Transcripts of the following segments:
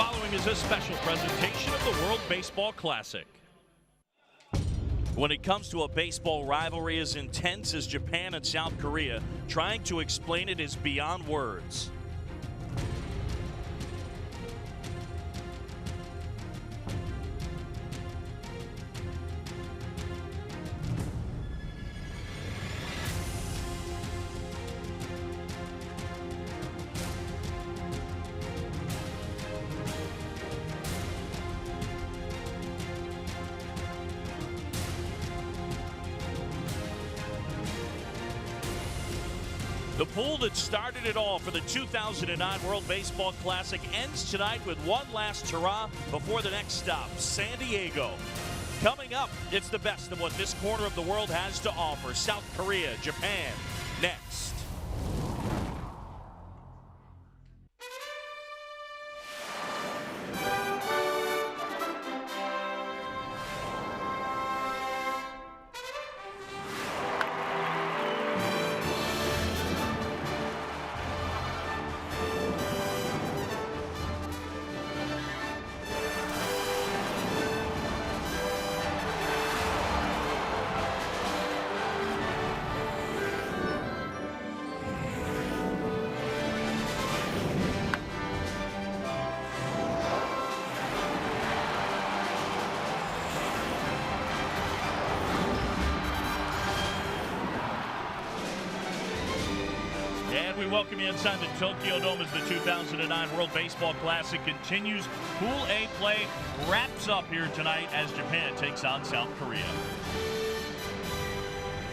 Following is a special presentation of the World Baseball Classic. When it comes to a baseball rivalry as intense as Japan and South Korea, trying to explain it is beyond words. The pool that started it all for the 2009 World Baseball Classic ends tonight with one last hurrah before the next stop, San Diego. Coming up, it's the best of what this corner of the world has to offer. South Korea, Japan, next. We welcome you inside the Tokyo Dome as the 2009 World Baseball Classic continues. Pool A play wraps up here tonight as Japan takes on South Korea.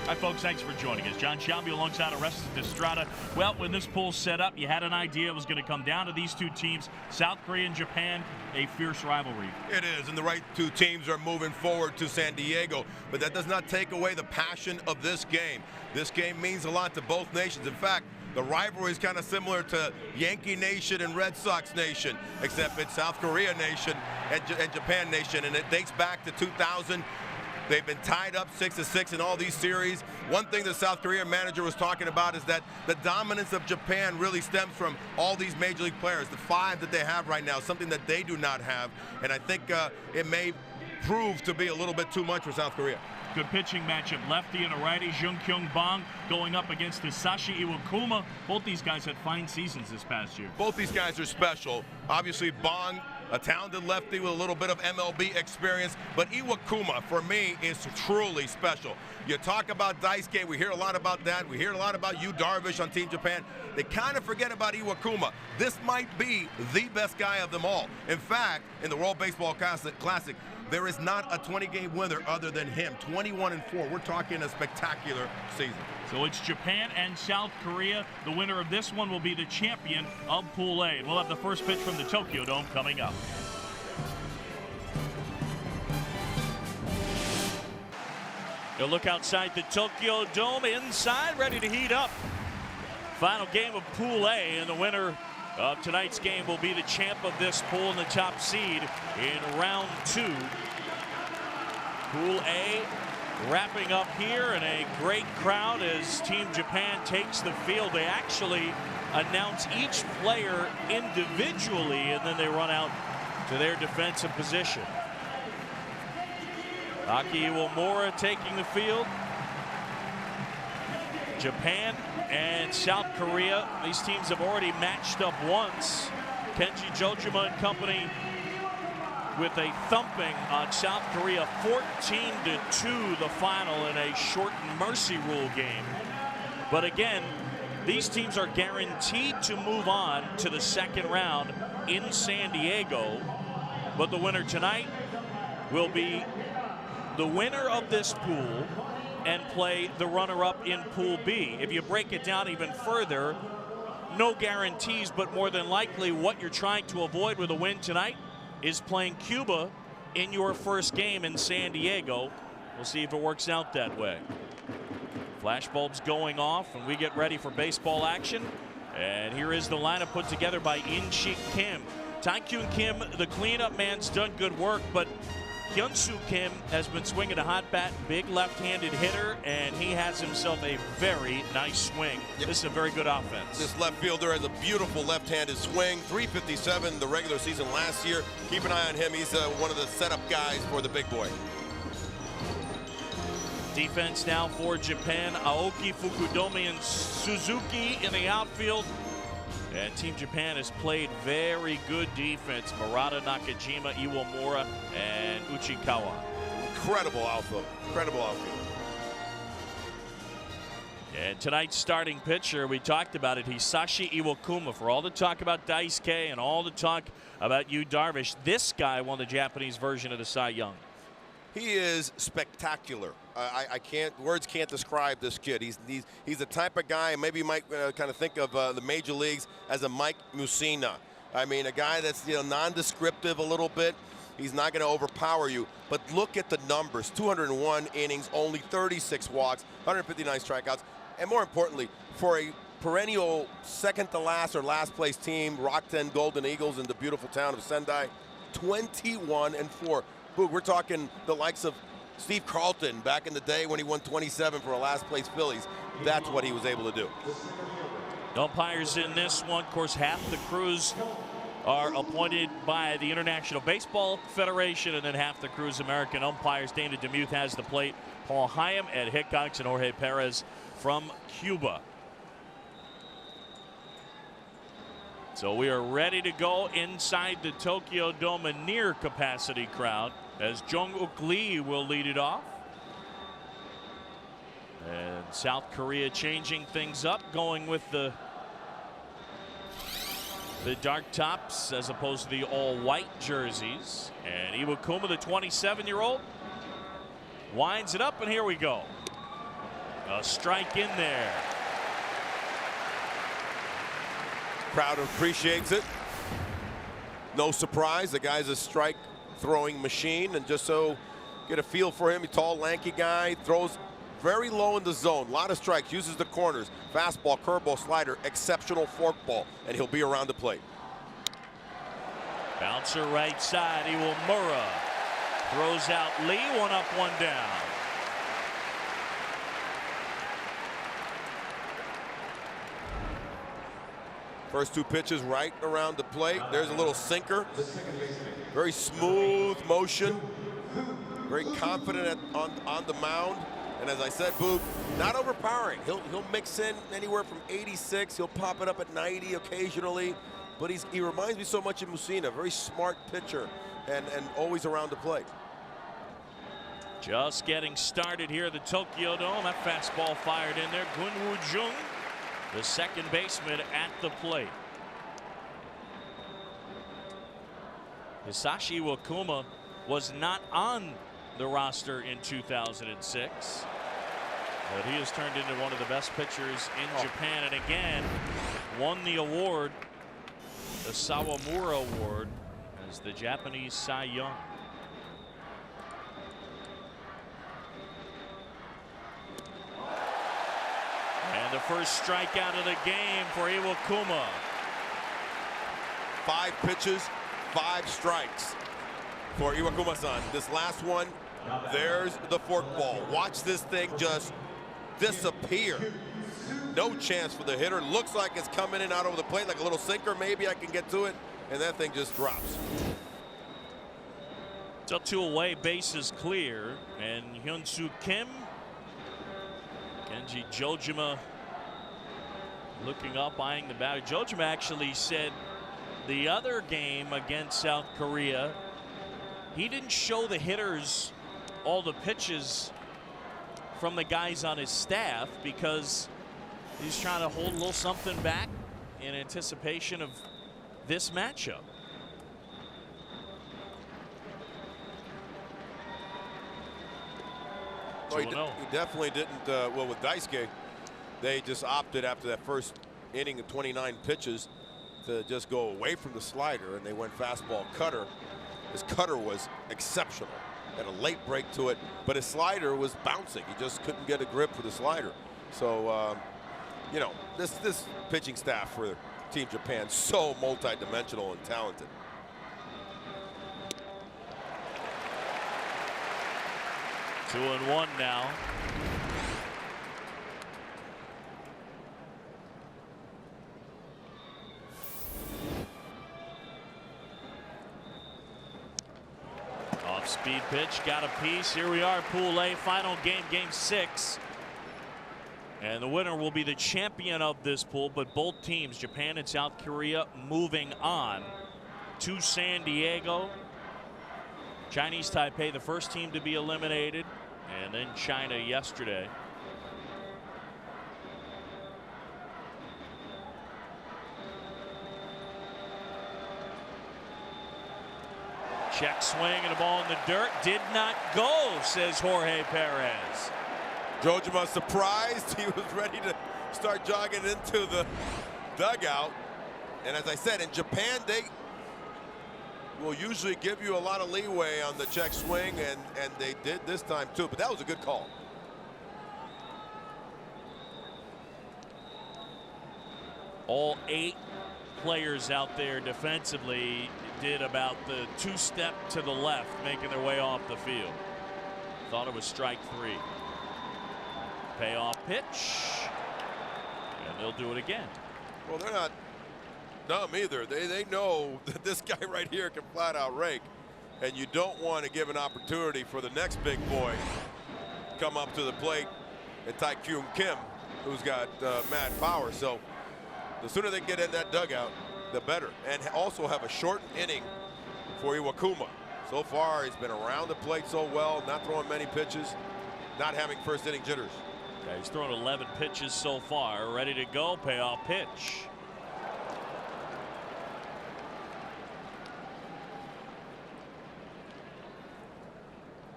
Hi, folks. Thanks for joining us. John Shelby alongside Orestes Estrada. Well, when this pool set up, you had an idea it was going to come down to these two teams, South Korea and Japan, a fierce rivalry. It is, and the right two teams are moving forward to San Diego, but that does not take away the passion of this game. This game means a lot to both nations. In fact, the rivalry is kind of similar to Yankee Nation and Red Sox Nation, except it's South Korea Nation and Japan Nation, and it dates back to 2000. They've been tied up 6-6 in all these series. One thing the South Korea manager was talking about is that the dominance of Japan really stems from all these major league players, the 5 that they have right now, something that they do not have, and I think it may prove to be a little bit too much for South Korea. Good pitching matchup. Lefty and a righty, Jung Kyung Bong going up against Hisashi Iwakuma. Both these guys had fine seasons this past year. Both these guys are special. Obviously, Bong, a talented lefty with a little bit of MLB experience, but Iwakuma, for me, is truly special. You talk about Daisuke, we hear a lot about that. We hear a lot about Yu Darvish on Team Japan. They kind of forget about Iwakuma. This might be the best guy of them all. In fact, in the World Baseball Classic, there is not a 20-game winner other than him. 21-4. We're talking a spectacular season. So it's Japan and South Korea. The winner of this one will be the champion of Pool A. We'll have the first pitch from the Tokyo Dome coming up. A look outside the Tokyo Dome, inside, ready to heat up. Final game of Pool A, and the winner of tonight's game will be the champ of this pool and the top seed in round 2. Pool A wrapping up here, and a great crowd as Team Japan takes the field. They actually announce each player individually, and then they run out to their defensive position. Aki Iwamura taking the field. Japan and South Korea, these teams have already matched up once. Kenji Jojima and company with a thumping on South Korea, 14-2 the final in a shortened mercy rule game. But again, these teams are guaranteed to move on to the second round in San Diego. But the winner tonight will be the winner of this pool and play the runner-up in Pool B. If you break it down even further, no guarantees, but more than likely what you're trying to avoid with a win tonight is playing Cuba in your first game in San Diego. We'll see if it works out that way. Flashbulbs going off, and we get ready for baseball action. And here is the lineup put together by In-Cheek Kim. Tae-Kyun Kim, the cleanup man's done good work, but Hyun-Soo Kim has been swinging a hot bat, big left-handed hitter, and he has himself a very nice swing. Yep. This is a very good offense. This left fielder has a beautiful left-handed swing. 357 the regular season last year. Keep an eye on him. He's one of the setup guys for the big boy. Defense now for Japan. Aoki, Fukudomi, and Suzuki in the outfield. And Team Japan has played very good defense. Murata, Nakajima, Iwamura, and Uchikawa. Incredible outfield. Incredible outfield. And tonight's starting pitcher, we talked about it, Hisashi Iwakuma. For all the talk about Daisuke and all the talk about Yu Darvish, this guy won the Japanese version of the Cy Young. He is spectacular. Words can't describe this kid. He's the type of guy, maybe you might kind of think of the major leagues as a Mike Mussina. I mean, a guy that's nondescriptive a little bit. He's not going to overpower you. But look at the numbers: 201 innings, only 36 walks, 159 strikeouts, and more importantly, for a perennial second to last or last place team, Rakuten Golden Eagles in the beautiful town of Sendai, 21-4. Boog, we're talking the likes of Steve Carlton back in the day when he won 27 for a last place Phillies. That's what he was able to do. Umpires in this one, of course, half the crews are appointed by the International Baseball Federation, and then half the crew's American umpires. Dana DeMuth has the plate. Paul Hyam, Ed Hickox, and Jorge Perez from Cuba. So we are ready to go inside the Tokyo Dome, a near capacity crowd, as Jung-Uk Lee will lead it off. And South Korea changing things up, going with the dark tops as opposed to the all-white jerseys. And Iwakuma, the 27-year-old, winds it up, and here we go. A strike in there. Crowd appreciates it. No surprise, the guy's a strike throwing machine, and just so get a feel for him, a tall, lanky guy, throws very low in the zone, a lot of strikes, uses the corners, fastball, curveball, slider, exceptional forkball, and he'll be around the plate. Bouncer right side, Iwamura throws out Lee, one up, one down. First two pitches right around the plate. There's a little sinker. Very smooth motion. Very confident on the mound. And as I said, Boog, not overpowering. He'll mix in anywhere from 86. He'll pop it up at 90 occasionally. But he reminds me so much of Mussina. Very smart pitcher and always around the plate. Just getting started here at the Tokyo Dome. That fastball fired in there. Gunwoo Jung, the second baseman, at the plate. Hisashi Iwakuma was not on the roster in 2006, but he has turned into one of the best pitchers in Japan, and again won the award, the Sawamura Award, as the Japanese Cy Young. And the first strikeout of the game for Iwakuma. 5 pitches, 5 strikes for Iwakuma-san. This last one, there's the forkball. Watch this thing just disappear. No chance for the hitter. Looks like it's coming in out over the plate like a little sinker. Maybe I can get to it, and that thing just drops. It's up 2 away, bases clear, and Hyun-Soo Kim, Kenji Jojima looking up, eyeing the batter. Jojima actually said the other game against South Korea, he didn't show the hitters all the pitches from the guys on his staff because he's trying to hold a little something back in anticipation of this matchup. Well, he definitely didn't. Well, with Daisuke, they just opted after that first inning of 29 pitches to just go away from the slider, and they went fastball cutter. His cutter was exceptional. Had a late break to it, but his slider was bouncing. He just couldn't get a grip for the slider. So, you know, this pitching staff for Team Japan, so multi-dimensional and talented. 2-1 now. Off-speed pitch, got a piece. Here we are, Pool A, final game, Game 6. And the winner will be the champion of this pool, but both teams, Japan and South Korea, moving on to San Diego. Chinese Taipei, the first team to be eliminated, and then China yesterday. Check swing and a ball in the dirt. Did not go, says Jorge Perez. Jojima surprised. He was ready to start jogging into the dugout. And as I said, in Japan, they will usually give you a lot of leeway on the check swing, and they did this time too. But that was a good call. All 8 players out there defensively did about the 2-step to the left, making their way off the field. Thought it was strike 3. Payoff pitch, and they'll do it again. Well, they're not dumb either. They know that this guy right here can flat out rake, and you don't want to give an opportunity for the next big boy to come up to the plate, and Taekyung Kim, who's got mad power. So the sooner they get in that dugout, the better, and also have a shortened inning for Iwakuma. So far, he's been around the plate so well, not throwing many pitches, not having first inning jitters. Yeah, he's thrown 11 pitches so far. Ready to go. Payoff pitch.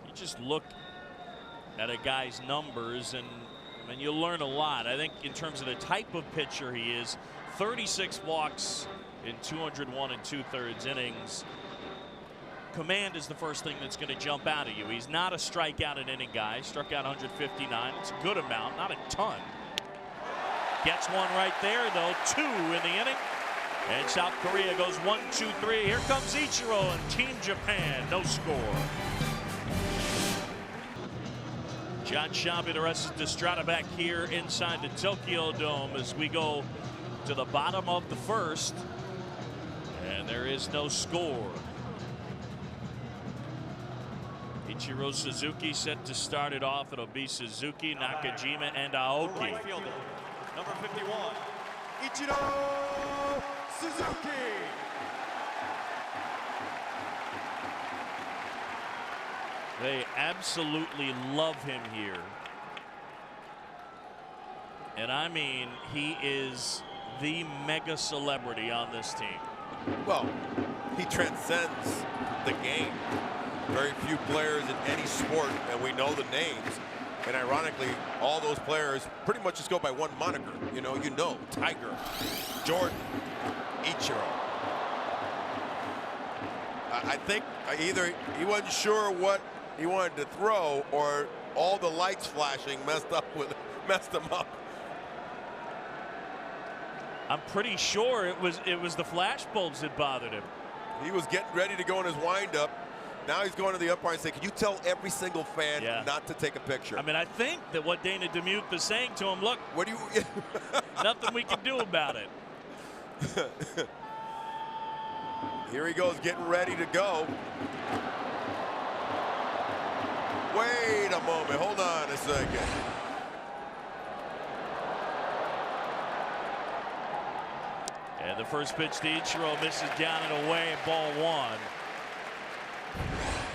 You just look at a guy's numbers, and you learn a lot. I think in terms of the type of pitcher he is, 36 walks in 201 2/3 innings. Command is the first thing that's going to jump out at you. He's not a strikeout an inning guy. Struck out 159. It's a good amount, not a ton. Gets one right there, though. 2 in the inning. And South Korea goes 1-2-3. Here comes Ichiro and Team Japan. No score. John Shabby, the rest is Distrata back here inside the Tokyo Dome as we go to the bottom of the first. And there is no score. Ichiro Suzuki set to start it off. It'll be Suzuki, Nakajima, and Aoki. Right fielder, number 51, Ichiro Suzuki. They absolutely love him here. And I mean, he is the mega celebrity on this team. Well, he transcends the game. Very few players in any sport, and we know the names. And ironically, all those players pretty much just go by one moniker. You know, Tiger, Jordan, Ichiro. I think either he wasn't sure what he wanted to throw, or all the lights flashing messed him up. I'm pretty sure it was the flash bulbs that bothered him. He was getting ready to go in his windup. Now he's going to the umpire and saying, can you tell every single fan not to take a picture? I mean, I think that what Dana DeMuth is saying to him, look, what do you nothing we can do about it. Here he goes, getting ready to go. Wait a moment, hold on a second. And the first pitch to Ichiro misses down and away, ball 1.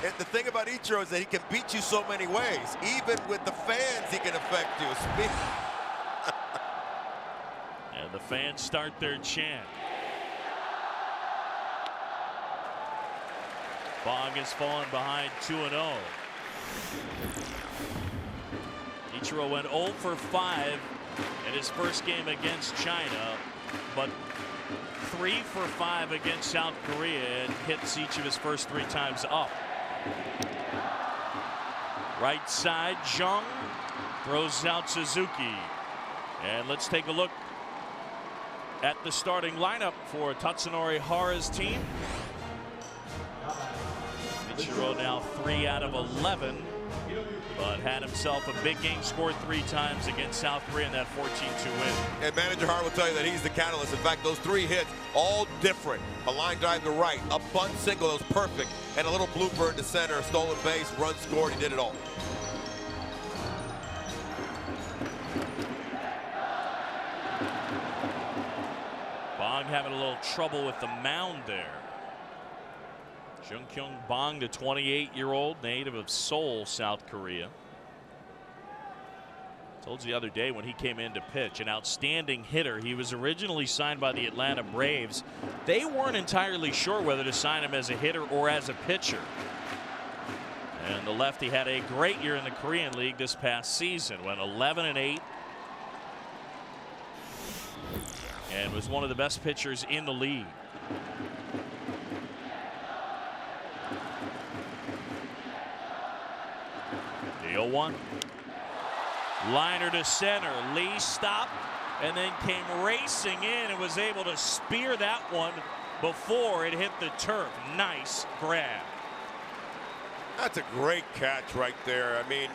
And the thing about Ichiro is that he can beat you so many ways. Even with the fans, he can affect you. And the fans start their chant. Bong has fallen behind 2-0. Ichiro went 0 for 5 in his first game against China, but 3 for 5 against South Korea, and hits each of his first 3 times up. Right side, Jung throws out Suzuki. And let's take a look at the starting lineup for Tatsunori Hara's team. Ichiro now 3 out of 11. but had himself a big game, scored 3 times against South Korea in that 14-2 win. And Manager Hart will tell you that he's the catalyst. In fact, those 3 hits, all different. A line drive to right, a bunt single that was perfect, and a little blooper into center, stolen base, run scored. He did it all. Bong having a little trouble with the mound there. Jung-kyung Bong, the 28-year-old native of Seoul, South Korea. Told you the other day when he came in to pitch, an outstanding hitter. He was originally signed by the Atlanta Braves. They weren't entirely sure whether to sign him as a hitter or as a pitcher. And the lefty had a great year in the Korean League this past season. Went 11-8. And was one of the best pitchers in the league. The 0-1. Liner to center. Lee stopped and then came racing in and was able to spear that one before it hit the turf. Nice grab. That's a great catch right there. I mean,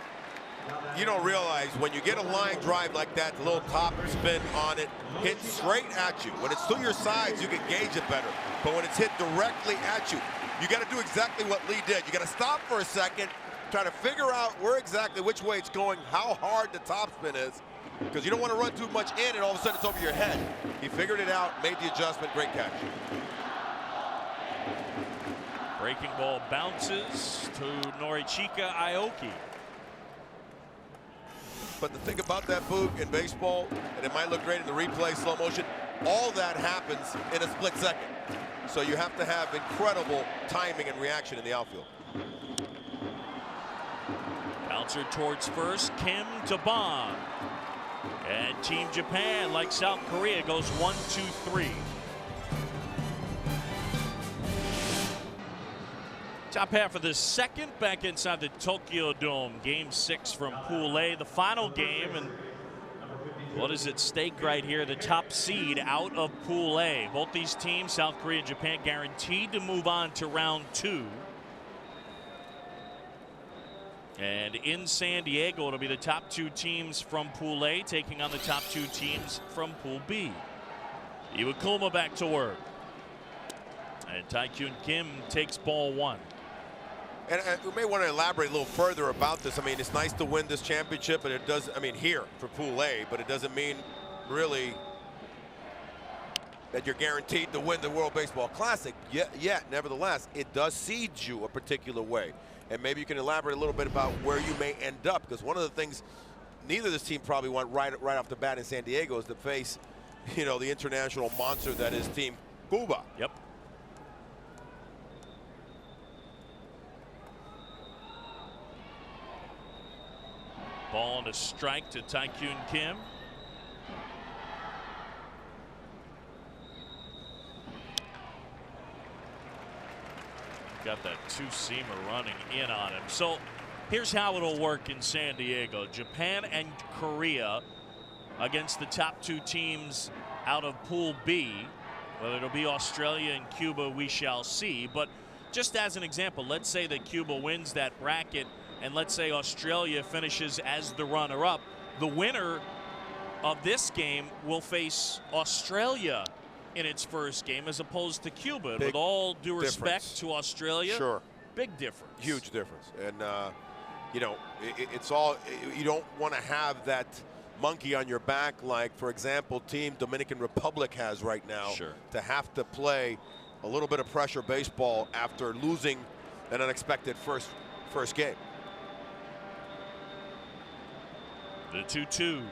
you don't realize when you get a line drive like that, the little top spin on it, hit straight at you. When it's to your sides, you can gauge it better. But when it's hit directly at you, you got to do exactly what Lee did. You got to stop for a second, try to figure out which way it's going, how hard the topspin is, because you don't want to run too much in and all of a sudden it's over your head. He figured it out, made the adjustment, great catch. Breaking ball bounces to Norichika Aoki. But the thing about that, Boog, in baseball, and it might look great in the replay, slow motion, all that happens in a split second. So you have to have incredible timing and reaction in the outfield. Bouncer towards first, Kim to Bond. And Team Japan, like South Korea, goes 1-2-3. Top half of the second, back inside the Tokyo Dome. Game 6 from Pool A, the final game. And what is at stake right here? The top seed out of Pool A. Both these teams, South Korea and Japan, guaranteed to move on to round 2. And in San Diego, it'll be the top 2 teams from Pool A taking on the top 2 teams from Pool B. Iwakuma back to work. And Taekyun Kim takes ball 1. And we may want to elaborate a little further about this. I mean, it's nice to win this championship, but it does, I mean, here for Pool A, but it doesn't mean really that you're guaranteed to win the World Baseball Classic. Yet, nevertheless, it does seed you a particular way. And maybe you can elaborate a little bit about where you may end up, because one of the things neither of this team probably want right off the bat in San Diego is to face, you know, the international monster that is Team Cuba. Yep. Ball on a strike to Taekyun Kim. Got that 2-seamer running in on him. So here's how it'll work in San Diego. Japan and Korea against the top 2 teams out of Pool B. Whether it'll be Australia and Cuba, we shall see. But just as an example, let's say that Cuba wins that bracket, and let's say Australia finishes as the runner-up. The winner of this game will face Australia in its first game as opposed to Cuba. With all due respect to Australia, sure, big difference. Huge difference. And, you know, it's all, you don't want to have that monkey on your back like, for example, Team Dominican Republic has right now. Sure. To have to play a little bit of pressure baseball after losing an unexpected first game. The 2-2.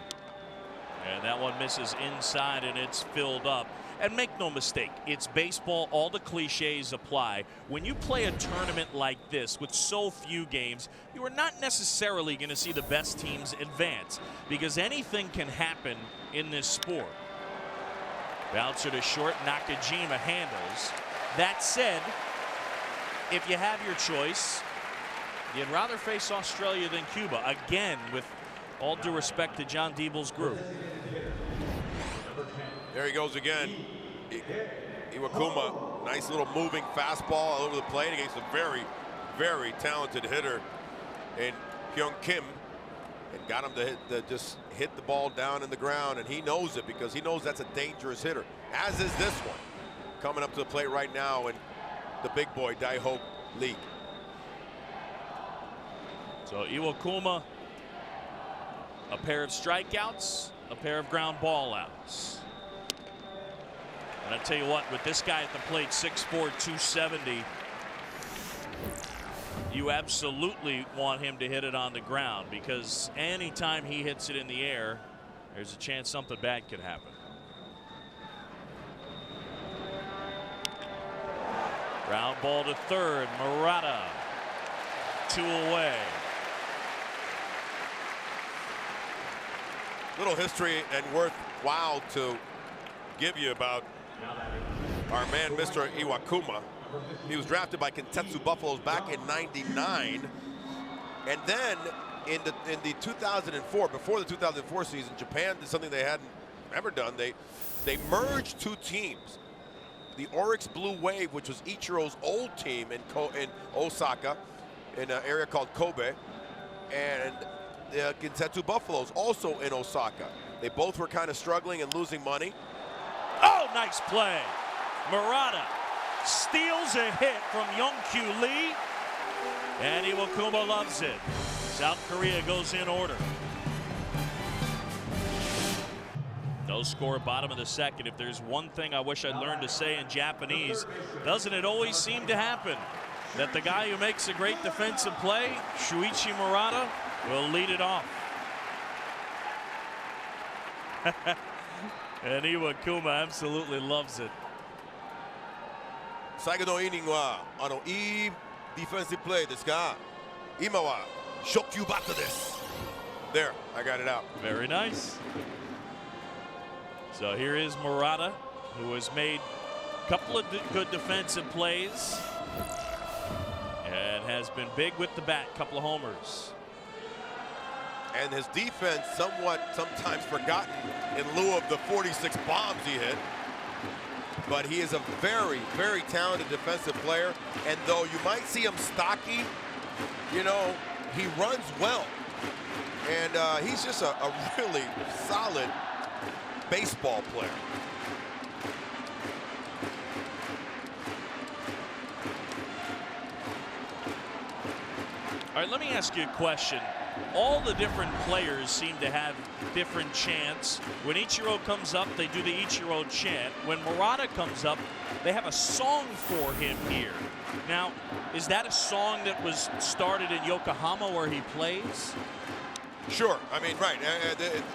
And that one misses inside, and it's filled up. And make no mistake, it's baseball. All the cliches apply. When you play a tournament like this with so few games, you are not necessarily going to see the best teams advance, because anything can happen in this sport. Bouncer to short, Nakajima handles. That said, if you have your choice, you'd rather face Australia than Cuba. Again, with all due respect to John Diebel's group. There he goes again. Iwakuma, nice little moving fastball all over the plate against a very, very talented hitter. And Kyung Kim and got him to just hit the ball down in the ground, and he knows it because he knows that's a dangerous hitter, as is this one. Coming up to the plate right now, and the big boy, Dai-Ho Lee. So Iwakuma, a pair of strikeouts, a pair of ground ball outs. And I tell you what, with this guy at the plate, 6'4", 270, you absolutely want him to hit it on the ground, because anytime he hits it in the air, there's a chance something bad could happen. Ground ball to third, Murata, 2 away. Little history and worthwhile to give you about our man, Mr. Iwakuma. He was drafted by Kintetsu Buffaloes back in '99, and then in the 2004, before the 2004 season, Japan did something they hadn't ever done. They merged 2 teams. The Oryx Blue Wave, which was Ichiro's old team in Osaka, in an area called Kobe, and the Kintetsu Buffaloes, also in Osaka. They both were kind of struggling and losing money. Oh, nice play. Murata steals a hit from Young-Kyu Lee, and Iwakuma loves it. South Korea goes in order. No score, bottom of the second. If there's one thing I wish I'd learned to say in Japanese, doesn't it always seem to happen that the guy who makes a great defensive play, Shuichi Murata, will lead it off? And Iwakuma absolutely loves it. 最後のイニングはいいディフェンシブプレーですが、今は初球バッターです。There, I got it out. Very nice. So here is Murata, who has made a couple of good defensive plays and has been big with the bat, couple of homers. And his defense sometimes forgotten in lieu of the 46 bombs he hit. But he is a very, very talented defensive player. And though you might see him stocky, you know, he runs well. And he's just a really solid baseball player. All right, let me ask you a question. All the different players seem to have different chants. When Ichiro comes up, they do the Ichiro chant. When Murata comes up, they have a song for him here. Now, is that a song that was started in Yokohama where he plays? Sure. I mean, right.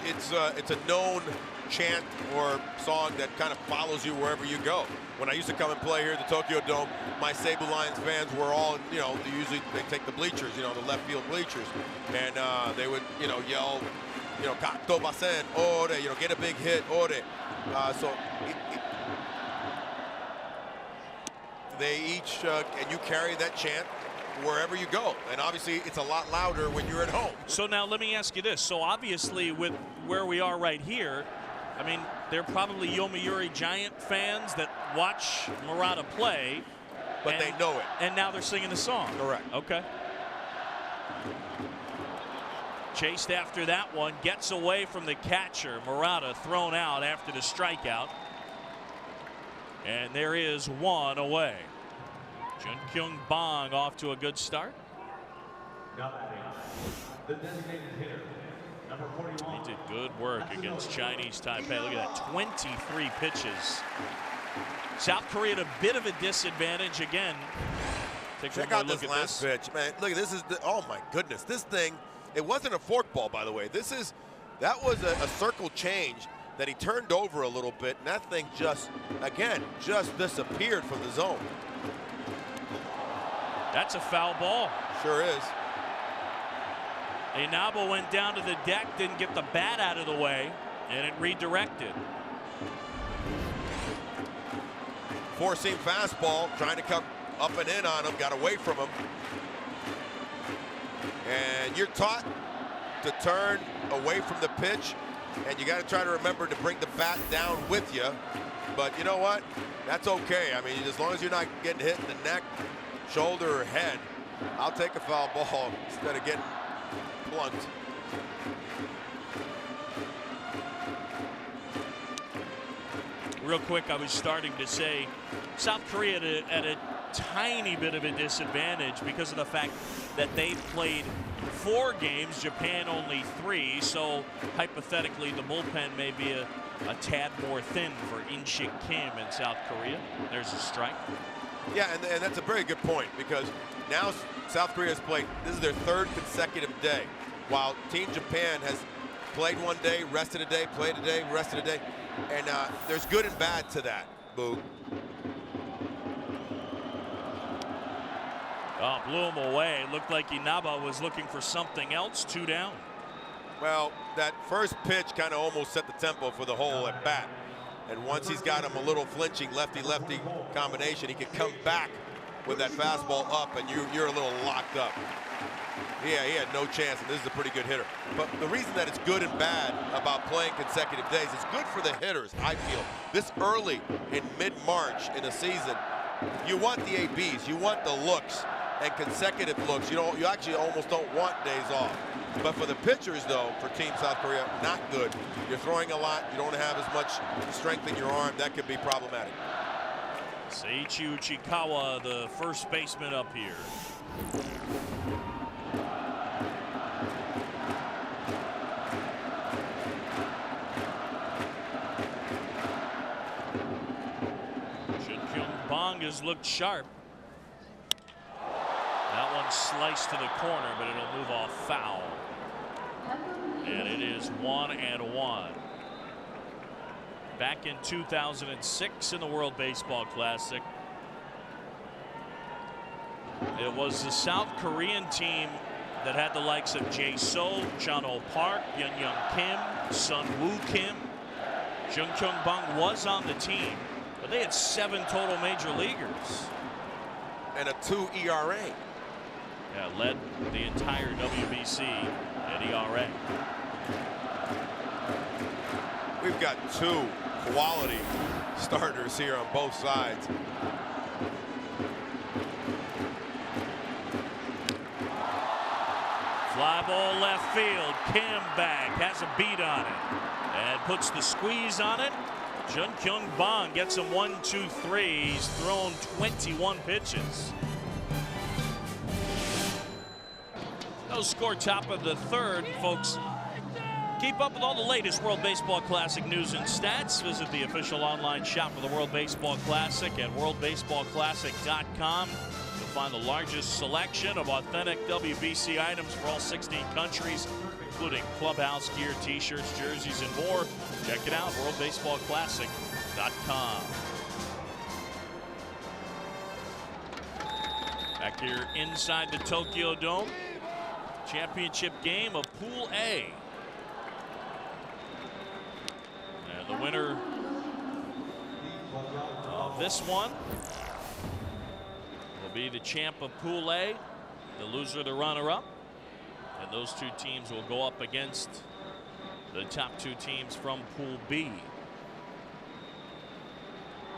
It's a known chant or song that kind of follows you wherever you go. When I used to come and play here at the Tokyo Dome, my Seibu Lions fans were all, you know, they take the bleachers, you know, the left field bleachers, and they would, you know, yell, you know, Kato Basen, ore, you know, get a big hit, ore. They each, and you carry that chant wherever you go, and obviously it's a lot louder when you're at home. So now let me ask you this. So obviously with where we are right here, I mean, they're probably Yomiuri Giant fans that watch Murata play. But they know it. And now they're singing the song. Correct. Okay. Chased after that one, gets away from the catcher. Murata thrown out after the strikeout. And there is 1 away. Jun Kyung Bong off to a good start. The designated hitter, number 41. He did good work against Chinese Taipei. Look at that, 23 pitches. South Korea at a bit of a disadvantage again. Check out this last pitch, man. Look at this. Oh my goodness, this thing. It wasn't a forkball, by the way. That was a circle change that he turned over a little bit, and that thing just disappeared from the zone. That's a foul ball. Sure is. Inaba went down to the deck, didn't get the bat out of the way, and it redirected. Four-seam fastball, trying to come up and in on him, got away from him. And you're taught to turn away from the pitch, and you got to try to remember to bring the bat down with you. But you know what? That's okay. I mean, as long as you're not getting hit in the neck, shoulder, or head, I'll take a foul ball instead of getting blunt. Real quick, I was starting to say South Korea at a tiny bit of a disadvantage because of the fact that they've played 4 games, Japan only 3. So hypothetically, the bullpen may be a tad more thin for In-shik Kim in South Korea. There's a strike. Yeah, and that's a very good point, because now South Korea has played, this is their 3rd consecutive day, while Team Japan has played one day, rested a day, played a day, rested a day. And there's good and bad to that, Boo. Oh, blew him away. Looked like Inaba was looking for something else. 2 down. Well, that first pitch kind of almost set the tempo for the whole at bat. And once he's got him a little flinching lefty-lefty combination, he can come back with that fastball up, and you're a little locked up. Yeah, he had no chance, and this is a pretty good hitter. But the reason that it's good and bad about playing consecutive days, it's good for the hitters, I feel. This early in mid-March in a season, you want the ABs, you want the looks, and consecutive looks. You actually almost don't want days off. But for the pitchers, though, for Team South Korea, not good. You're throwing a lot. You don't have as much strength in your arm. That could be problematic. Seiichi Uchikawa, the first baseman up here. Bong has looked sharp. That one sliced to the corner, but it'll move off foul. And it is 1-1. Back in 2006 in the World Baseball Classic, it was the South Korean team that had the likes of Jae So, Chano Park, Young Kim, Sun Woo Kim. Jung Kyung Bang was on the team, but they had 7 total major leaguers. And a 2 ERA. Yeah, led the entire WBC at ERA. We've got 2 quality starters here on both sides. Fly ball left field. Kim back, has a beat on it, and puts the squeeze on it. Jung Kyung Bang gets him 1-2-3. He's thrown 21 pitches. No score, top of the 3rd, folks. Keep up with all the latest World Baseball Classic news and stats. Visit the official online shop of the World Baseball Classic at worldbaseballclassic.com. You'll find the largest selection of authentic WBC items for all 16 countries, including clubhouse gear, t-shirts, jerseys, and more. Check it out, worldbaseballclassic.com. Back here inside the Tokyo Dome. Championship game of Pool A. And the winner of this one will be the champ of Pool A, the loser, the runner-up. And those 2 teams will go up against the top 2 teams from Pool B.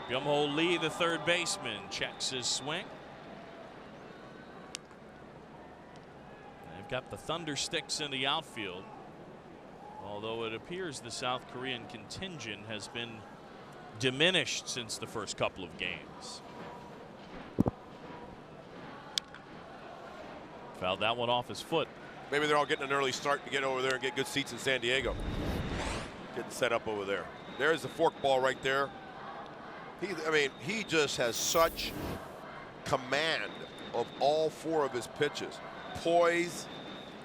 Byung-ho Lee, the 3rd baseman, checks his swing. They've got the Thunder Sticks in the outfield, although it appears the South Korean contingent has been diminished since the first couple of games. Fouled that one off his foot. Maybe they're all getting an early start to get over there and get good seats in San Diego. Getting set up over there. There's the fork ball right there. He just has such command of all 4 of his pitches. Poise,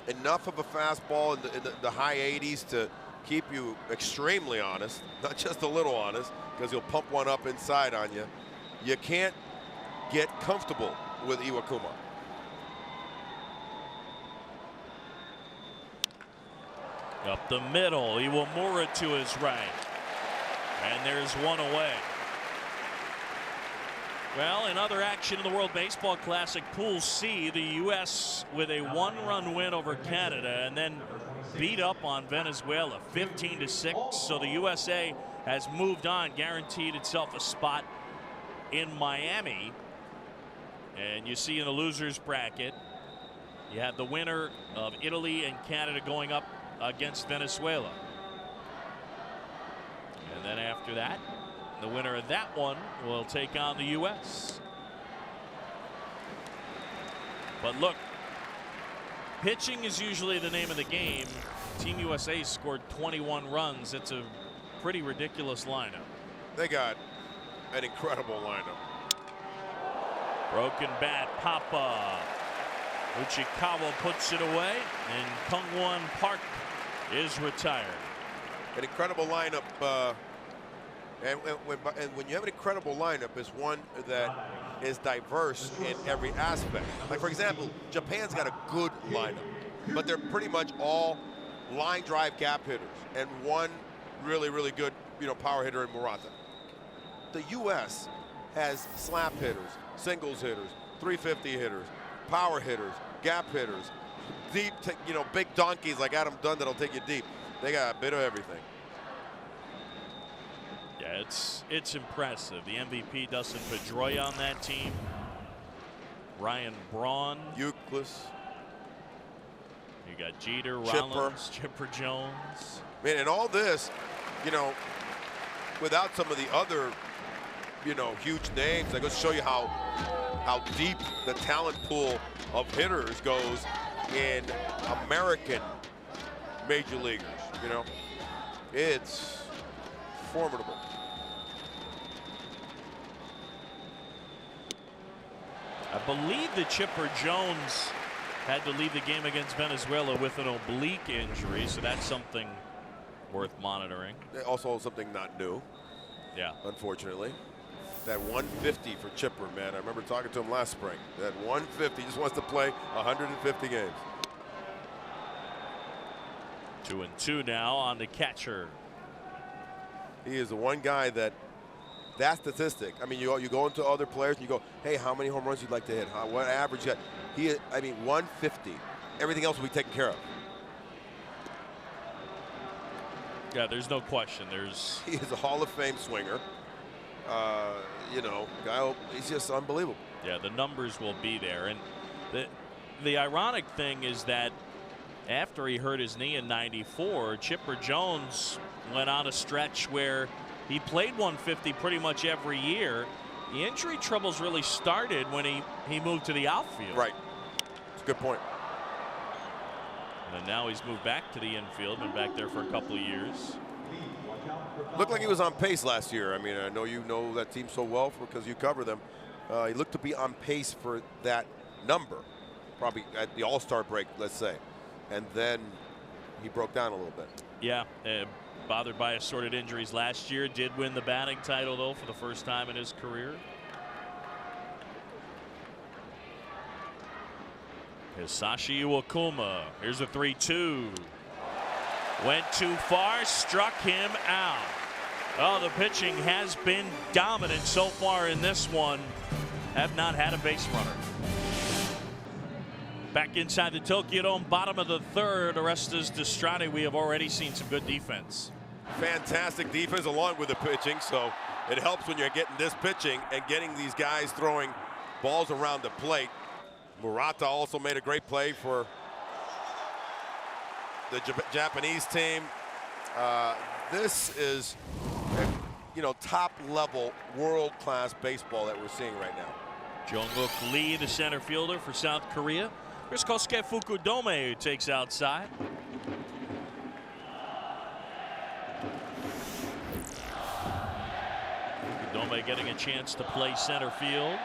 enough of a fastball in the high 80s to keep you extremely honest, not just a little honest, because he'll pump one up inside on you. You can't get comfortable with Iwakuma. Up the middle, Iwamura to his right. And there's one away. Well, in other action in the World Baseball Classic Pool C, the U.S. with a 1-run win over Canada and then beat up on Venezuela 15-6. So the USA has moved on, guaranteed itself a spot in Miami. And you see in the losers bracket, You have the winner of Italy and Canada going up against Venezuela. And then after that, the winner of that one will take on the U.S. But look, pitching is usually the name of the game. Team USA scored 21 runs. It's a pretty ridiculous lineup. They got an incredible lineup. Broken bat, Papa. Uchikawa puts it away, and Kung-Won Park is retired. An incredible lineup. And when you have an incredible lineup, it's one that is diverse in every aspect. Like, for example, Japan's got a good lineup, but they're pretty much all line drive gap hitters and one really, really good, power hitter in Murata. The U.S. has slap hitters, singles hitters, 350 hitters, power hitters, gap hitters, deep, big donkeys like Adam Dunn that'll take you deep. They got a bit of everything. Yeah, it's impressive. The MVP, Dustin Pedroia, on that team. Ryan Braun. Euclid. You got Jeter, Chipper. Rollins, Chipper Jones. Man, and all this, without some of the other, huge names, that goes to show you how deep the talent pool of hitters goes in American major leaguers. It's formidable. I believe that Chipper Jones had to leave the game against Venezuela with an oblique injury, so that's something worth monitoring. Also something not new. Yeah. Unfortunately. That 150 for Chipper, man. I remember talking to him last spring. That 150, he just wants to play 150 games. 2-2 now on the catcher. He is the one guy that statistic. I mean, you go into other players and you go, hey, how many home runs you'd like to hit? What average you got? 150. Everything else will be taken care of. Yeah, there's no question. He is a Hall of Fame swinger. Guy, he's just unbelievable. Yeah, the numbers will be there. And the ironic thing is that after he hurt his knee in '94, Chipper Jones went on a stretch where he played 150 pretty much every year. The injury troubles really started when he moved to the outfield. Right. It's a good point. And now he's moved back to the infield, been back there for a couple of years. Looked like he was on pace last year. I mean, I know you know that team so well because you cover them. He looked to be on pace for that number, probably at the All-Star break, let's say. And then he broke down a little bit. Yeah, bothered by assorted injuries last year. Did win the batting title, though, for the first time in his career. Hisashi Iwakuma. Here's a 3-2. Went too far, struck him out. Oh, the pitching has been dominant so far in this one. Have not had a base runner. Back inside the Tokyo Dome, bottom of the third. Orestes Destrade, we have already seen some good defense. Fantastic defense along with the pitching, so it helps when you're getting this pitching and getting these guys throwing balls around the plate. Murata also made a great play for the Japanese team. This is, top-level, world-class baseball that we're seeing right now. Jong-Uk Lee, the center fielder for South Korea. Here's Kosuke Fukudome, who takes outside. Fukudome getting a chance to play center field.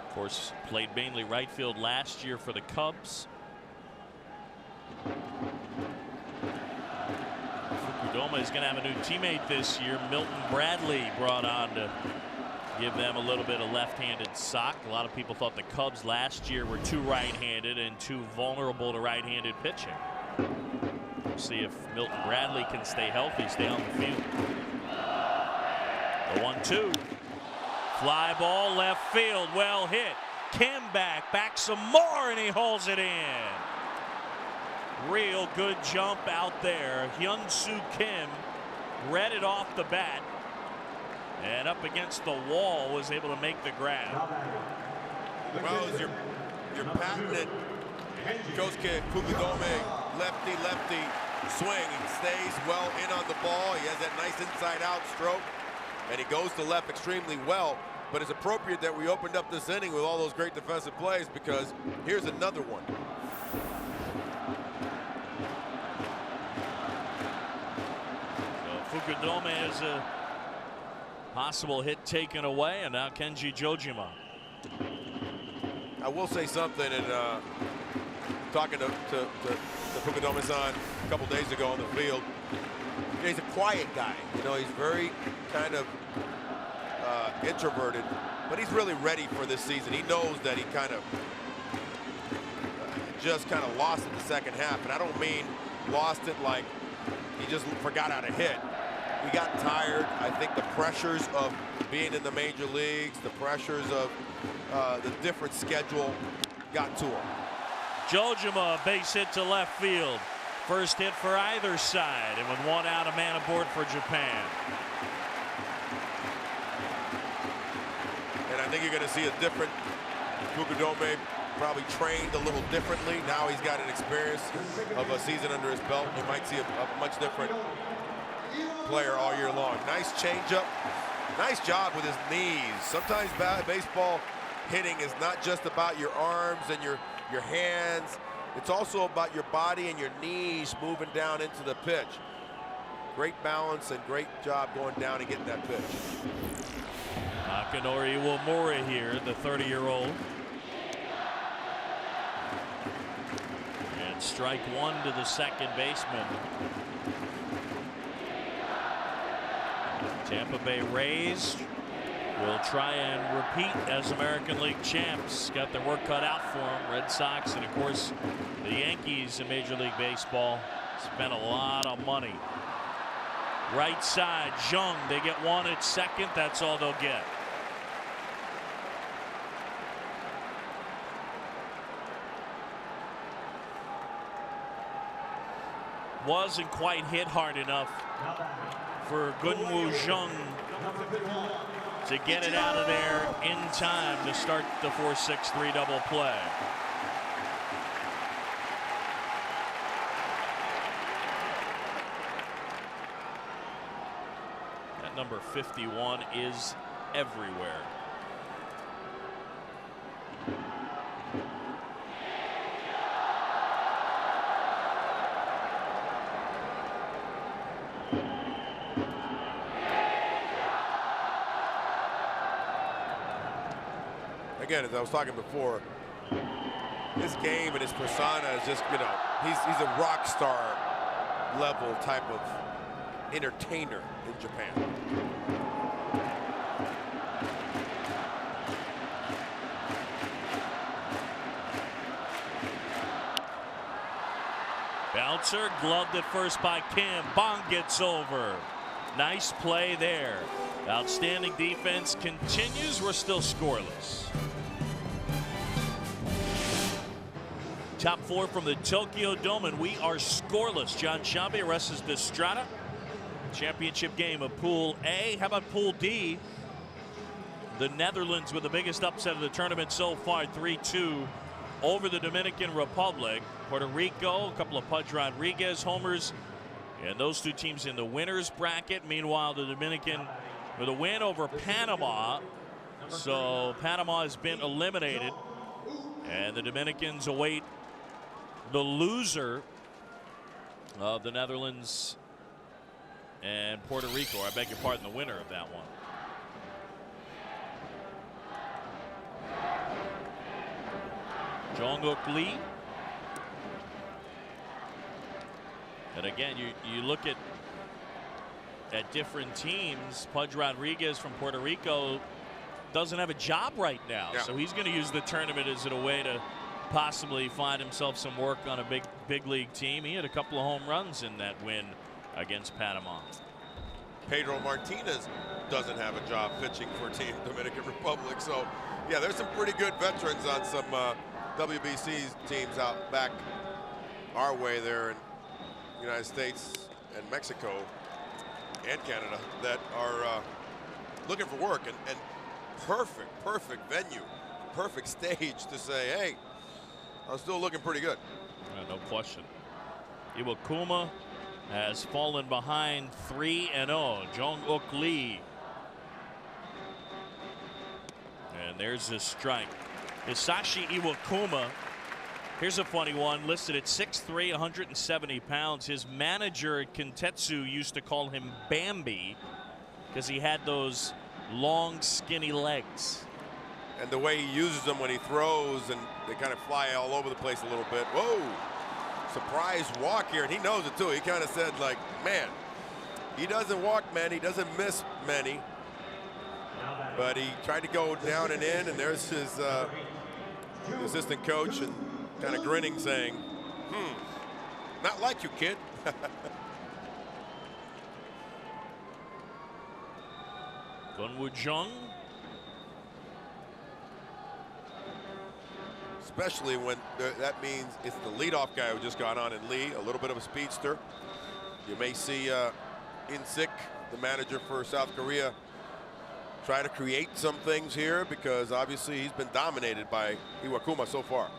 Of course, played mainly right field last year for the Cubs. Fukudome is going to have a new teammate this year. Milton Bradley brought on to give them a little bit of left-handed sock. A lot of people thought the Cubs last year were too right-handed and too vulnerable to right-handed pitching. We'll see if Milton Bradley can stay healthy, stay on the field. The 1-2. Fly ball left field, well hit. Kim back some more, and he hauls it in. Real good jump out there. Hyun-Soo Kim read it off the bat. And up against the wall, was able to make the grab. Well, as your patented Kosuke Fukudome lefty swing. He stays well in on the ball. He has that nice inside-out stroke, and he goes to left extremely well. But it's appropriate that we opened up this inning with all those great defensive plays, because here's another one. So Fukudome has a possible hit taken away, and now Kenji Jojima. I will say something, and talking to Fukudome-san a couple days ago on the field, he's a quiet guy. You know, he's very kind of introverted, but he's really ready for this season. He knows that he kind of just lost it the second half, and I don't mean lost it like he just forgot how to hit. He got tired. I think the pressures of being in the major leagues, the pressures of the different schedule got to him. Jojima, base hit to left field. First hit for either side, and with one out, a man aboard for Japan. And I think you're going to see a different Fukudome, probably trained a little differently. Now he's got an experience of a season under his belt. We might see a much different player all year long. Nice changeup. Nice job with his knees. Sometimes baseball hitting is not just about your arms and your hands. It's also about your body and your knees moving down into the pitch. Great balance and great job going down and getting that pitch. Takanori Iwamura here, the 30-year-old. And strike one to the second baseman. Tampa Bay Rays will try and repeat as American League champs. Got their work cut out for them. Red Sox and, of course, the Yankees in Major League Baseball spent a lot of money. Right side, Jung. They get one at second. That's all they'll get. Wasn't quite hit hard enough for Gunwoo Jung to get it out of there in time to start the 4-6-3 double play. That number 51 is everywhere. Again, as I was talking before, his game and his persona is just, you know, he's a rock star level type of entertainer in Japan. Bouncer gloved at first by Kim. Bong gets over. Nice play there. Outstanding defense continues. We're still scoreless. Top four from the Tokyo Dome, and we are scoreless. John Sciambi, Orestes Destrada. Championship game of Pool A. How about Pool D? The Netherlands with the biggest upset of the tournament so far, 3-2 over the Dominican Republic. Puerto Rico, a couple of Pudge Rodriguez homers, and those two teams in the winners bracket. Meanwhile, the Dominican with a win over Panama. So Panama has been eliminated, and the Dominicans await the loser of the Netherlands and Puerto Rico. I beg your pardon, the winner of that one. Jong-Uk Lee. And again, you look at different teams. Pudge Rodriguez from Puerto Rico doesn't have a job right now, yeah. So he's going to use the tournament as a way to possibly find himself some work on a big league team. He had a couple of home runs in that win against Panama. Pedro Martinez doesn't have a job pitching for Team Dominican Republic. So, yeah, there's some pretty good veterans on some WBC teams out back our way there in the United States and Mexico and Canada that are looking for work, and perfect venue, perfect stage to say, hey, I'm still looking pretty good. No question. Iwakuma has fallen behind 3-0. Jong-uk Lee. And there's a strike. Hisashi Iwakuma, here's a funny one, listed at 6'3", 170 pounds. His manager at Kintetsu used to call him Bambi because he had those long, skinny legs. And the way he uses them when he throws, and they kind of fly all over the place a little bit. Whoa, surprise walk here, and he knows it too. He kind of said, like, man, he doesn't walk many, he doesn't miss many, but he tried to go down and in, and there's his assistant coach, and kind of grinning, saying, not like you, kid. Gunwoo Jung. Especially when that means it's the leadoff guy who just got on in Lee, a little bit of a speedster. You may see In-sik, the manager for South Korea, try to create some things here because obviously he's been dominated by Iwakuma so far.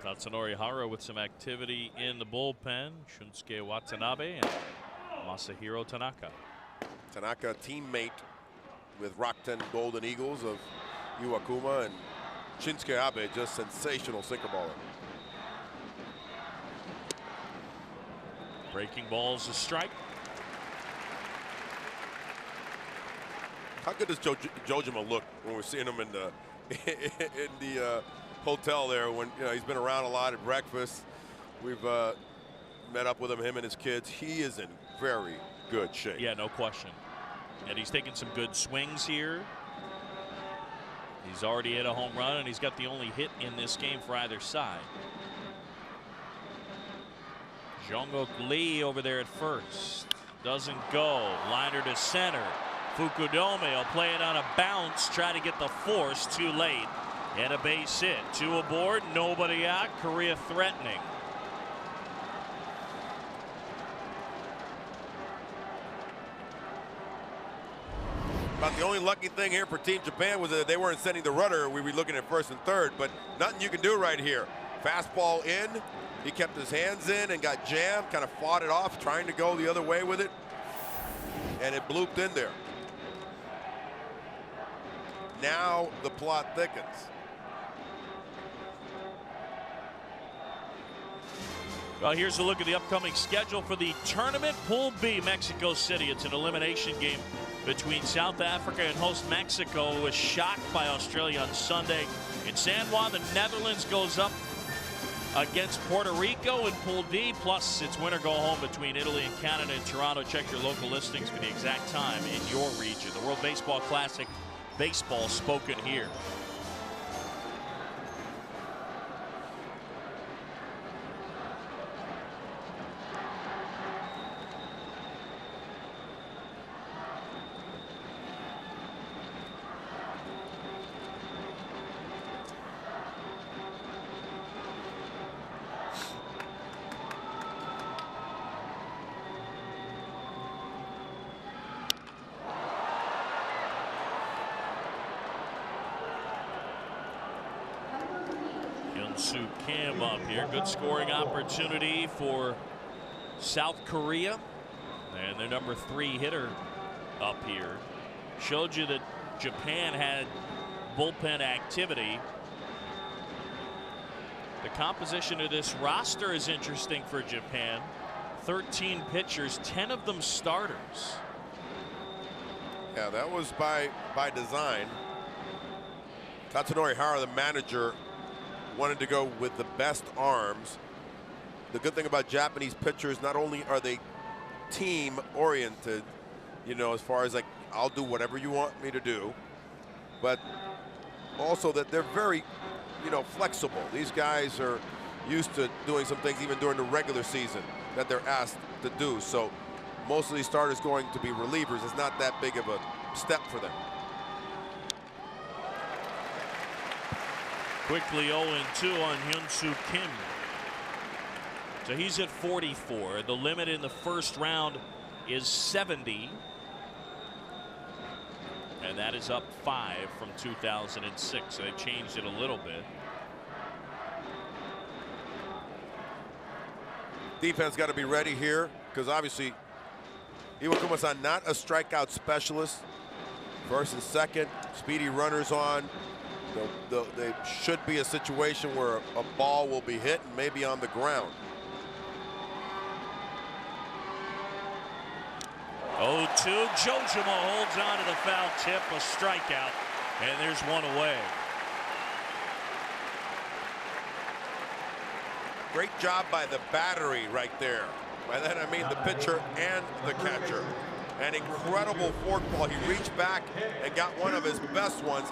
Tatsunori Hara with some activity in the bullpen. Shunsuke Watanabe and Masahiro Tanaka. Tanaka, teammate with Rockton Golden Eagles of Iwakuma, and Shinsuke Abe, just sensational sinker baller. Breaking ball's a strike. How good does Jojima look when we're seeing him in the hotel there? When he's been around a lot at breakfast. We've met up with him and his kids. He is in very good shape. Yeah, no question. And he's taking some good swings here. He's already hit a home run, and he's got the only hit in this game for either side. Jong-uk Lee over there at first. Doesn't go. Liner to center. Fukudome will play it on a bounce, try to get the force, too late. And a base hit. 2 aboard, nobody out. Korea threatening. About the only lucky thing here for Team Japan was that they weren't sending the rudder. We were looking at first and third, but nothing you can do right here. Fastball in. He kept his hands in and got jammed, kind of fought it off, trying to go the other way with it. And it blooped in there. Now the plot thickens. Well, here's a look at the upcoming schedule for the tournament. Pool B, Mexico City. It's an elimination game between South Africa and host Mexico, who was shocked by Australia on Sunday. In San Juan, the Netherlands goes up against Puerto Rico in Pool D. Plus, it's winner go home between Italy and Canada in Toronto. Check your local listings for the exact time in your region. The World Baseball Classic, baseball spoken here. Hyun-soo Kim up here. Good scoring opportunity for South Korea. And their number 3 hitter up here. Showed you that Japan had bullpen activity. The composition of this roster is interesting for Japan. 13 pitchers, 10 of them starters. Yeah, that was by design. Tatsunori Hara, the manager, wanted to go with the best arms. The good thing about Japanese pitchers, not only are they team oriented, as far as like, I'll do whatever you want me to do, but also that they're very, flexible. These guys are used to doing some things even during the regular season that they're asked to do. So most of these starters going to be relievers. It's not that big of a step for them. Quickly 0-2 on Hyun-soo Kim. So he's at 44. The limit in the first round is 70. And that is up 5 from 2006. So they've changed it a little bit. Defense got to be ready here because obviously Iwakuma's not a strikeout specialist. First and second, speedy runners on. There should be a situation where a ball will be hit and maybe on the ground. 0-2. Jojima holds on to the foul tip, a strikeout, and there's one away. Great job by the battery right there. By that I mean the pitcher and the catcher. An incredible forkball. He reached back and got one of his best ones.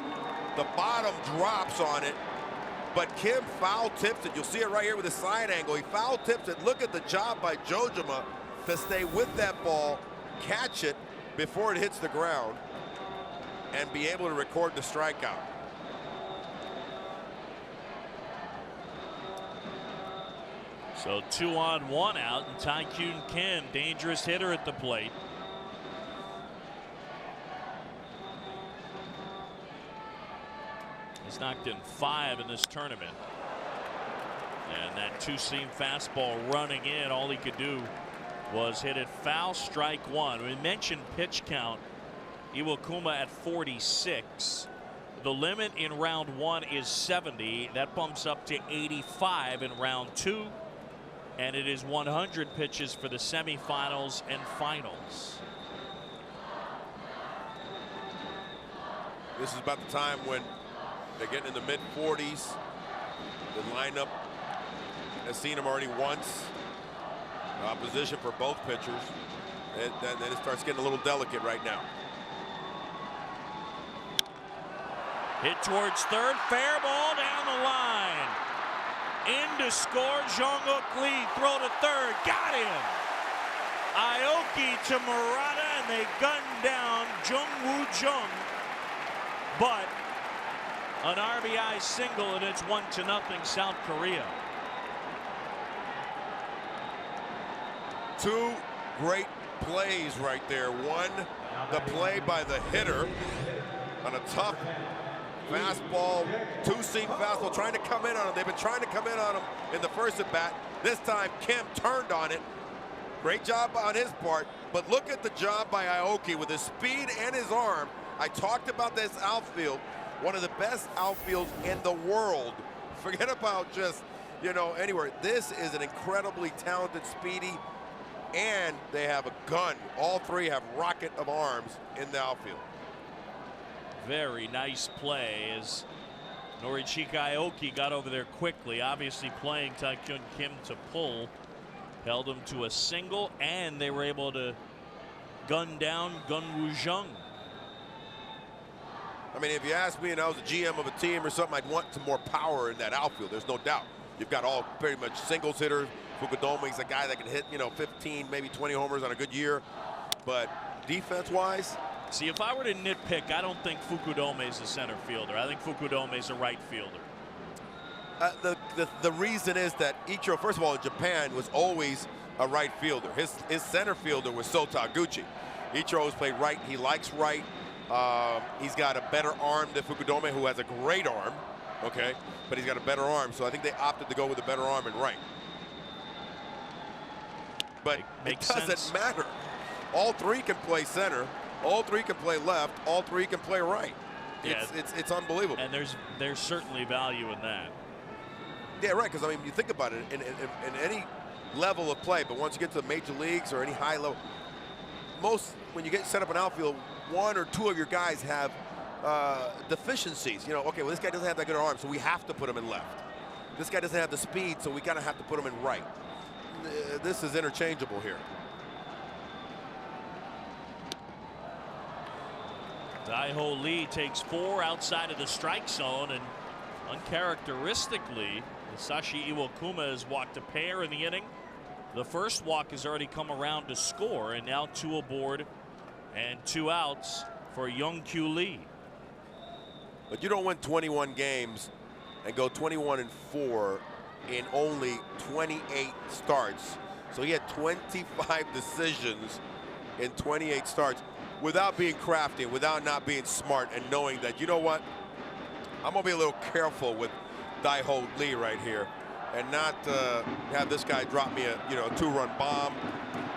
The bottom drops on it, but Kim foul tips it. You'll see it right here with the side angle. He foul tips it. Look at the job by Jojima to stay with that ball, catch it before it hits the ground, and be able to record the strikeout. So 2 on 1 out, and Tycoon Kim, dangerous hitter at the plate. He's knocked in 5 in this tournament. And that 2-seam fastball running in, all he could do was hit it foul, strike 1. We mentioned pitch count. Iwakuma at 46. The limit in round 1 is 70. That bumps up to 85 in round 2. And it is 100 pitches for the semifinals and finals. This is about the time when they're getting in the mid-40s. The lineup has seen him already once. Opposition for both pitchers. And then it starts getting a little delicate right now. Hit towards third, fair ball down the line. In to score, Jung-Uk Lee, throw to third, got him. Aoki to Murata, and they gun down Jung-Woo Jung. But an RBI single, and it's 1-0 South Korea. 2 great plays right there. One, the play by the hitter on a tough fastball, 2-seam fastball, trying to come in on him. They've been trying to come in on him in the first at bat. This time, Kim turned on it. Great job on his part, but look at the job by Aoki with his speed and his arm. I talked about this outfield, one of the best outfields in the world. Forget about just, anywhere. This is an incredibly talented, speedy, and they have a gun. All 3 have rocket of arms in the outfield. Very nice play as Norichika Aoki got over there quickly, obviously playing Tycoon Kim to pull. Held him to a single, and they were able to gun down Jung-Woo Jung. I mean, if you ask me and I was a GM of a team or something, I'd want some more power in that outfield. There's no doubt. You've got all pretty much singles hitters. Fukudome's a guy that can hit, 15, maybe 20 homers on a good year. But defense-wise, see, if I were to nitpick, I don't think Fukudome is a center fielder. I think Fukudome is a right fielder. The reason is that Ichiro, first of all, in Japan, was always a right fielder. His center fielder was Sota Taguchi. Ichiro always played right. He likes right. He's got a better arm than Fukudome, who has a great arm, okay? But he's got a better arm, so I think they opted to go with a better arm and right. But it doesn't matter. All 3 can play center. All 3 can play left. All 3 can play right. Yeah, it's unbelievable. And there's certainly value in that. Yeah, right, because, I mean, you think about it, in any level of play, but once you get to the major leagues or any high level, when you get set up an outfield, 1 or 2 of your guys have deficiencies. Okay, well, this guy doesn't have that good arm, so we have to put him in left. This guy doesn't have the speed, so we kind of have to put him in right. This is interchangeable here. Daiho Lee takes 4 outside of the strike zone, and uncharacteristically, Sashi Iwakuma has walked a pair in the inning. The first walk has already come around to score, and now 2 aboard and 2 outs for Jung-Kyu Lee. But you don't win 21 games and go 21-4 in only 28 starts. So he had 25 decisions in 28 starts without being crafty, without not being smart, and knowing that, you know what, I'm going to be a little careful with Dai-Ho Lee right here and not have this guy drop me a 2-run bomb.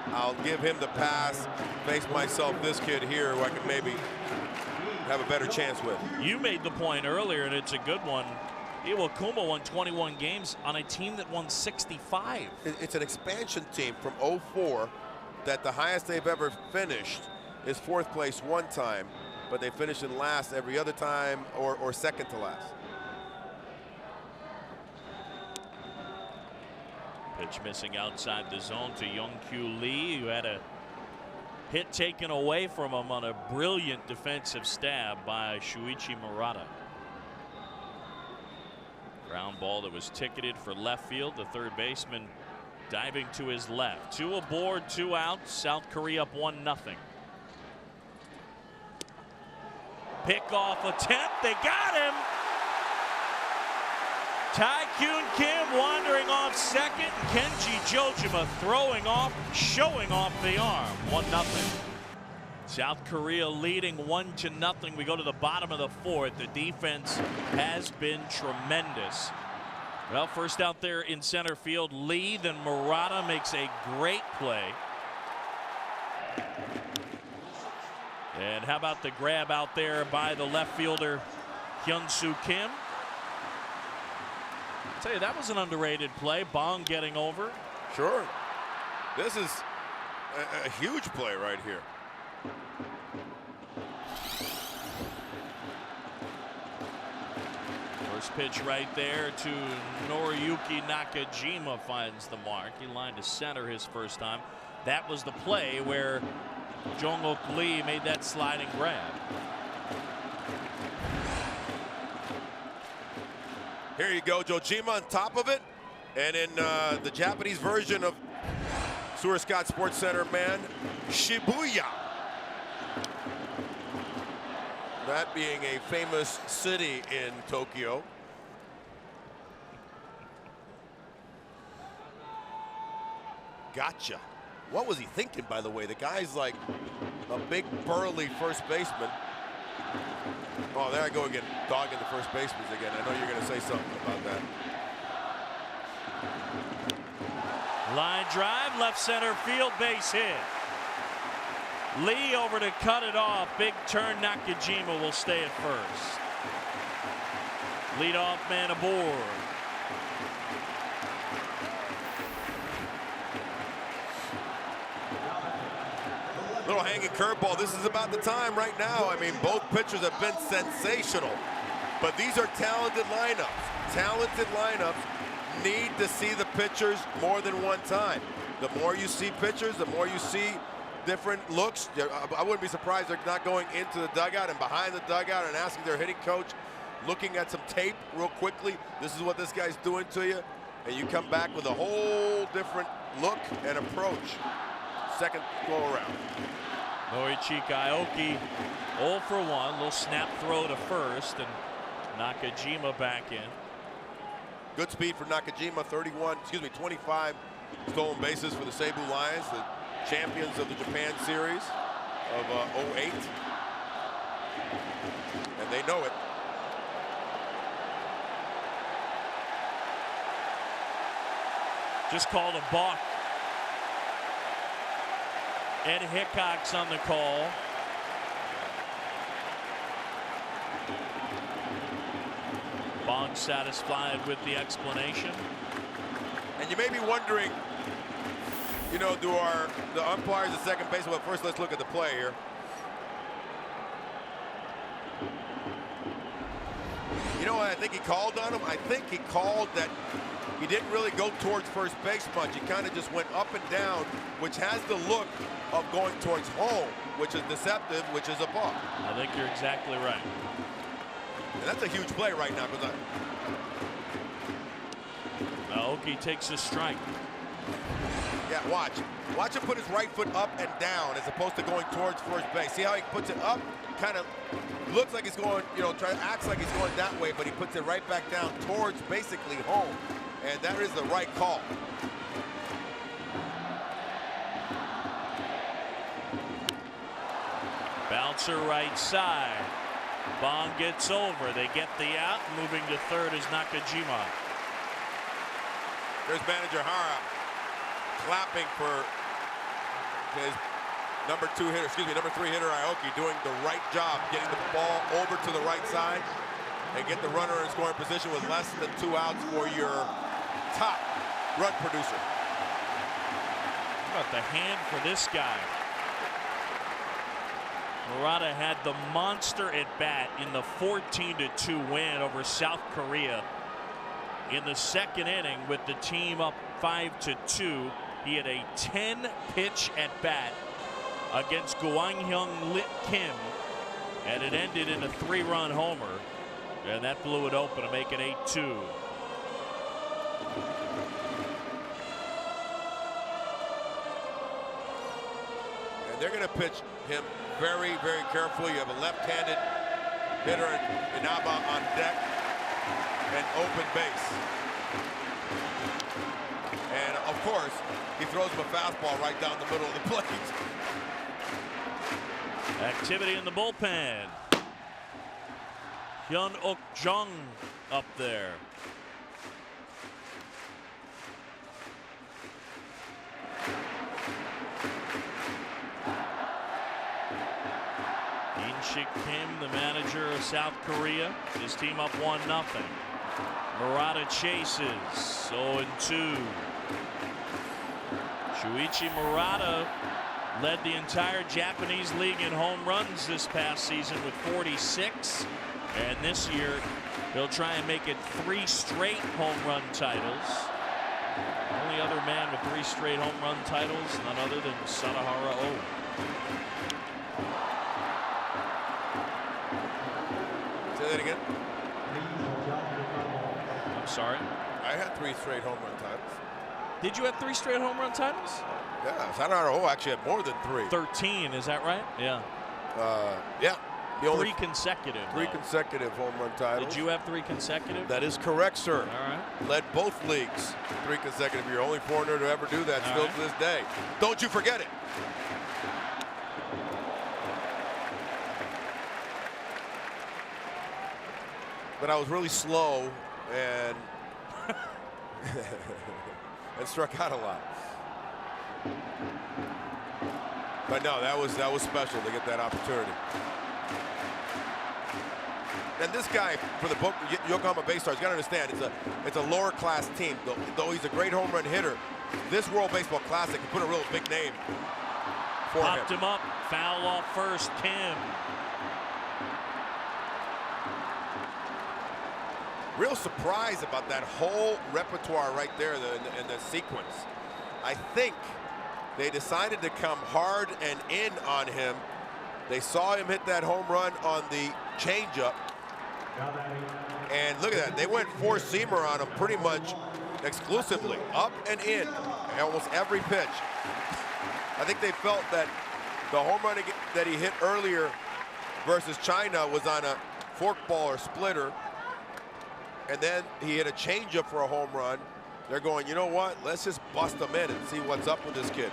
I'll give him the pass, face myself this kid here who I can maybe have a better chance with. You made the point earlier, and it's a good one. Iwakuma won 21 games on a team that won 65. It's an expansion team from 04 that the highest they've ever finished is 4th place one time, but they finish in last every other time or second to last. Pitch missing outside the zone to Young-Kyu Lee, who had a hit taken away from him on a brilliant defensive stab by Shuichi Murata. Ground ball that was ticketed for left field. The third baseman diving to his left. 2 aboard, 2 out. South Korea up 1-0. Pickoff attempt. They got him. Tai-Kyun Kim wandering off second. Kenji Jojima throwing off, showing off the arm. 1-0. South Korea leading 1-0. We go to the bottom of the 4th. The defense has been tremendous. Well, first out there in center field, Lee, then Murata makes a great play. And how about the grab out there by the left fielder, Hyun-Soo Kim? I'll tell you, that was an underrated play. Bong getting over. Sure. This is a huge play right here. First pitch right there to Noriyuki Nakajima finds the mark. He lined to center his first time. That was the play where Jong-Ok Lee made that sliding grab. Here you go, Jojima on top of it. And in the Japanese version of Sewer Scott Sports Center man, Shibuya. That being a famous city in Tokyo. Gotcha. What was he thinking, by the way? The guy's like a big burly first baseman. Oh, there I go again, dogging the first baseman again. I know you're going to say something about that. Line drive, left center field, base hit. Lee over to cut it off. Big turn. Nakajima will stay at first. Leadoff man aboard. Little hanging curveball. This is about the time right now. I mean, both pitchers have been sensational, but these are talented lineups. Talented lineups need to see the pitchers more than one time. The more you see pitchers, the more you see different looks. I wouldn't be surprised they're not going into the dugout and behind the dugout and asking their hitting coach, looking at some tape real quickly. This is what this guy's doing to you. And you come back with a whole different look and approach. Second go around. Noichika Aoki 0 for 1. Little snap throw to first, and Nakajima back in. Good speed for Nakajima. 25 stolen bases for the Seibu Lions, the champions of the Japan Series of 08. And they know it. Just called a balk. Ed Hickok's on the call. Bong satisfied with the explanation. And you may be wondering, you know, do the umpires at second base? Well, first let's look at the play here. You know what I think he called on him? I think he called that he didn't really go towards first base much. He kind of just went up and down, which has the look of going towards home, which is deceptive, which is a balk. I think you're exactly right. And that's a huge play right now. Because Aoki takes a strike. yeah, watch. Watch him put his right foot up and down as opposed to going towards first base. See how he puts it up? Kind of looks like he's going, you know, acts like he's going that way, but he puts it right back down towards basically home. And that is the right call. Bouncer right side. Bong gets over. They get the out. Moving to third is Nakajima. There's manager Hara clapping for his number 3 hitter Aoki, doing the right job, getting the ball over to the right side and get the runner in scoring position with less than 2 outs for your top run producer. How about the hand for this guy? Murata had the monster at bat in the 14-2 win over South Korea. In the second inning, with the team up 5-2, he had a 10-pitch at bat against Gwanghyung Lit Kim, and it ended in a 3-run homer, and that blew it open to make it 8-2. And they're going to pitch him very, very carefully. You have a left-handed hitter in Inaba on deck and open base. And of course, he throws him a fastball right down the middle of the plate. Activity in the bullpen. Hyun-ok Jung up there. Shik Kim, the manager of South Korea, his team up 1-0. Murata chases 0-2. Shuichi Murata led the entire Japanese league in home runs this past season with 46, and this year he'll try and make it 3 straight home run titles. Only other man with 3 straight home run titles, none other than Sadahara Oh. Say that again. I'm sorry. I had 3 straight home run titles. Did you have 3 straight home run titles? Yeah, Sadahara actually had more than 3. 13, is that right? Yeah. Yeah. The only 3 consecutive. 3 consecutive home run titles. Did you have 3 consecutive? That is correct, sir. All right. Led both leagues 3 consecutive. You're only foreigner to ever do that still to this day. Don't you forget it. But I was really slow and and struck out a lot. But no, that was special to get that opportunity. And this guy, for the Yokohama Bay Stars, you got to understand, it's a lower class team. Though he's a great home run hitter, this World Baseball Classic can put a real big name for him. Popped him up, foul off first, Kim. Real surprise about that whole repertoire right there in the sequence. I think they decided to come hard and in on him. They saw him hit that home run on the changeup. And look at that, they went 4-seamer on him pretty much exclusively, up and in, almost every pitch. I think they felt that the home run that he hit earlier versus China was on a forkball or splitter, and then he hit a changeup for a home run. They're going, you know what, let's just bust him in and see what's up with this kid.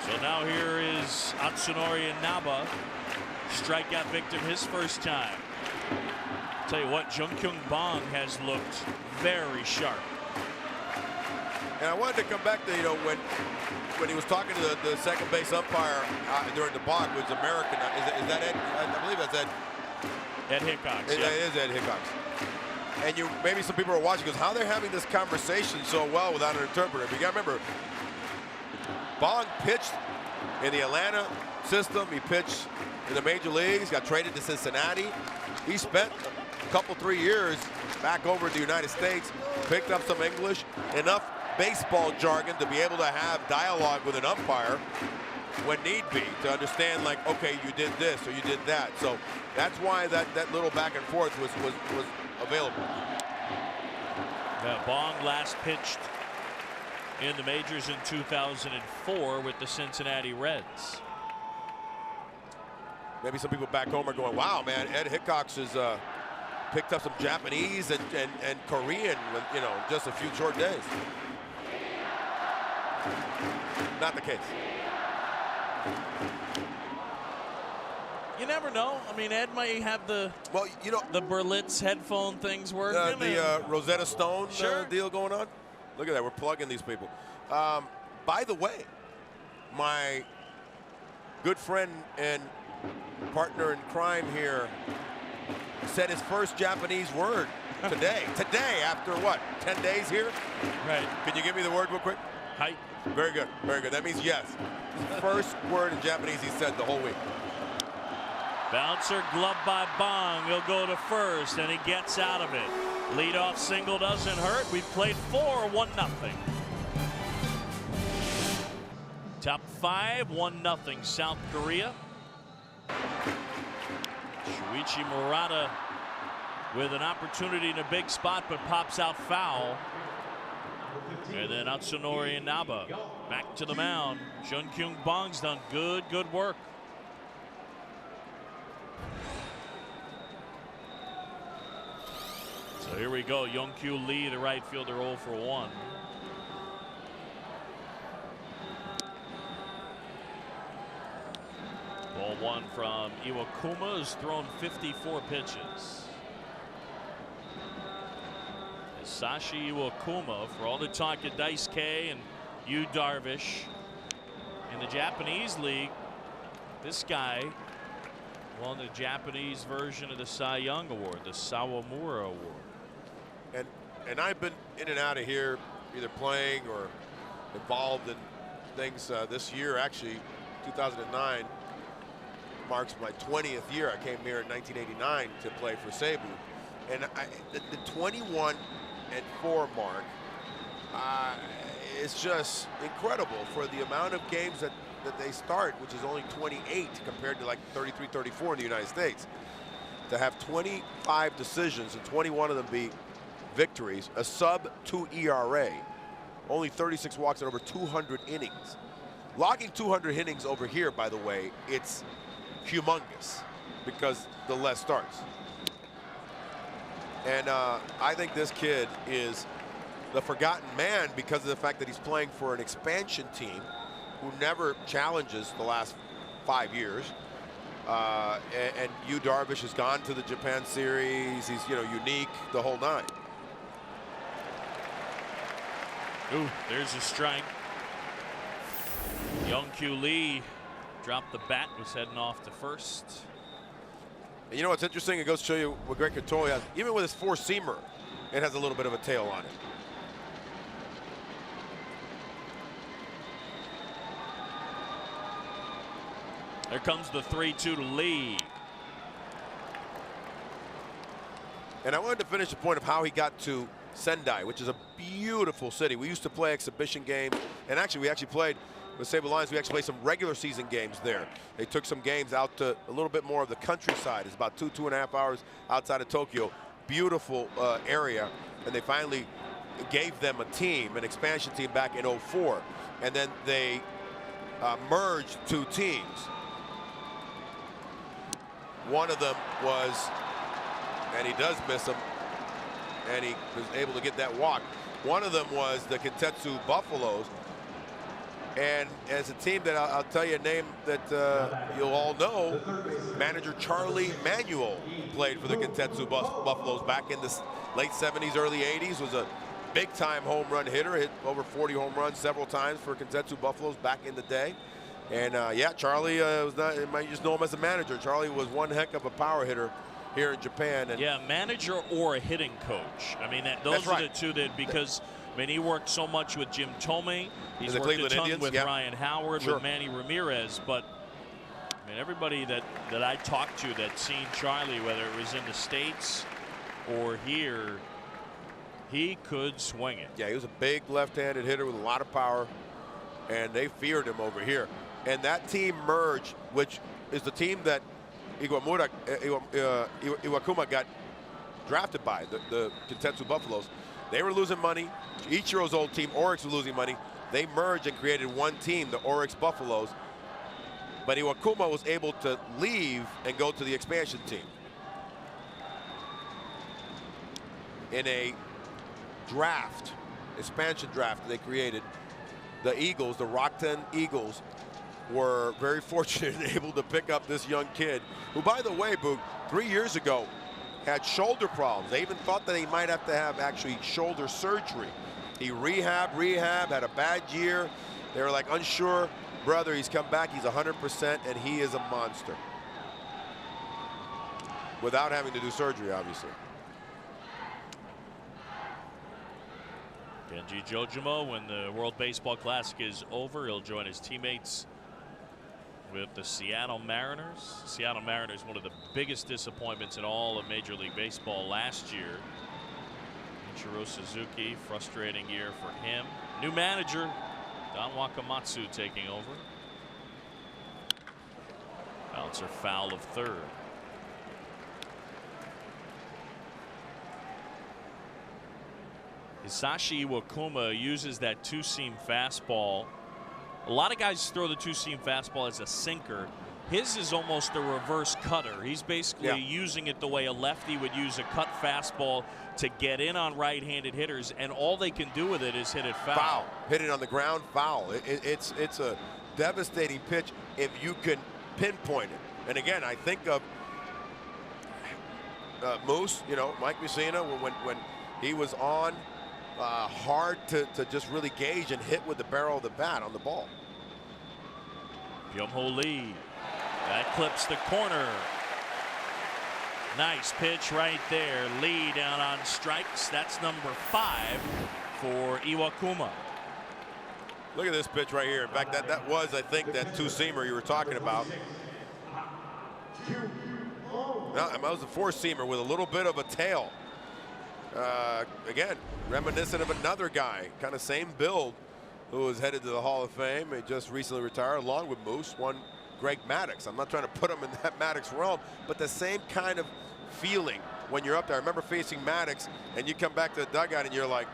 So now here is Atsunori Inaba, strikeout victim his first time. Tell you what, Jungkyung Bong has looked very sharp. And I wanted to come back to, you know, when he was talking to the second base umpire during the block, was American. Is that Ed? I believe that's Ed. Ed Hickox. It is Ed Hickox. And maybe some people are watching, because how they're having this conversation so well without an interpreter. But you got to remember, Bong pitched in the Atlanta system. He pitched in the major leagues, got traded to Cincinnati. He spent a couple, 3 years back over in the United States, picked up some English, enough baseball jargon to be able to have dialogue with an umpire when need be, to understand, like, okay, you did this or you did that. So that's why that little back and forth was available. Bong last pitched in the majors in 2004 with the Cincinnati Reds. Maybe some people back home are going, wow, man, Ed Hickox is picked up some Japanese and Korean, you know, just a few short days. Not the case. You never know. I mean, Ed may have the the Berlitz headphone things working. The Rosetta Stone Sure. deal going on. Look at that. We're plugging these people. By the way, my good friend and partner in crime here said his first Japanese word today. Today, after what, 10 days here? Right. Can you give me the word real quick? Hi. Very good. Very good. That means yes. First word in Japanese he said the whole week. Bouncer gloved by Bong. He'll go to first, and he gets out of it. Leadoff single doesn't hurt. We played 4, 1-0. Top 5, 1-0 South Korea. Shuichi Murata with an opportunity in a big spot, but pops out foul. And then Atsunori Inaba back to the mound. Jun Kyung Bong's done good work. So here we go. Young-kyu Lee, the right fielder, 0 for 1. Ball 1 from Iwakuma, who's thrown 54 pitches. Sashi Iwakuma, for all the talk of Dice K and Yu Darvish in the Japanese league, this guy won the Japanese version of the Cy Young Award, the Sawamura Award. And I've been in and out of here, either playing or involved in things this year. Actually, 2009 marks my 20th year. I came here in 1989 to play for Seibu. And the 21-4 mark is just incredible for the amount of games that they start, which is only 28 compared to like 33, 34 in the United States. To have 25 decisions and 21 of them be victories, a sub-2 ERA, only 36 walks and over 200 innings. Logging 200 innings over here, by the way, it's humongous because the less starts. And I think this kid is the forgotten man because of the fact that he's playing for an expansion team who never challenges the last 5 years. And Yu Darvish has gone to the Japan series. He's, unique, the whole nine. Ooh, there's a strike. Young-kyu Lee dropped the bat, was heading off to first. And you know what's interesting? It goes to show you what Greg Cottoy has. Even with his four-seamer, it has a little bit of a tail on it. There comes the 3-2 to Lee. And I wanted to finish the point of how he got to Sendai, which is a beautiful city. We used to play exhibition games, and we actually played with Sable Lions. We actually played some regular season games there. They took some games out to a little bit more of the countryside. It's about 2.5 hours outside of Tokyo. Beautiful area, and they finally gave them a team, an expansion team back in '04, and then they merged two teams. One of them was, and he does miss him, and he was able to get that walk. One of them was the Kintetsu Buffaloes. And as a team that I'll tell you a name that you'll all know, manager Charlie Manuel played for the Kintetsu Buffaloes back in the late 70s, early 80s, was a big-time home run hitter, hit over 40 home runs several times for Kintetsu Buffaloes back in the day. And yeah, Charlie was not, you might just know him as a manager. Charlie was one heck of a power hitter here in Japan. And yeah, manager or a hitting coach. I mean, those are the two that, because I mean, he worked so much with Jim Tomei. He's worked a ton with Ryan Howard, with Manny Ramirez. But I mean, everybody that I talked to that's seen Charlie, whether it was in the States or here, he could swing it. Yeah, he was a big left-handed hitter with a lot of power, and they feared him over here. And that team merged, which is the team that Iwakuma got drafted by, the Kintetsu Buffaloes. They were losing money. Ichiro's old team, Oryx, was losing money. They merged and created one team, the Oryx Buffaloes. But Iwakuma was able to leave and go to the expansion team. in a draft, expansion draft they created. The Eagles, the Rockton Eagles, were very fortunate and able to pick up this young kid, who, by the way, Boog, 3 years ago had shoulder problems. They even thought that he might have to have actually shoulder surgery. He rehabbed, had a bad year. They were like unsure. Brother, he's come back, he's 100%, and he is a monster. Without having to do surgery, obviously. Kenji Jojima, when the World Baseball Classic is over, he'll join his teammates with the Seattle Mariners. Seattle Mariners, one of the biggest disappointments in all of Major League Baseball last year. Ichiro Suzuki, frustrating year for him. New manager, Don Wakamatsu, taking over. Bouncer foul of third. Hisashi Iwakuma uses that two-seam fastball. A lot of guys throw the two-seam fastball as a sinker. His is almost a reverse cutter. He's basically using it the way a lefty would use a cut fastball to get in on right-handed hitters, and all they can do with it is hit it foul. Foul. Hit it on the ground, foul. It's a devastating pitch if you can pinpoint it. And again, I think of Moose, you know, Mike Mussina, when he was on, hard to just really gauge and hit with the barrel of the bat on the ball. Byung-ho Lee. That clips the corner. Nice pitch right there. Lee down on strikes. That's number 5 for Iwakuma. Look at this pitch right here. In fact, that was, I think, that two-seamer you were talking about. No, that was a four-seamer with a little bit of a tail. Again, reminiscent of another guy, kind of same build, who was headed to the Hall of Fame. He just recently retired, along with Moose, one Greg Maddux. I'm not trying to put him in that Maddux realm, but the same kind of feeling when you're up there. I remember facing Maddux, and you come back to the dugout, and you're like,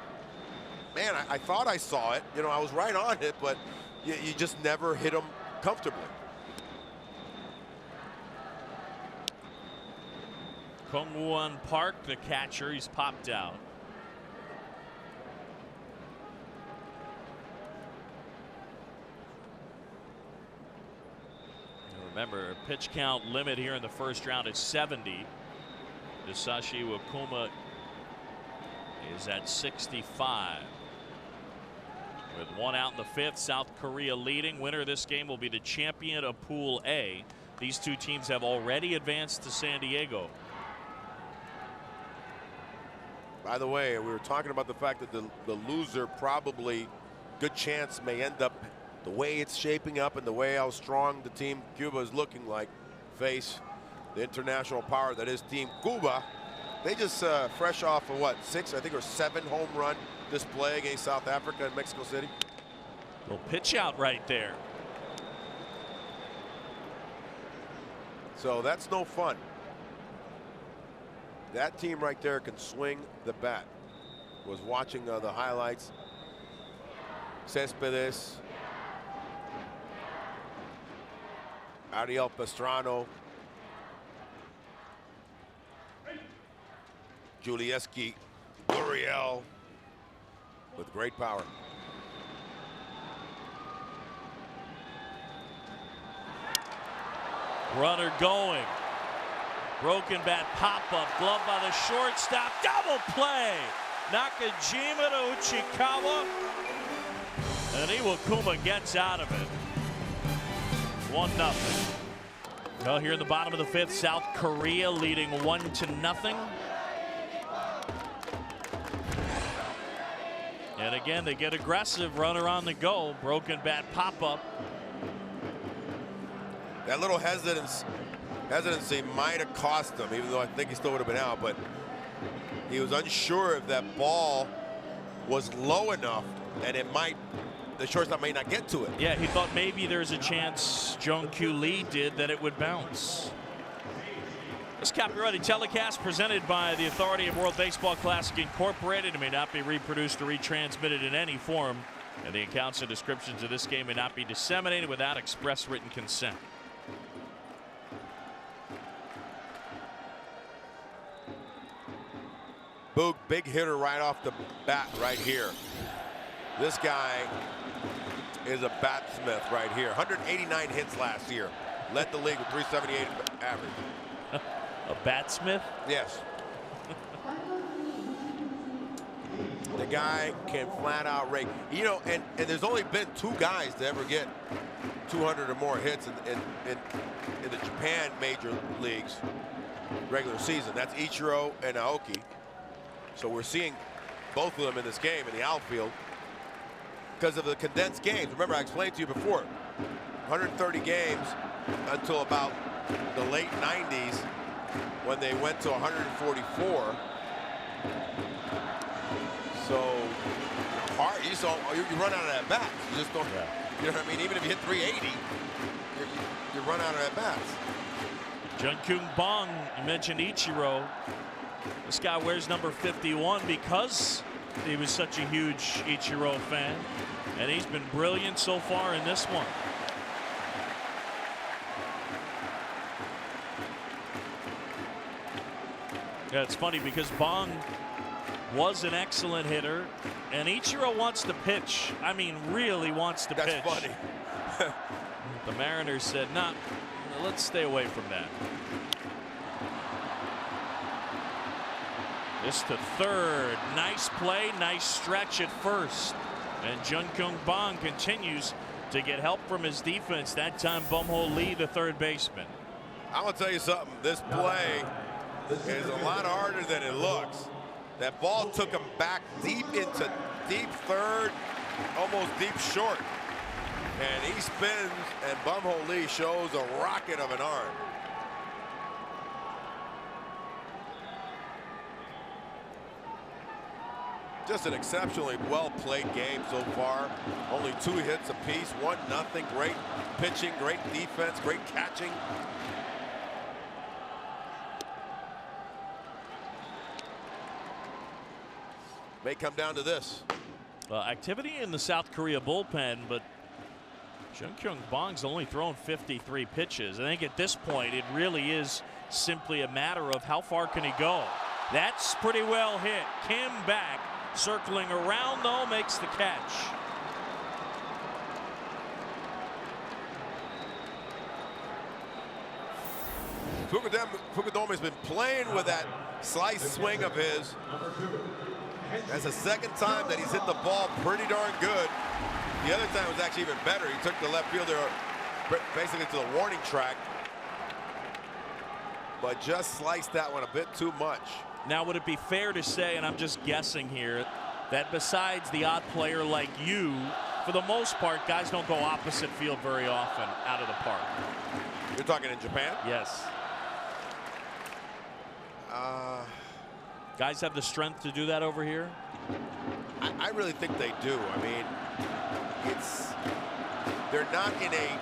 man, I thought I saw it. You know, I was right on it, but you just never hit him comfortably. Kong-Won Park, the catcher, he's popped out. Remember, pitch count limit here in the first round is 70. Hisashi Iwakuma is at 65. With one out in the 5th, South Korea leading. Winner of this game will be the champion of Pool A. These two teams have already advanced to San Diego. By the way, we were talking about the fact that the loser probably, good chance, may end up, the way it's shaping up and the way how strong the team Cuba is looking like, face the international power that is Team Cuba. They just fresh off of what, 6, I think, or 7 home run display against South Africa in Mexico City. Little pitch out right there. So that's no fun. That team right there can swing the bat. Was watching the highlights. Cespedes, Ariel Pastrano, Julieski, Gurriel, with great power. Runner going. Broken bat pop-up, glove by the shortstop, double play. Nakajima to Uchikawa, and Iwakuma gets out of it. 1-0. Well, here in the bottom of the 5th, South Korea leading 1-0. And again, they get aggressive, runner on the go, broken bat pop-up. That little hesitancy might have cost him, even though I think he still would have been out, but he was unsure if that ball was low enough and the shortstop may not get to it. Yeah, he thought maybe there's a chance, Jong-Kyu Lee did, that it would bounce. This copyrighted telecast presented by the Authority of World Baseball Classic Incorporated. It may not be reproduced or retransmitted in any form, and the accounts and descriptions of this game may not be disseminated without express written consent. Boog, big hitter right off the bat right here. This guy is a batsmith right here. 189 hits last year. Led the league with 378 average. A batsmith? Yes. The guy can flat out rake. You know, and there's only been 2 guys to ever get 200 or more hits in the Japan major leagues regular season. That's Ichiro and Aoki. So we're seeing both of them in this game in the outfield because of the condensed games. Remember, I explained to you before, 130 games until about the late 90s when they went to 144. So hard, you run out of at bats. You just don't. Yeah. You know what I mean? Even if you hit 380, you run out of at bats. Jungkyung Bong, you mentioned Ichiro. This guy wears number 51 because he was such a huge Ichiro fan, and he's been brilliant so far in this one. Yeah, it's funny because Bong was an excellent hitter, and Ichiro wants to pitch. I mean, really wants to pitch. That's funny. The Mariners said, nah, let's stay away from that. This to third. Nice play, nice stretch at first. And Jungkyung Bong continues to get help from his defense. That time, Bumho Lee, the third baseman. I'm going to tell you something. This play is a lot harder than it looks. That ball took him back deep into deep third, almost deep short. And he spins, and Bumho Lee shows a rocket of an arm. Just an exceptionally well-played game so far. Only 2 hits apiece, 1-0. Great pitching, great defense, great catching. May come down to this. Activity in the South Korea bullpen, but Jungkyung Bong's only thrown 53 pitches. I think at this point it really is simply a matter of how far can he go. That's pretty well hit. Kim back, circling around though, makes the catch. Fukudome has been playing with that slice swing of his. That's the second time that he's hit the ball pretty darn good. The other time was actually even better. He took the left fielder basically to the warning track, but just sliced that one a bit too much. Now, would it be fair to say, and I'm just guessing here, that besides the odd player like you, for the most part, guys don't go opposite field very often out of the park? You're talking in Japan? Yes. Guys have the strength to do that over here? I really think they do. I mean, they're not in a,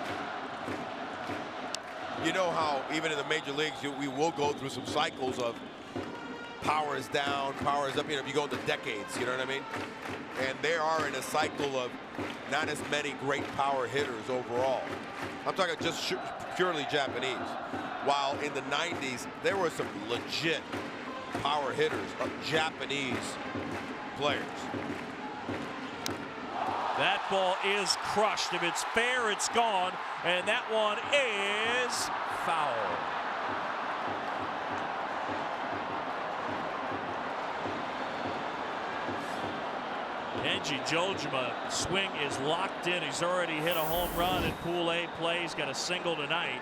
you know how even in the major leagues, we will go through some cycles of power is down, power is up. You know, if you go into decades, you know what I mean? And they are in a cycle of not as many great power hitters overall. I'm talking just purely Japanese. While in the 90s, there were some legit power hitters of Japanese players. That ball is crushed. If it's fair, it's gone. And that one is foul. Kenji Jojima swing is locked in. He's already hit a home run in Pool A play. He's got a single tonight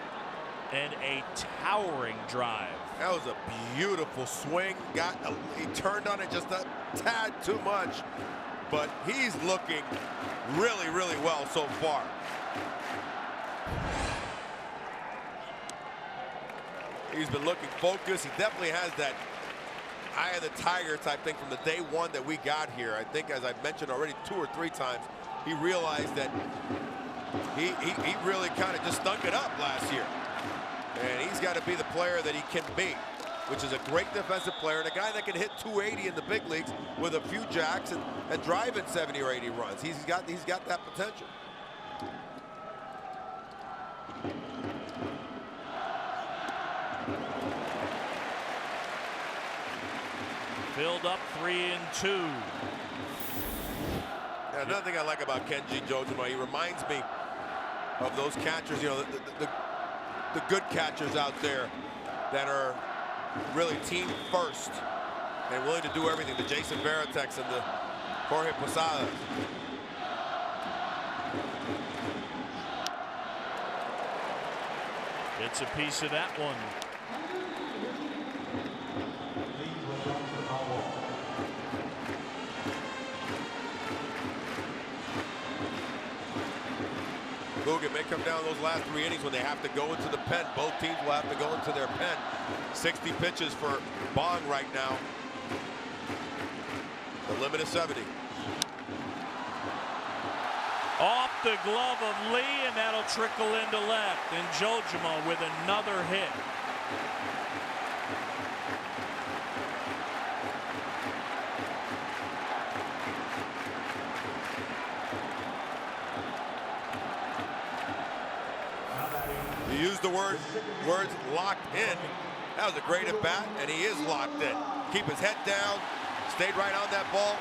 and a towering drive. That was a beautiful swing. He turned on it just a tad too much, but he's looking really, really well so far. He's been looking focused. He definitely has that eye of the tiger type thing from the day one that we got here. I think, as I've mentioned already 2 or 3 times, he realized that he really kind of just stunk it up last year. And he's got to be the player that he can be, which is a great defensive player and a guy that can hit 280 in the big leagues with a few jacks and drive in 70 or 80 runs. He's got that potential. Filled up 3-2. Yeah, another thing I like about Kenji Jojima, he reminds me of those catchers, you know, the good catchers out there that are really team first and willing to do everything. The Jason Varitek's and the Jorge Posadas. Gets a piece of that one. It may come down those last 3 innings when they have to go into the pen. Both teams will have to go into their pen. 60 pitches for Bong right now. The limit is 70. Off the glove of Lee, and that'll trickle into left. And Jojima with another hit. You use the words locked in. That was a great at bat, and he is locked in. Keep his head down, stayed right on that ball,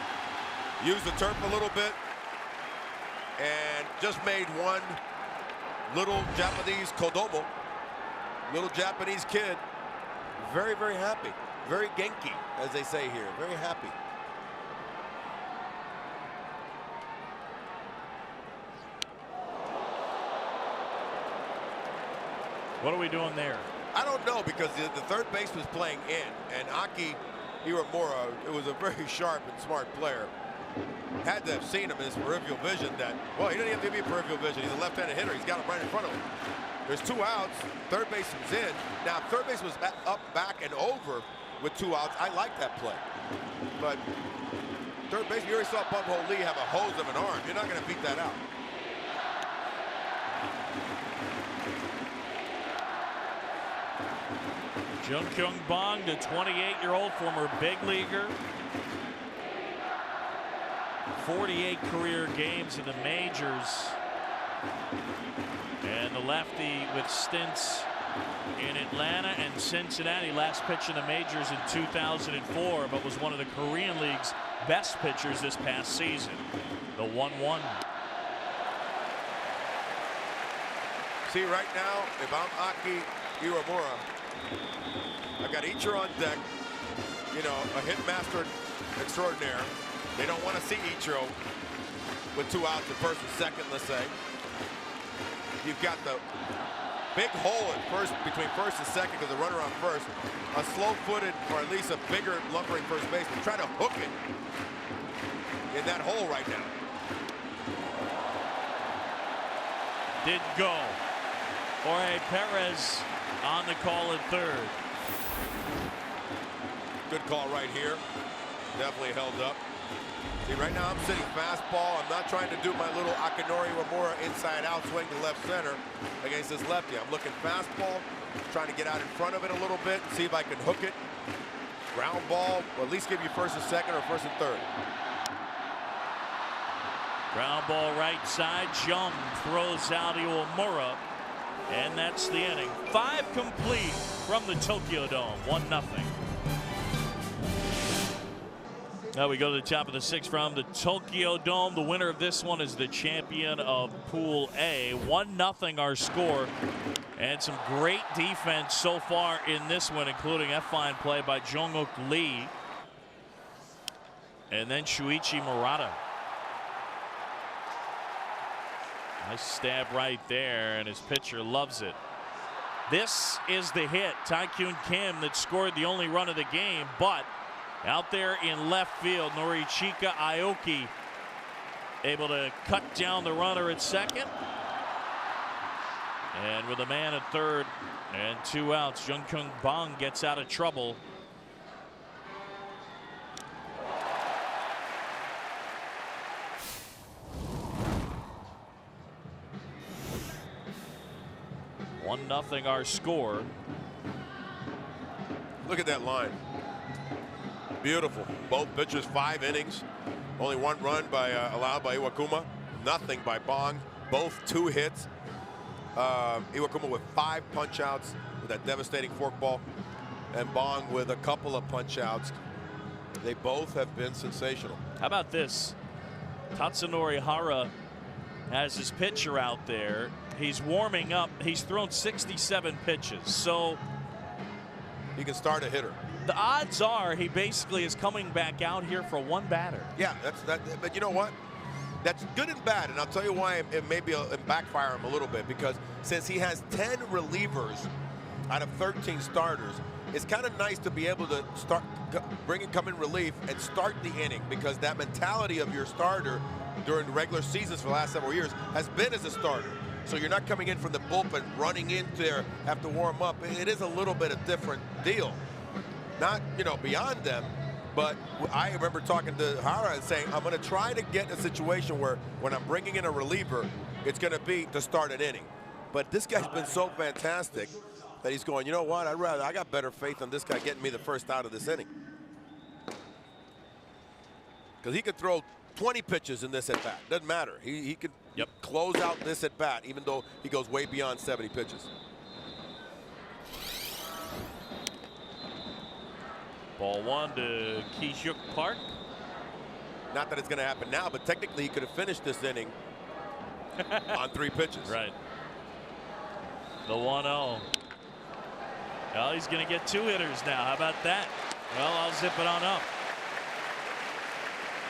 used the turf a little bit, and just made one little Japanese Kodomo, little Japanese kid, very, very happy. Very genki, as they say here, very happy. What are we doing there? I don't know, because the third base was playing in, and Aki Iwamura, it was a very sharp and smart player. Had to have seen him in his peripheral vision that, well, he doesn't have to be peripheral vision. He's a left-handed hitter. He's got him right in front of him. There's 2 outs. Third baseman's in. Now, third base was up, back, and over with 2 outs. I like that play. But third base, you already saw Bumhole Lee have a hose of an arm. You're not going to beat that out. Jung-Kyung Bong, the 28-year-old former big leaguer. 48 career games in the majors. And the lefty with stints in Atlanta and Cincinnati. Last pitch in the majors in 2004, but was one of the Korean League's best pitchers this past season. The 1-1. See, right now, if I'm Aki Iwamura, I've got Ichiro on deck, you know, a hit master extraordinaire. They don't want to see Ichiro with 2 outs at first and second, let's say. You've got the big hole at first, between first and second, because the runner on first. A slow-footed, or at least a bigger, lumbering first baseman. Try to hook it in that hole right now. Did go. Jorge Perez on the call at third. Good call right here. Definitely held up. See, right now I'm sitting fastball. I'm not trying to do my little Akinori Iwamura inside out swing to left center against this lefty. I'm looking fastball, trying to get out in front of it a little bit, see if I can hook it. Ground ball, or at least give you first and second or first and third. Ground ball right side. Jung throws out Iwamura. And that's the inning. 5 complete from the Tokyo Dome. 1-0. Now we go to the top of the 6th from the Tokyo Dome. The winner of this one is the champion of Pool A. 1-0 our score. And some great defense so far in this one, including a fine play by Jong-uk Lee. And then Shuichi Murata. Nice stab right there, and his pitcher loves it. This is the hit, Taekyun Kim, that scored the only run of the game, but out there in left field, Norichika Aoki able to cut down the runner at second. And with a man at third and 2 outs, Jung-Kyung Bong gets out of trouble. Nothing our score. Look at that line. Beautiful. Both pitchers 5 innings. Only 1 run allowed by Iwakuma. Nothing by Bong. Both 2 hits. Iwakuma with 5 punch outs with that devastating forkball, and Bong with a couple of punch outs They both have been sensational. How about this? Tatsunori Hara has his pitcher out there. He's warming up. He's thrown 67 pitches. So he can start a hitter. The odds are he basically is coming back out here for one batter. Yeah, but you know what? That's good and bad, and I'll tell you why it may backfire him a little bit, because since he has 10 relievers out of 13 starters, it's kind of nice to be able to come in relief and start the inning, because that mentality of your starter during the regular seasons for the last several years has been as a starter. So you're not coming in from the bullpen, running in there, have to warm up. It is a little bit of different deal. Not, beyond them, but I remember talking to Hara and saying, I'm going to try to get a situation where when I'm bringing in a reliever, it's going to be to start an inning. But this guy's been so fantastic that he's going, you know what, I got better faith in this guy getting me the first out of this inning. Because he could throw 20 pitches in this at-bat. Doesn't matter. He could close out this at-bat, even though he goes way beyond 70 pitches. Ball one to Ki-Hyuk Park. Not that it's going to happen now, but technically he could have finished this inning on 3 pitches. Right. The 1-0. Well, he's going to get 2 hitters now. How about that? Well, I'll zip it on up.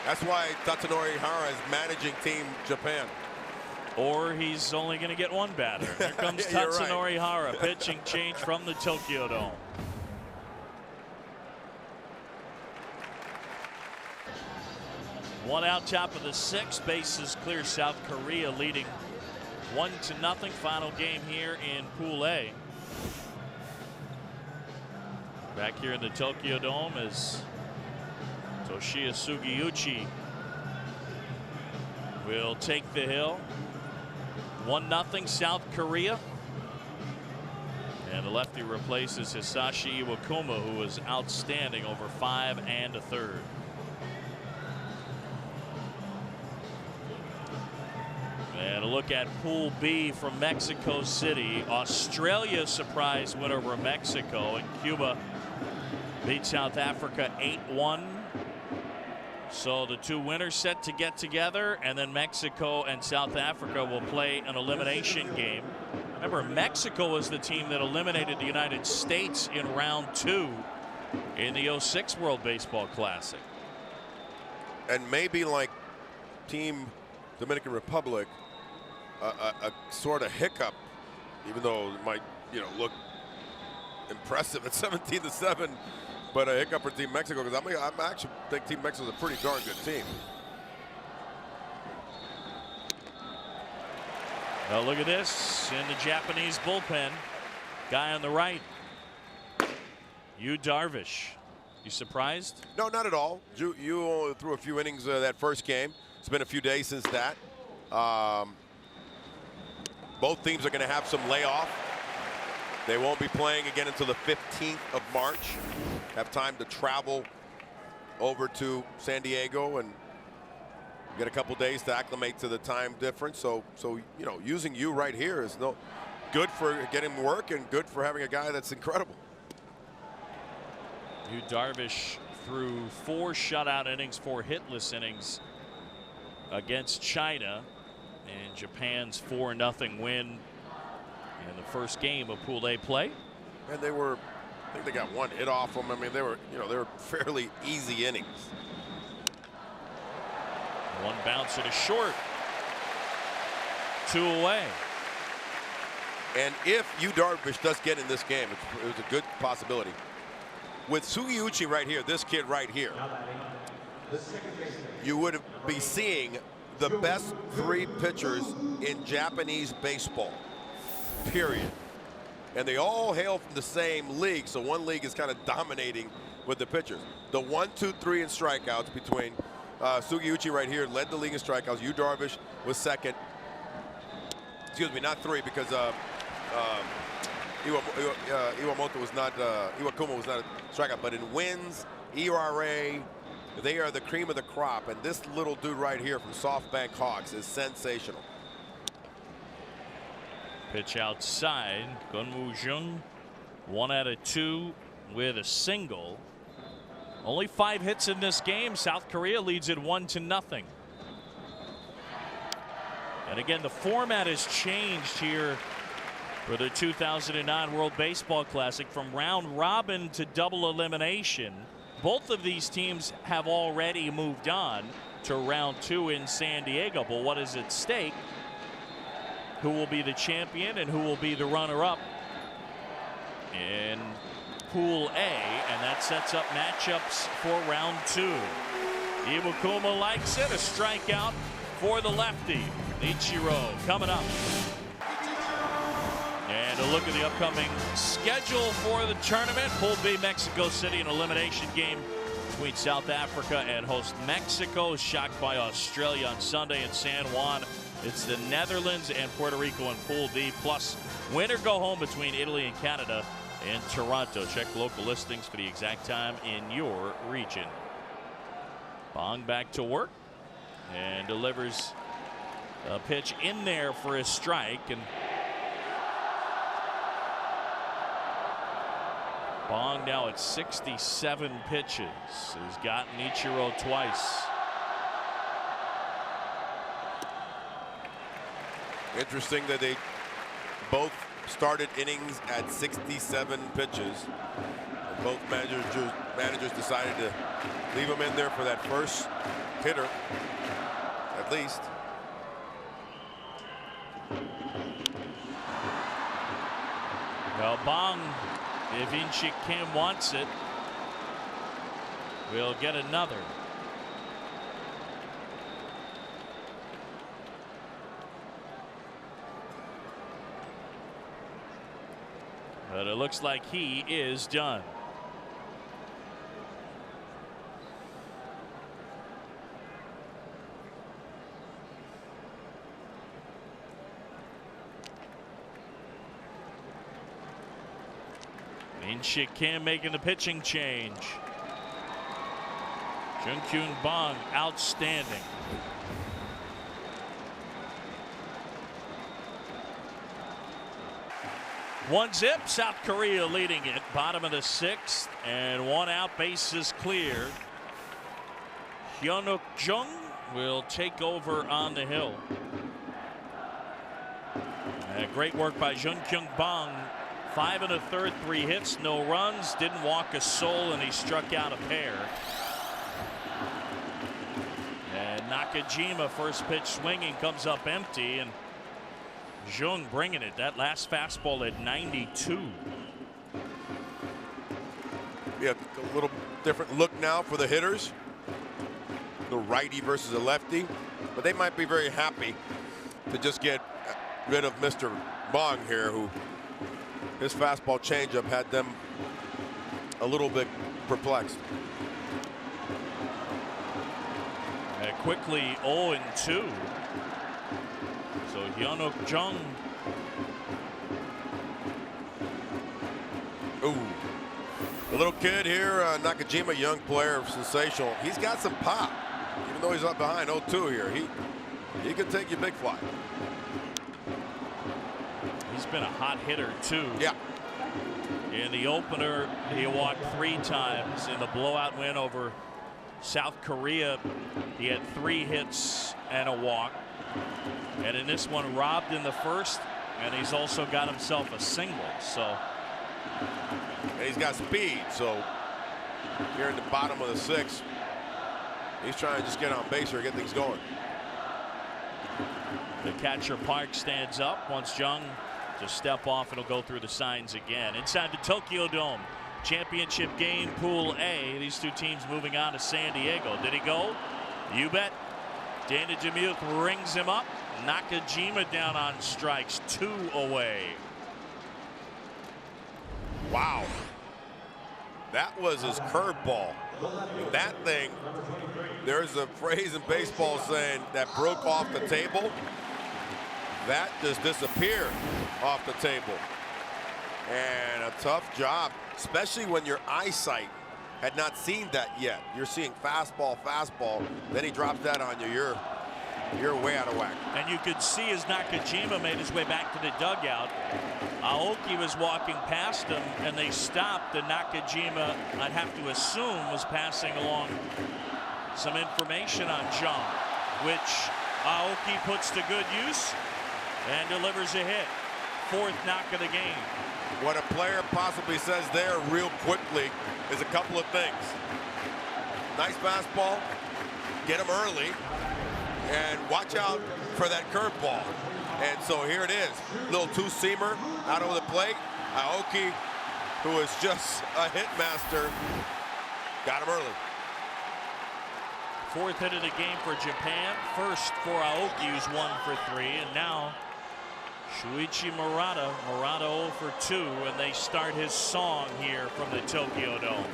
That's why Tatsunori Hara is managing Team Japan. Or he's only going to get 1 batter. Here comes Tatsunori Hara, pitching change from the Tokyo Dome. One out, top of the 6th. Bases clear. South Korea leading 1-0. Final game here in Pool A. Back here in the Tokyo Dome is Toshiya Sugiyuchi will take the hill. 1-0 South Korea. And the lefty replaces Hisashi Iwakuma, who was outstanding over 5 1/3. And a look at Pool B from Mexico City. Australia surprise win over Mexico, and Cuba beat South Africa 8-1. So the 2 winners set to get together, and then Mexico and South Africa will play an elimination game. Remember, Mexico was the team that eliminated the United States in round 2 in the '06 World Baseball Classic. And maybe like Team Dominican Republic, a sort of hiccup, even though it might look impressive at 17-7, but a hiccup for Team Mexico, because I actually think Team Mexico is a pretty darn good team. Well, look at this in the Japanese bullpen. Guy on the right, Yu Darvish. You surprised? No, not at all. You only threw a few innings that first game. It's been a few days since that. Both teams are going to have some layoff. They won't be playing again until the 15th of March. Have time to travel over to San Diego and get a couple days to acclimate to the time difference. So using you right here is good for getting work and good for having a guy that's incredible. Yu Darvish threw 4 shutout innings, 4 hitless innings against China, and Japan's 4-0 win in the first game of Pool A play. And I think they got 1 hit off them. I mean, they were fairly easy innings. 1 bouncer to short. 2 away. And if Yu Darvish does get in this game, it was a good possibility. With Sugiyuchi right here, this kid right here, you would be seeing the best 3 pitchers in Japanese baseball, period. And they all hail from the same league, so one league is kind of dominating with the pitchers. The 1, 2, 3 in strikeouts between Sugiyuchi right here led the league in strikeouts. Yu Darvish was second. Excuse me, not 3, because Iwakuma was not a strikeout, but in wins, ERA, they are the cream of the crop. And this little dude right here from SoftBank Hawks is sensational. Pitch outside. Gunwoo Jung, 1 out of 2 with a single. Only 5 hits in this game. South Korea leads it 1-0. And again, the format has changed here for the 2009 World Baseball Classic from round robin to double elimination. Both of these teams have already moved on to round 2 in San Diego. But what is at stake? Who will be the champion and who will be the runner-up in Pool A, and that sets up matchups for round 2. Iwakuma likes it. A strikeout for the lefty. Ichiro coming up. And a look at the upcoming schedule for the tournament. Pool B, Mexico City, an elimination game between South Africa and host Mexico. Shocked by Australia on Sunday in San Juan. It's the Netherlands and Puerto Rico in Pool D, plus win or go home between Italy and Canada in Toronto. Check local listings for the exact time in your region. Bong back to work and delivers a pitch in there for a strike. And Bong now at 67 pitches. He's gotten Ichiro twice. Interesting that they both started innings at 67 pitches. And both managers decided to leave him in there for that first hitter, at least. Well, Bong, if Inchik Kim wants it, we'll get another. But it looks like he is done. Inchik Kim making the pitching change. Jung-Kyung Bong outstanding. One zip, South Korea leading it. Bottom of the 6th, and 1 out, bases clear. Hyunuk Jung will take over on the hill. Great work by Jung-Kyung Bong. 5 1/3, 3 hits, no runs, didn't walk a soul, and he struck out a pair. And Nakajima, first pitch swinging, comes up empty, and Jung bringing it. That last fastball at 92. Yeah, a little different look now for the hitters. The righty versus a lefty, but they might be very happy to just get rid of Mr. Bong here, who his fastball changeup had them a little bit perplexed. Quickly 0-2. So Hyunuk Jung. Ooh. The little kid here, Nakajima, young player, sensational. He's got some pop, even though he's up behind 0-2 here. He can take you big fly. He's been a hot hitter too. Yeah. In the opener, he walked 3 times. In the blowout win over South Korea, he had 3 hits and a walk. And in this one, robbed in the first, and he's also got himself a single. So, and he's got speed. So here in the bottom of the 6th, he's trying to just get on base or get things going. The catcher Park stands up, wants Jung to step off, and he'll go through the signs again. Inside the Tokyo Dome, championship game, Pool A. These 2 teams moving on to San Diego. Did he go? You bet. Dana Demuth rings him up. Nakajima down on strikes, 2 away. Wow. That was his curveball. That thing, there's a phrase in baseball saying that broke off the table. That just disappeared off the table. And a tough job, especially when your eyesight had not seen that yet. You're seeing fastball, then he drops that on you. You're way out of whack. And you could see as Nakajima made his way back to the dugout, Aoki was walking past him, and they stopped, and Nakajima, I'd have to assume, was passing along some information on John, which Aoki puts to good use and delivers a hit. 4th knock of the game. What a player possibly says there real quickly is a couple of things. Nice fastball, get him early, and watch out for that curveball. And so here it is, little two-seamer out over the plate. Aoki, who is just a hit master, got him early. 4th hit of the game for Japan. First for Aoki, who's 1 for 3, and now Shuichi Murata. Murata 0 for 2, and they start his song here from the Tokyo Dome.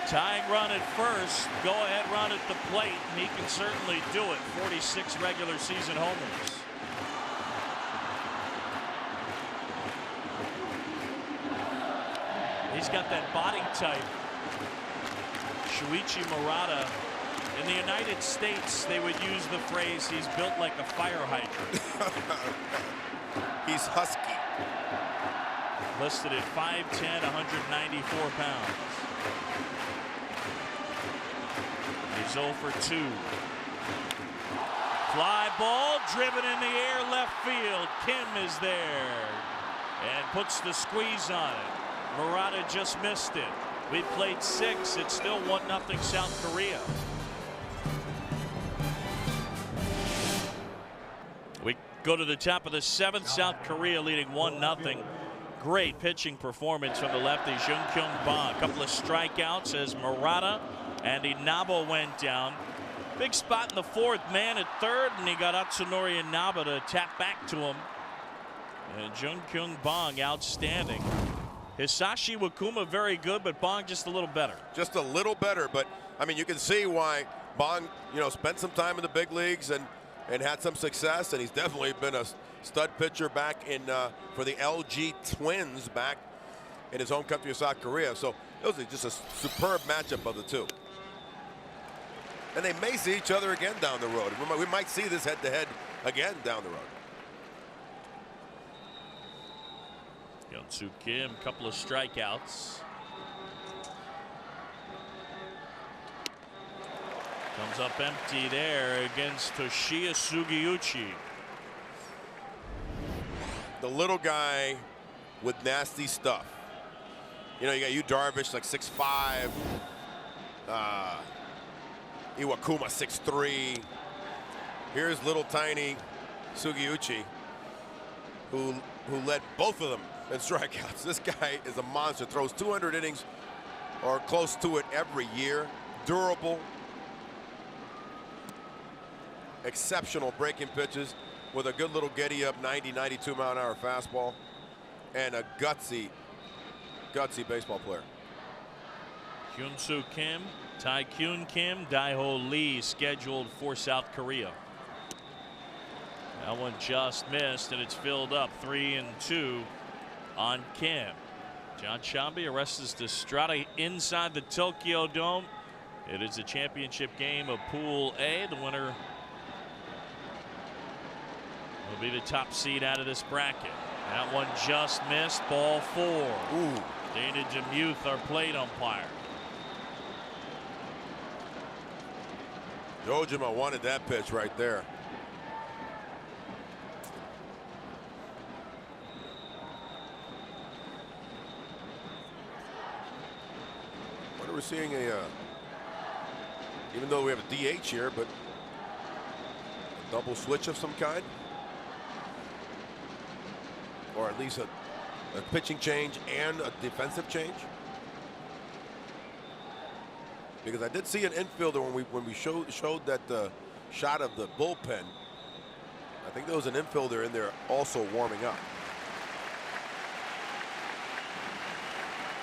Tying run at first, go-ahead run at the plate, and he can certainly do it. 46 regular season homers. He's got that body type. Shuichi Murata. In the United States, they would use the phrase, he's built like a fire hydrant. He's husky. Listed at 5'10", 194 pounds. He's 0 for 2. Fly ball driven in the air left field. Kim is there and puts the squeeze on it. Murata just missed it. We played 6. It's still 1-0 South Korea. We go to the top of the 7th. South Korea leading 1-0. Great pitching performance from the lefty Jung Kyung Ba. A couple of strikeouts as Murata and Inaba went down. Big spot in the 4th, man at 3rd, and he got Atsunori Inaba to tap back to him. And Jung Kyung Bong outstanding. Hisashi Wakuma very good, but Bong just a little better. Just a little better, but I mean, you can see why Bong, spent some time in the big leagues and had some success, and he's definitely been a stud pitcher back in for the LG Twins back in his home country of South Korea. So it was just a superb matchup of the two. And they may see each other again down the road. We might see this head-to-head again down the road. Hyun-Soo Kim, couple of strikeouts. Comes up empty there against Toshiya Sugiuchi. The little guy with nasty stuff. You got Yu Darvish like 6'5". Iwakuma 6'3". Here's little tiny Sugiuchi, who led both of them in strikeouts. This guy is a monster. Throws 200 innings or close to it every year. Durable. Exceptional breaking pitches with a good little Getty up 90, 92 mile an hour fastball, and a gutsy baseball player. Hyun-Soo Kim, Tae-Kyun Kim, Dae-Ho Lee scheduled for South Korea. That one just missed, and it's filled up 3-2 on Kim. John Shambi arrests Estrada inside the Tokyo Dome. It is a championship game of Pool A. The winner will be the top seed out of this bracket. That one just missed. Ball 4. Ooh. Dana Demuth, our plate umpire. Dojima wanted that pitch right there. What are we seeing even though we have a DH here, but a double switch of some kind? Or at least a pitching change and a defensive change? Because I did see an infielder when we showed that shot of the bullpen. I think there was an infielder in there also warming up.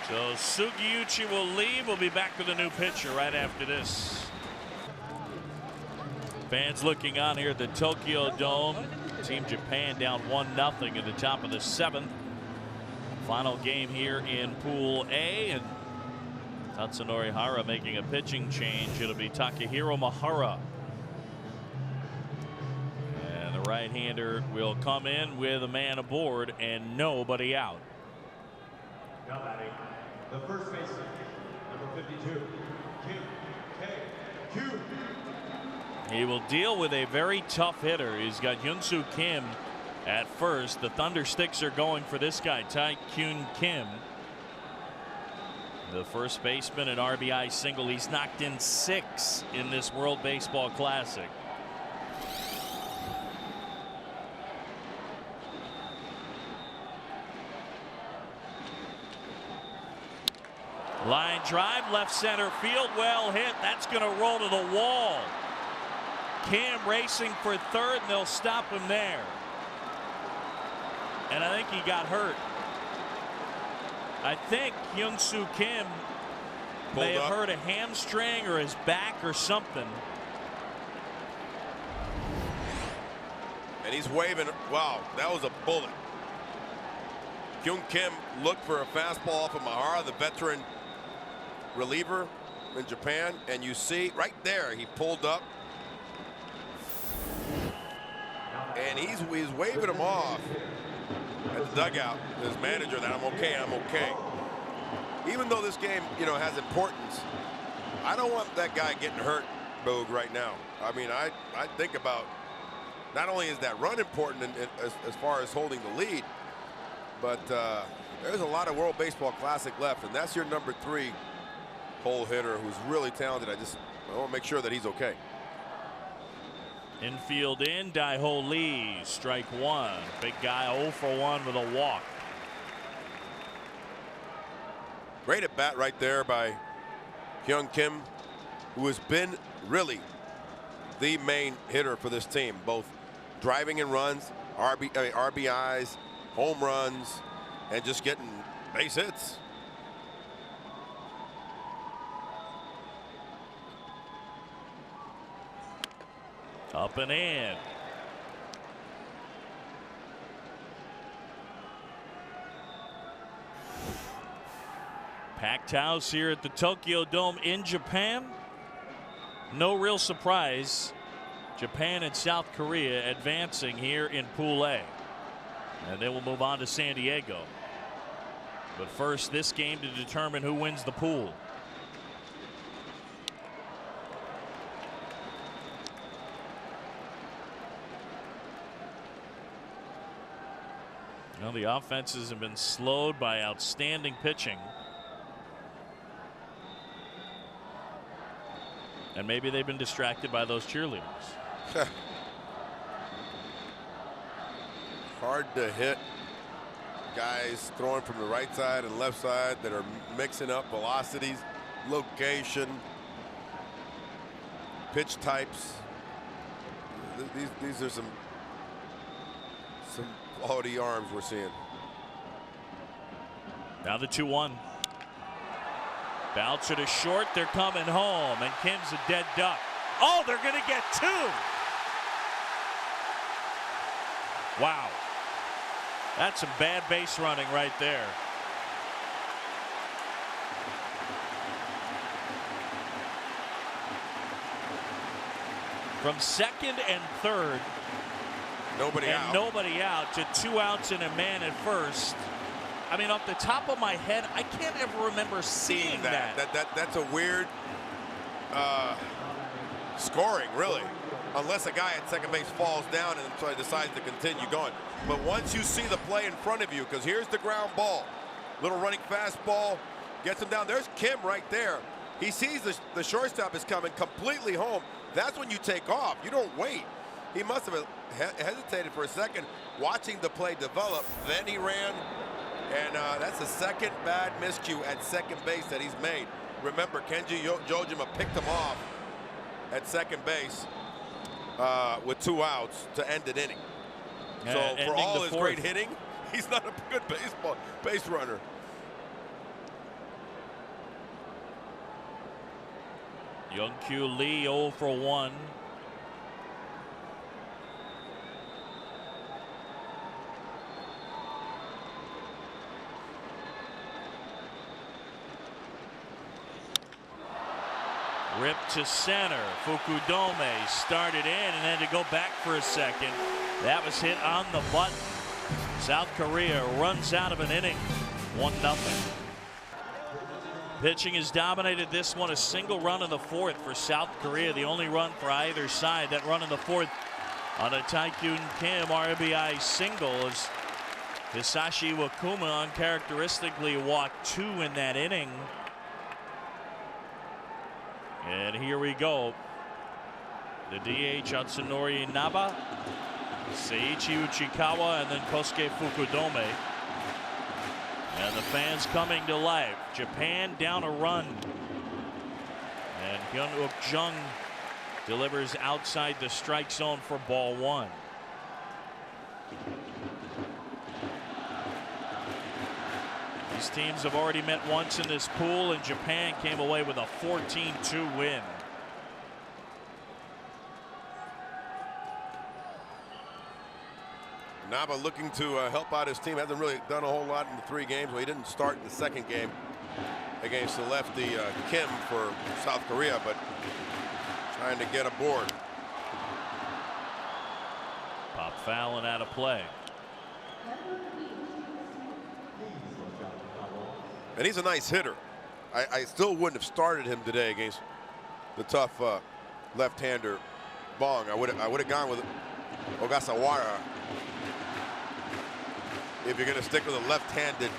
So Sugiuchi will leave. We'll be back with a new pitcher right after this. Fans looking on here at the Tokyo Dome. Team Japan down 1-0 in the top of the 7th. Final game here in Pool A, and Tatsunori Hara making a pitching change. It'll be Takahiro Mahara. And the right-hander will come in with a man aboard and nobody out. Now batting, the first baseman, number 52, Kim K-Kyu. He will deal with a very tough hitter. He's got Hyun-Soo Kim at first. The Thunder Sticks are going for this guy, Tae-Kyun Kim. The first baseman, an RBI single. He's knocked in 6 in this World Baseball Classic. Line drive, left center field, well hit. That's going to roll to the wall. Kim racing for third, and they'll stop him there. And I think he got hurt. I think Hyun-Soo Kim may have hurt a hamstring or his back or something. And he's waving. Wow, that was a bullet. Kyun Kim looked for a fastball off of Mahara, the veteran reliever in Japan, and you see right there he pulled up and he's waving him off at the dugout, his manager, that I'm okay, I'm okay. Even though this game, you know, has importance, I don't want that guy getting hurt, Boog, right now. I mean, I think about, not only is that run important as far as holding the lead, but there's a lot of World Baseball Classic left, and that's your number 3 hole hitter who's really talented. I want to make sure that he's okay. Infield in, Dae-Ho Lee, strike 1. Big guy 0 for 1 with a walk. Great at bat right there by Hyun Kim, who has been really the main hitter for this team, both driving in runs, RBIs, home runs, and just getting base hits. Up and in. Packed house here at the Tokyo Dome in Japan. No real surprise. Japan and South Korea advancing here in Pool A. And then we'll move on to San Diego. But first, this game to determine who wins the pool. Well, the offenses have been slowed by outstanding pitching. And maybe they've been distracted by those cheerleaders. Hard to hit guys throwing from the right side and left side that are mixing up velocities, location, pitch types. These are some quality arms we're seeing. Now the 2-1. Bouncer to short. They're coming home, and Kim's a dead duck. Oh, they're going to get 2. Wow. That's some bad base running right there. From second and third. Nobody out to 2 outs and a man at first. I mean, off the top of my head, I can't ever remember seeing that. That's a weird scoring, really. Unless a guy at second base falls down and so decides to continue going. But once you see the play in front of you, because here's the ground ball, little running fastball, gets him down. There's Kim right there. He sees the shortstop is coming completely home. That's when you take off. You don't wait. He must have hesitated for a second, watching the play develop. Then he ran, and that's the second bad miscue at second base that he's made. Remember, Kenji Jojima picked him off at second base with 2 outs to end an inning. So for all his great hitting, he's not a good base runner. Hyun-Kyu Lee 0 for 1. Ripped to center. Fukudome started in and then to go back for a second. That was hit on the button. South Korea runs out of an inning. 1-0. Pitching has dominated this one. A single run in the fourth for South Korea. The only run for either side. That run in the fourth on a Taekyun Kim RBI single as Hisashi Wakuma uncharacteristically walked 2 in that inning. And here we go. The DH Atsunori Naba, Seiichi Uchikawa, and then Kosuke Fukudome. And the fans coming to life. Japan down a run. And Hyun-Uk Jung delivers outside the strike zone for ball 1. These teams have already met once in this pool, and Japan came away with a 14-2 win. Naba looking to help out his team. Hasn't really done a whole lot in the 3 games. Well, he didn't start in the 2nd game against the lefty Kim for South Korea, but trying to get aboard. Pop foul and out of play. And he's a nice hitter. I still wouldn't have started him today against the tough left-hander Bong. I would have gone with Ogasawara. If you're going to stick with a left-handed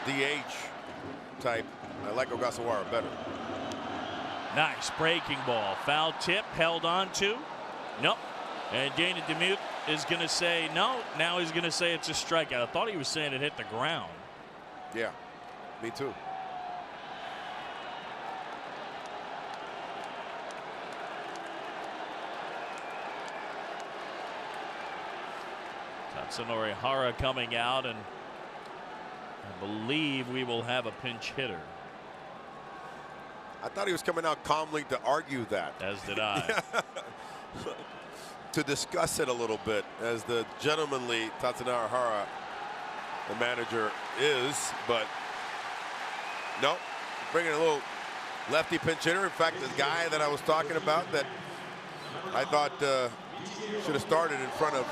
DH type, I like Ogasawara better. Nice breaking ball. Foul tip held on to. Nope. And Dana DeMute is going to say no. Now he's going to say it's a strikeout. I thought he was saying it hit the ground. Yeah, me too. Tatsunori Hara coming out, and I believe we will have a pinch hitter. I thought he was coming out calmly to argue that. As did I. To discuss it a little bit, as the gentlemanly Tatsunori Hara, the manager, is, but no, bringing a little lefty pinch hitter. In fact, the guy that I was talking about that I thought should have started in front of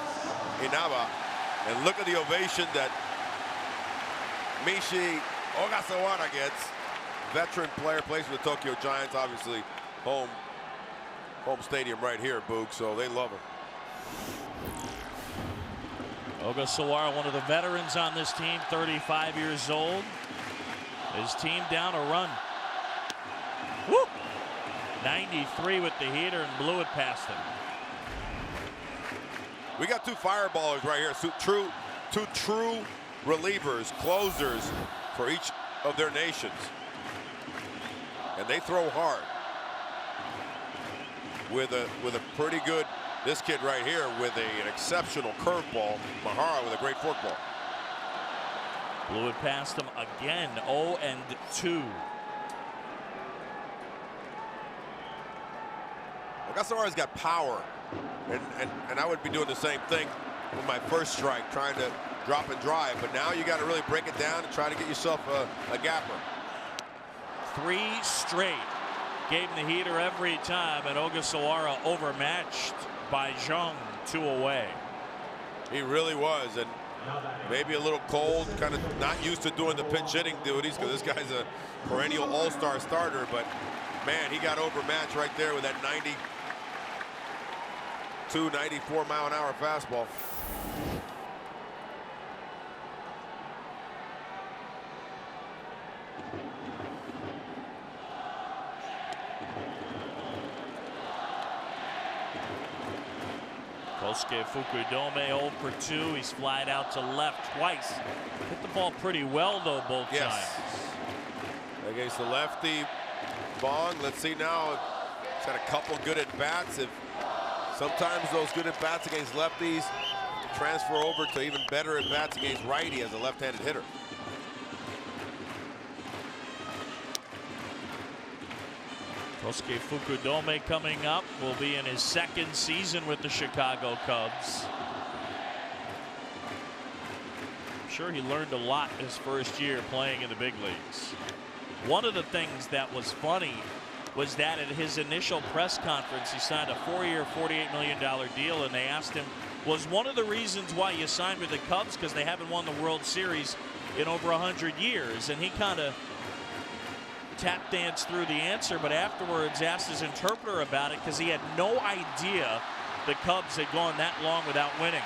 Inaba, and look at the ovation that Mishi Ogasawara gets. Veteran player, plays for the Tokyo Giants, obviously home stadium right here, Boog, so they love him. Ogasawara, one of the veterans on this team, 35 years old. His team down a run. Woo! 93 with the heater and blew it past him. We got 2 fireballers right here. Two true relievers, closers for each of their nations. And they throw hard. With a pretty good, this kid right here with an exceptional curveball. Mahara with a great forkball. Blew it past him again. 0-2. Ogasawara's got power, and I would be doing the same thing with my first strike, trying to drop and drive. But now you got to really break it down and try to get yourself a gapper. 3 straight. Gave him the heater every time, and Ogasawara overmatched by Jung, 2 away. He really was, and maybe a little cold, kind of not used to doing the pinch hitting duties because this guy's a perennial all-star starter, but man, he got overmatched right there with that 92, 94 mile an hour fastball. Kosuke Fukudome 0 for 2. He's flied out to left twice. Hit the ball pretty well, though, both times. Against the lefty, Bong. Let's see now. He's had a couple good at-bats. Sometimes those good at-bats against lefties transfer over to even better at-bats against righty as a left-handed hitter. Kosuke Fukudome coming up, will be in his 2nd season with the Chicago Cubs. I'm sure he learned a lot his first year playing in the big leagues. One of the things that was funny was that at his initial press conference, he signed a 4-year, $48 million deal, and they asked him, was one of the reasons why you signed with the Cubs because they haven't won the World Series in over 100 years? And he kind of tap danced through the answer, but afterwards asked his interpreter about it because he had no idea the Cubs had gone that long without winning.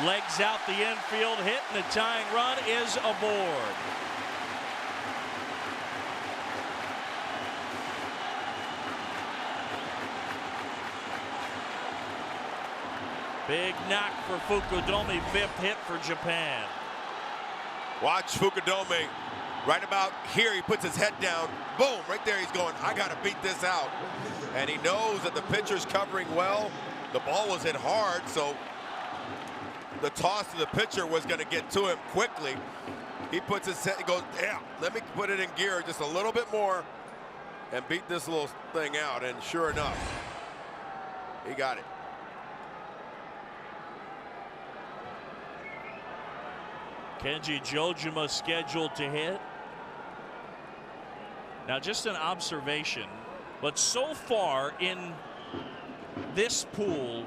Legs out the infield, hit, and the tying run is aboard. Big knock for Fukudome, 5th hit for Japan. Watch Fukudome. Right about here, he puts his head down. Boom, right there he's going, I got to beat this out. And he knows that the pitcher's covering well. The ball was hit hard, so the toss to the pitcher was going to get to him quickly. He puts his head, he goes, yeah, let me put it in gear just a little bit more and beat this little thing out. And sure enough, he got it. Kenji Jojima scheduled to hit. Now, just an observation, but so far in this pool,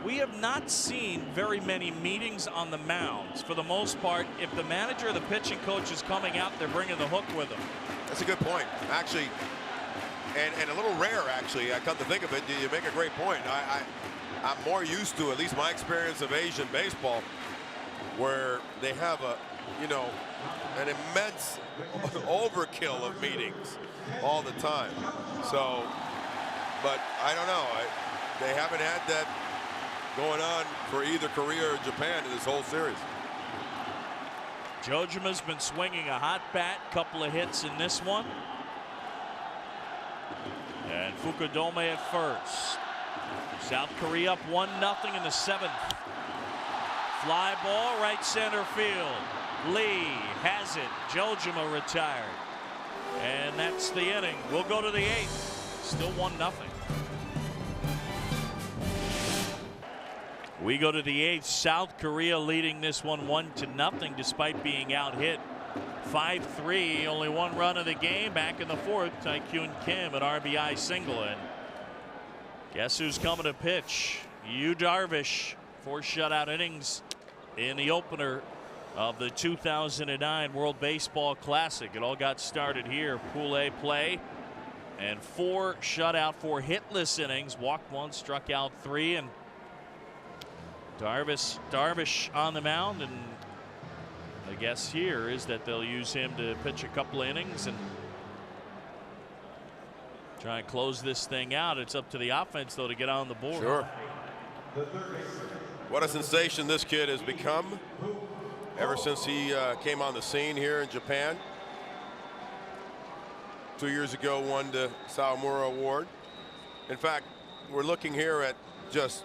we have not seen very many meetings on the mounds. For the most part, if the manager or the pitching coach is coming out, they're bringing the hook with them. That's a good point, actually, and a little rare, actually. I come to think of it, you make a great point. I'm more used to, at least my experience of Asian baseball, where they have a, an immense overkill of meetings all the time. So, but I don't know. They haven't had that going on for either Korea or Japan in this whole series. Jojima's been swinging a hot bat, couple of hits in this one. And Fukudome at first. South Korea up 1-0 in the 7th. Fly ball, right center field. Lee has it. Jojima retired. And that's the inning. We'll go to the 8th. Still 1-0. We go to the 8th. South Korea leading this one 1-0 despite being out hit 5-3. Only one run of the game. Back in the 4th, Taekyun Kim, an RBI single. And guess who's coming to pitch? Yu Darvish. 4 shutout innings in the opener of the 2009 World Baseball Classic. It all got started here. Pool A play. And 4 shutout, 4 hitless innings. Walked 1, struck out 3. And Darvish on the mound. And the guess here is that they'll use him to pitch a couple of innings and try and close this thing out. It's up to the offense, though, to get on the board. Sure. What a sensation this kid has become ever since he came on the scene here in Japan. 2 years ago, won the Sawamura Award. In fact, we're looking here at just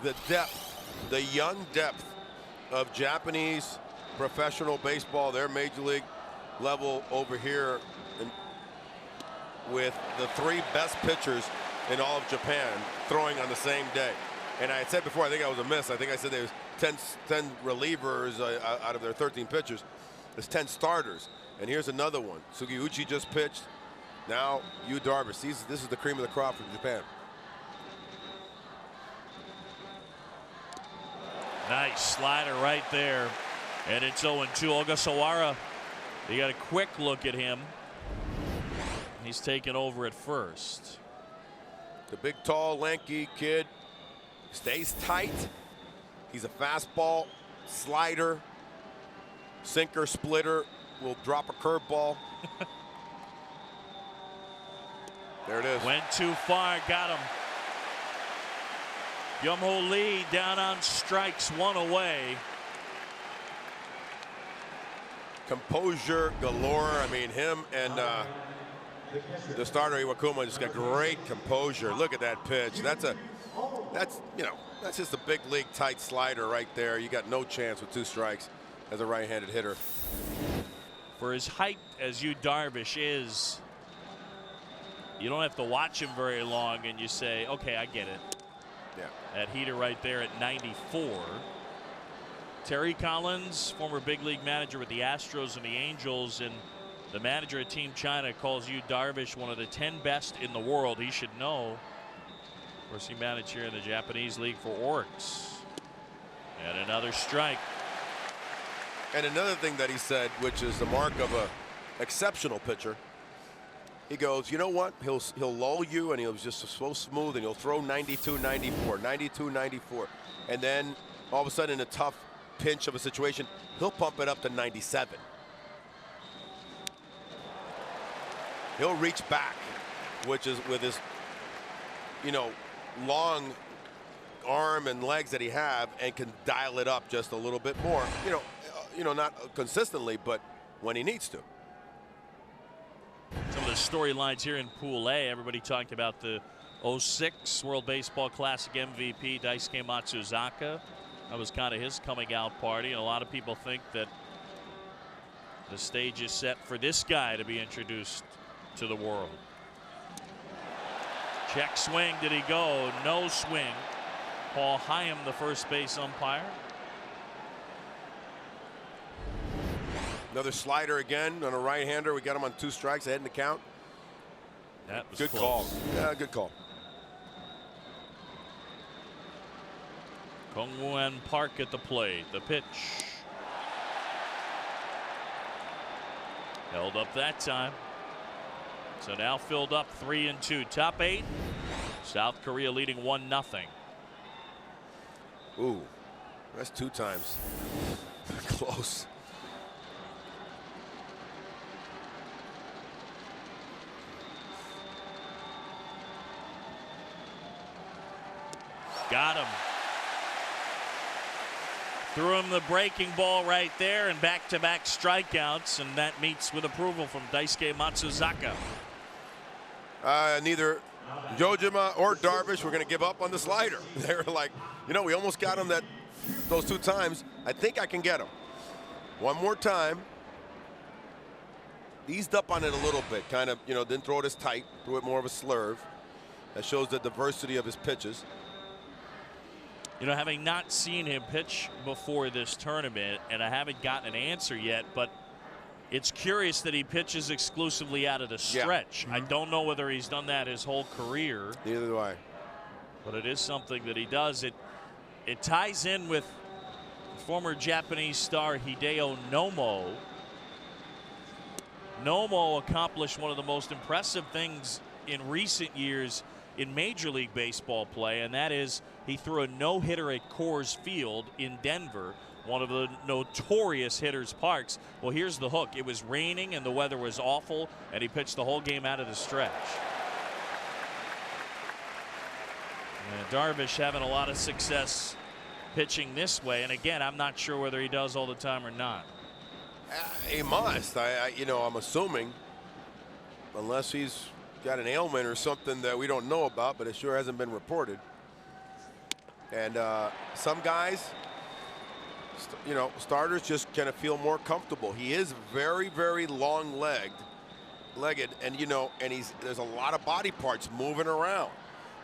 the depth, the young depth of Japanese professional baseball, their major league level over here, with the 3 best pitchers in all of Japan throwing on the same day. And I had said before, I think I was a miss. I think I said there was 10 relievers out of their 13 pitchers. There's 10 starters. And here's another one. Sugiuchi just pitched. Now Yu Darvish. This is the cream of the crop from Japan. Nice slider right there. And it's 0-2. Ogasawara, you got a quick look at him. He's taken over at first. The big, tall, lanky kid stays tight. He's a fastball, slider, sinker, splitter, will drop a curveball. There it is. Went too far, got him. Byung-ho Lee down on strikes, 1 away. Composure galore. I mean, him and the starter Iwakuma just got great composure. Look at that pitch. That's just a big league tight slider right there. You got no chance with 2 strikes as a right-handed hitter. For his height as Yu Darvish is, you don't have to watch him very long and you say, okay, I get it. Yeah. That heater right there at 94. Terry Collins, former big league manager with the Astros and the Angels, and The manager at Team China calls Yu Darvish one of the 10 best in the world. He should know. Of course, he managed here in the Japanese League for Oryx. And another strike. And another thing that he said, which is the mark of a exceptional pitcher, he goes, you know what? He'll lull you, and he'll just so smooth, and he'll throw 92, 94, 92, 94. And then all of a sudden in a tough pinch of a situation, he'll pump it up to 97. He'll reach back, which is with his, you know, long arm and legs that he have, and can dial it up just a little bit more. You know, not consistently, but when he needs to. Some of the storylines here in Pool A. Everybody talked about the 06 World Baseball Classic MVP Daisuke Matsuzaka. That was kind of his coming out party, and a lot of people think that the stage is set for this guy to be introduced to the world. Check swing. Did he go? No swing. Paul Hyam, the first base umpire. Another slider again on a right-hander. We got him on 2 strikes ahead in the count. That was good close. call. Yeah, good call. Kongwon Park at the plate. The pitch. Held up that time. So now filled up 3-2. Top 8. South Korea leading 1-0. Ooh, that's 2 times. Close. Got him. Threw him the breaking ball right there, and back-to-back strikeouts, and that meets with approval from Daisuke Matsuzaka. Neither Jojima or Darvish were going to give up on the slider. They were like, you know, we almost got him those 2 times. I think I can get him. One more time. Eased up on it a little bit, kind of, you know, didn't throw it as tight, threw it more of a slurve. That shows the diversity of his pitches. You know, having not seen him pitch before this tournament, and I haven't gotten an answer yet, but it's curious that he pitches exclusively out of the stretch. Yeah. I don't know whether he's done that his whole career. Neither do I. But it is something that he does. It ties in with former Japanese star Hideo Nomo. Nomo accomplished one of the most impressive things in recent years in Major League Baseball play, and that is he threw a no-hitter at Coors Field in Denver, one of the notorious hitters' parks. Well, here's the hook. It was raining and the weather was awful, and he pitched the whole game out of the stretch. And Darvish having a lot of success pitching this way, and again, I'm not sure whether he does all the time or not. He must. You know, I'm assuming, unless he's got an ailment or something that we don't know about, but it sure hasn't been reported. And some guys, you know, starters just kind of feel more comfortable. He is very, very long-legged, and you know, and there's a lot of body parts moving around,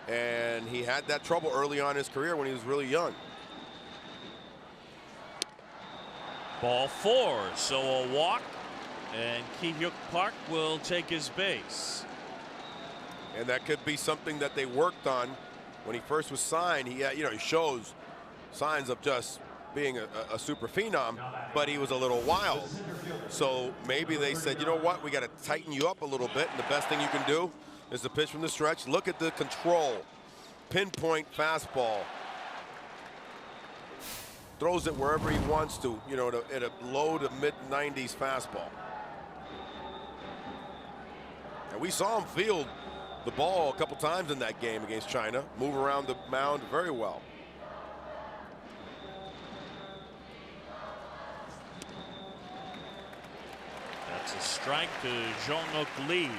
and he had that trouble early on in his career when he was really young. Ball 4, so a walk, and Ki-hyuk Park will take his base. And that could be something that they worked on when he first was signed. He, you know, he shows signs of just being a super phenom, but he was a little wild. So maybe they said, you know what, we got to tighten you up a little bit, and the best thing you can do is to pitch from the stretch. Look at the control, pinpoint fastball. Throws it wherever he wants to, you know, at a low to mid-90s fastball. And we saw him field the ball a couple times in that game against China, move around the mound very well. That's a strike to Jong-uk Lee.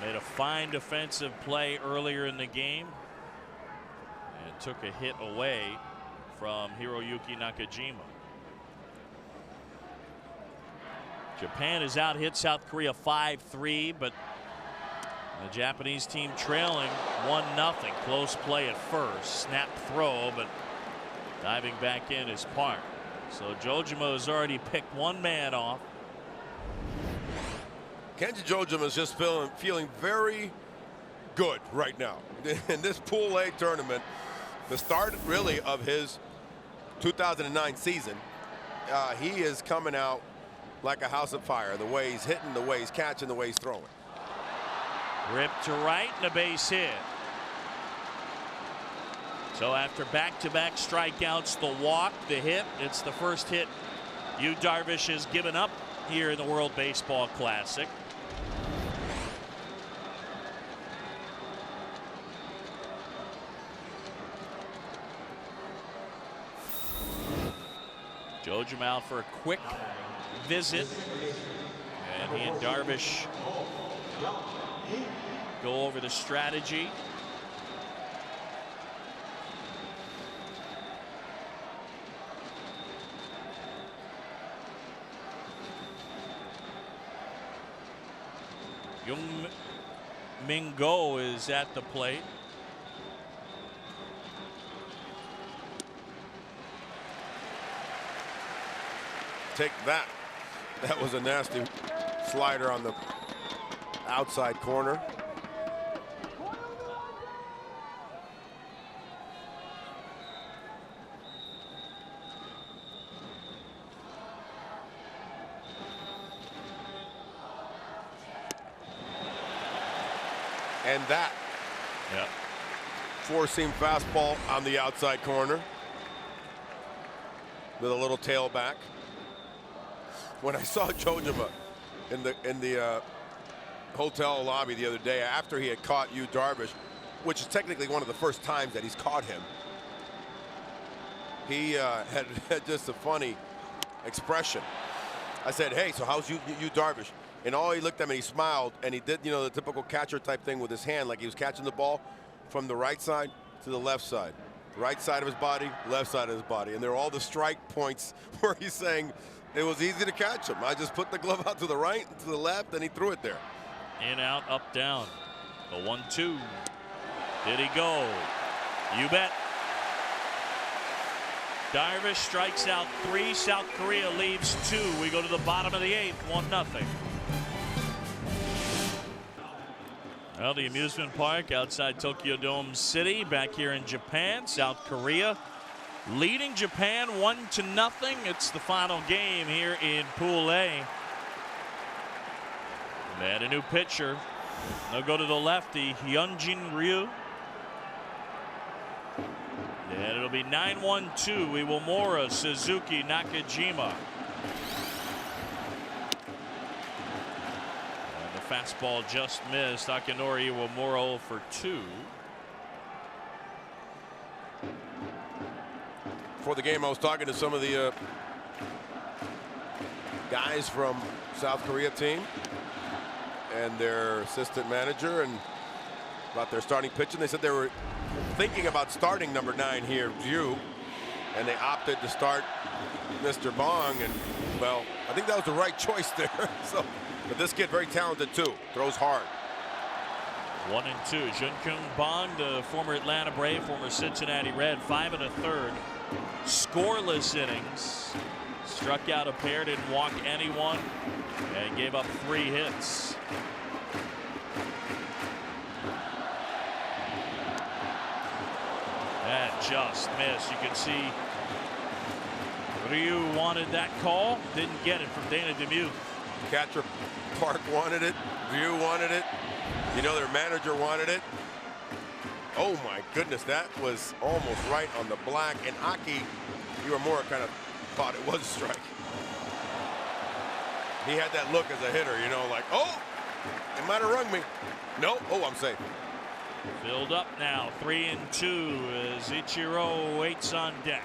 Made a fine defensive play earlier in the game and took a hit away from Hiroyuki Nakajima. Japan has out-hit South Korea 5-3, but the Japanese team trailing 1-0. Close play at first. Snap throw, but diving back in is Park. So Jojima has already picked one man off. Kenji Jojima is just feeling very good right now. In this Pool A tournament, the start really of his 2009 season, he is coming out like a house of fire. The way he's hitting, the way he's catching, the way he's throwing. Ripped to right and a base hit. So after back-to-back strikeouts, the walk, the hit, it's the first hit Yu Darvish has given up here in the World Baseball Classic. Jojima out for a quick visit, and he and Darvish go over the strategy. Young Mingo is at the plate. Take that. That was a nasty slider on the outside corner. And that four-seam fastball on the outside corner with a little tailback. When I saw Jojima in the hotel lobby the other day after he had caught Yu Darvish, which is technically one of the first times that he's caught him, he had just a funny expression. I said, "Hey, so how's Yu Darvish?" And all he looked at me, he smiled, and he did, you know, the typical catcher type thing with his hand, like he was catching the ball from the right side to the left side. Right side of his body, left side of his body. And they're all the strike points where he's saying it was easy to catch him. I just put the glove out to the right and to the left, and he threw it there. In, out, up, down. The 1-2. Did he go? You bet. Darvish strikes out 3. South Korea leaves 2. We go to the bottom of the 8th, 1-0. Well, the amusement park outside Tokyo Dome City, back here in Japan. South Korea leading Japan 1-0. It's the final game here in Pool A. They had a new pitcher. They'll go to the lefty, Hyunjin Ryu. And it'll be 9-1-2. Iwamura, Suzuki, Nakajima. And the fastball just missed. Akinori Iwamura 0 for 2. Before the game, I was talking to some of the guys from South Korea team and their assistant manager and about their starting pitching. They said they were thinking about starting number 9 here, Ryu, and they opted to start Mr. Bong, and well, I think that was the right choice there. So, but this kid very talented too, throws hard. 1-2. Junkung Bong, the former Atlanta Brave, former Cincinnati Red, 5 1/3. Scoreless innings. Struck out a pair, didn't walk anyone, and gave up 3 hits. That just missed. You can see Ryu wanted that call, didn't get it from Dana Demuth. Catcher Park wanted it, Ryu wanted it, you know, their manager wanted it. Oh my goodness, that was almost right on the black, and Aki Iwamura kind of thought it was a strike. He had that look as a hitter, you know, like, oh, it might have rung me. No, oh, I'm safe. Filled up now, 3-2 as Ichiro waits on deck.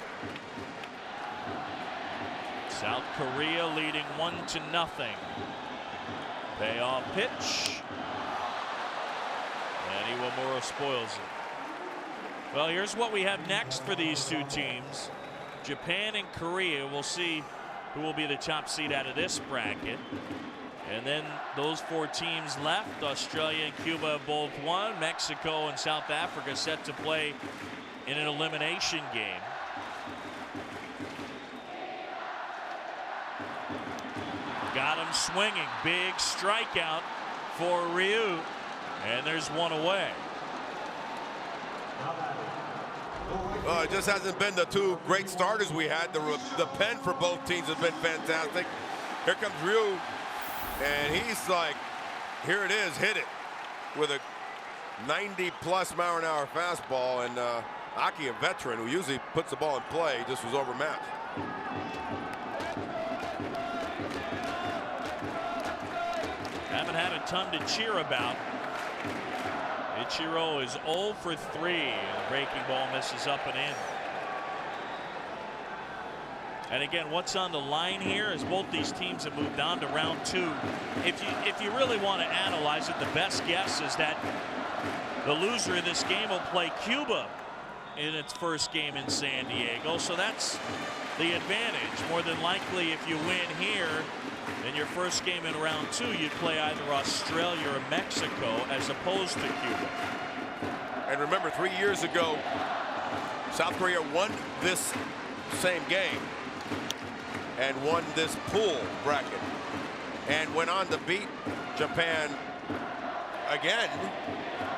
South Korea leading 1-0. Payoff pitch. And Iwamura spoils it. Well, here's what we have next for these two teams. Japan and Korea. We'll see who will be the top seed out of this bracket. And then those 4 teams left. Australia and Cuba have both won. Mexico and South Africa set to play in an elimination game. Got him swinging. Big strikeout for Ryu. And there's one away. It just hasn't been the two great starters we had. The pen for both teams has been fantastic. Here comes Ryu, and he's like, here it is, hit it, with a 90+ mile-an-hour fastball. And Aki, a veteran who usually puts the ball in play, just was overmatched. Haven't had a ton to cheer about. Ichiro is 0 for 3. And the breaking ball misses up and in. And again, what's on the line here is both these teams have moved on to round 2. If you really want to analyze it, the best guess is that the loser of this game will play Cuba in its first game in San Diego. So that's the advantage. More than likely, if you win here, in your first game in round 2, you'd play either Australia or Mexico as opposed to Cuba. And remember, 3 years ago, South Korea won this same game and won this pool bracket and went on to beat Japan again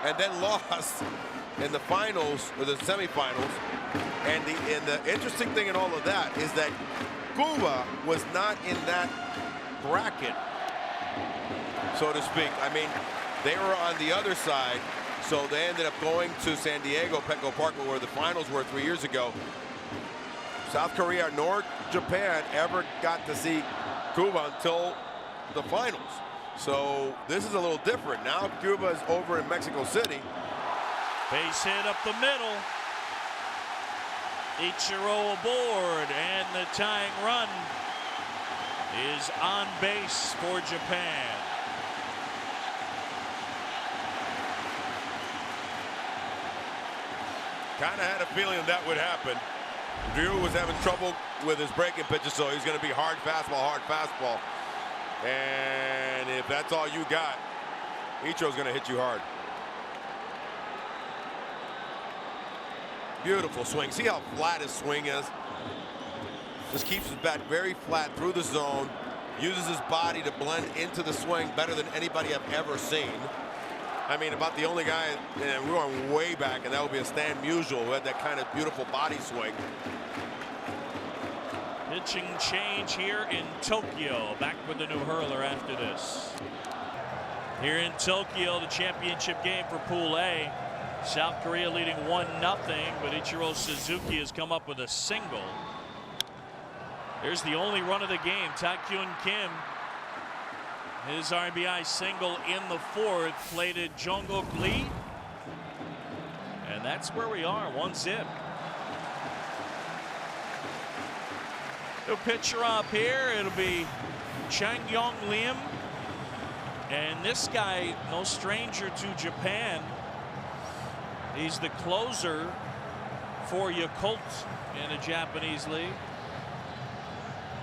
and then lost in the finals or the semifinals. And the interesting thing in all of that is that Cuba was not in that bracket, so to speak. I mean, they were on the other side, so they ended up going to San Diego, Petco Park, where the finals were 3 years ago. South Korea nor Japan ever got to see Cuba until the finals. So this is a little different. Now Cuba is over in Mexico City. Base hit up the middle. Ichiro aboard, and the tying run is on base for Japan. Kind of had a feeling that would happen. Ryu was having trouble with his breaking pitches, so he's going to be hard fastball. And if that's all you got, Ichiro's going to hit you hard. Beautiful swing. See how flat his swing is? Just keeps his bat very flat through the zone, uses his body to blend into the swing better than anybody I've ever seen. I mean, about the only guy, and we're going way back, and that would be a Stan Musial, who had that kind of beautiful body swing. Pitching change here in Tokyo. Back with the new hurler after this. Here in Tokyo, the championship game for Pool A. South Korea leading 1-0, but Ichiro Suzuki has come up with a single. Here's the only run of the game. Taekyun Kim, his RBI single in the 4th, plated Jungkook Lee. And that's where we are, 1-0. The pitcher up here, it'll be Chang Yong Lim. And this guy, no stranger to Japan. He's the closer for Yakult in the Japanese league.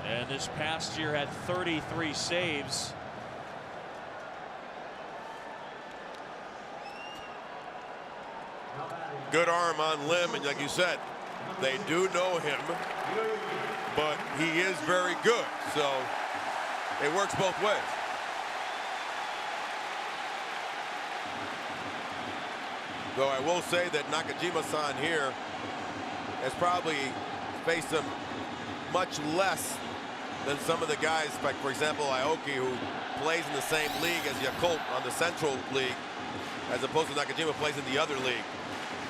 And this past year had 33 saves. Good arm on Lim, and like you said, they do know him, but he is very good, so it works both ways. Though I will say that Nakajima-san here has probably faced him much less than some of the guys, like for example Aoki, who plays in the same league as Yakult on the Central League, as opposed to Nakajima plays in the other league.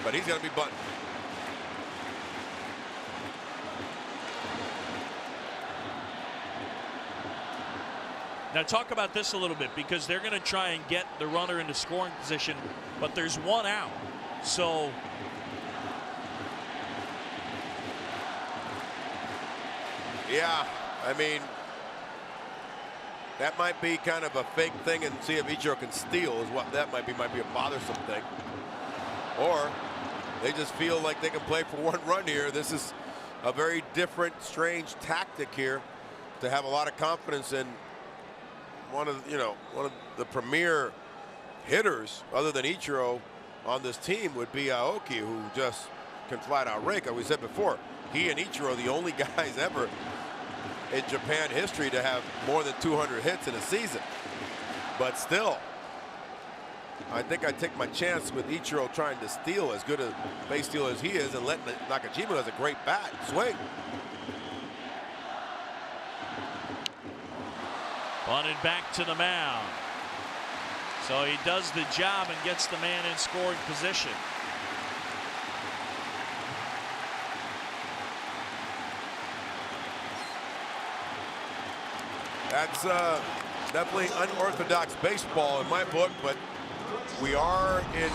But he's going to be buttoned. Now talk about this a little bit, because they're going to try and get the runner into scoring position, but there's one out. So yeah, I mean, that might be kind of a fake thing, and see if Ichiro can steal is what that might be a bothersome thing. Or they just feel like they can play for one run here. This is a very different, strange tactic here, to have a lot of confidence in one of the premier hitters other than Ichiro on this team would be Aoki, who just can flat out rake. Like we said before, he and Ichiro are the only guys ever in Japan history to have more than 200 hits in a season. But still, I think I take my chance with Ichiro trying to steal, as good a base steal as he is, and letting Nakajima, who has a great bat, swing. Bunted back to the mound. So he does the job and gets the man in scoring position. That's definitely unorthodox baseball in my book, but we are in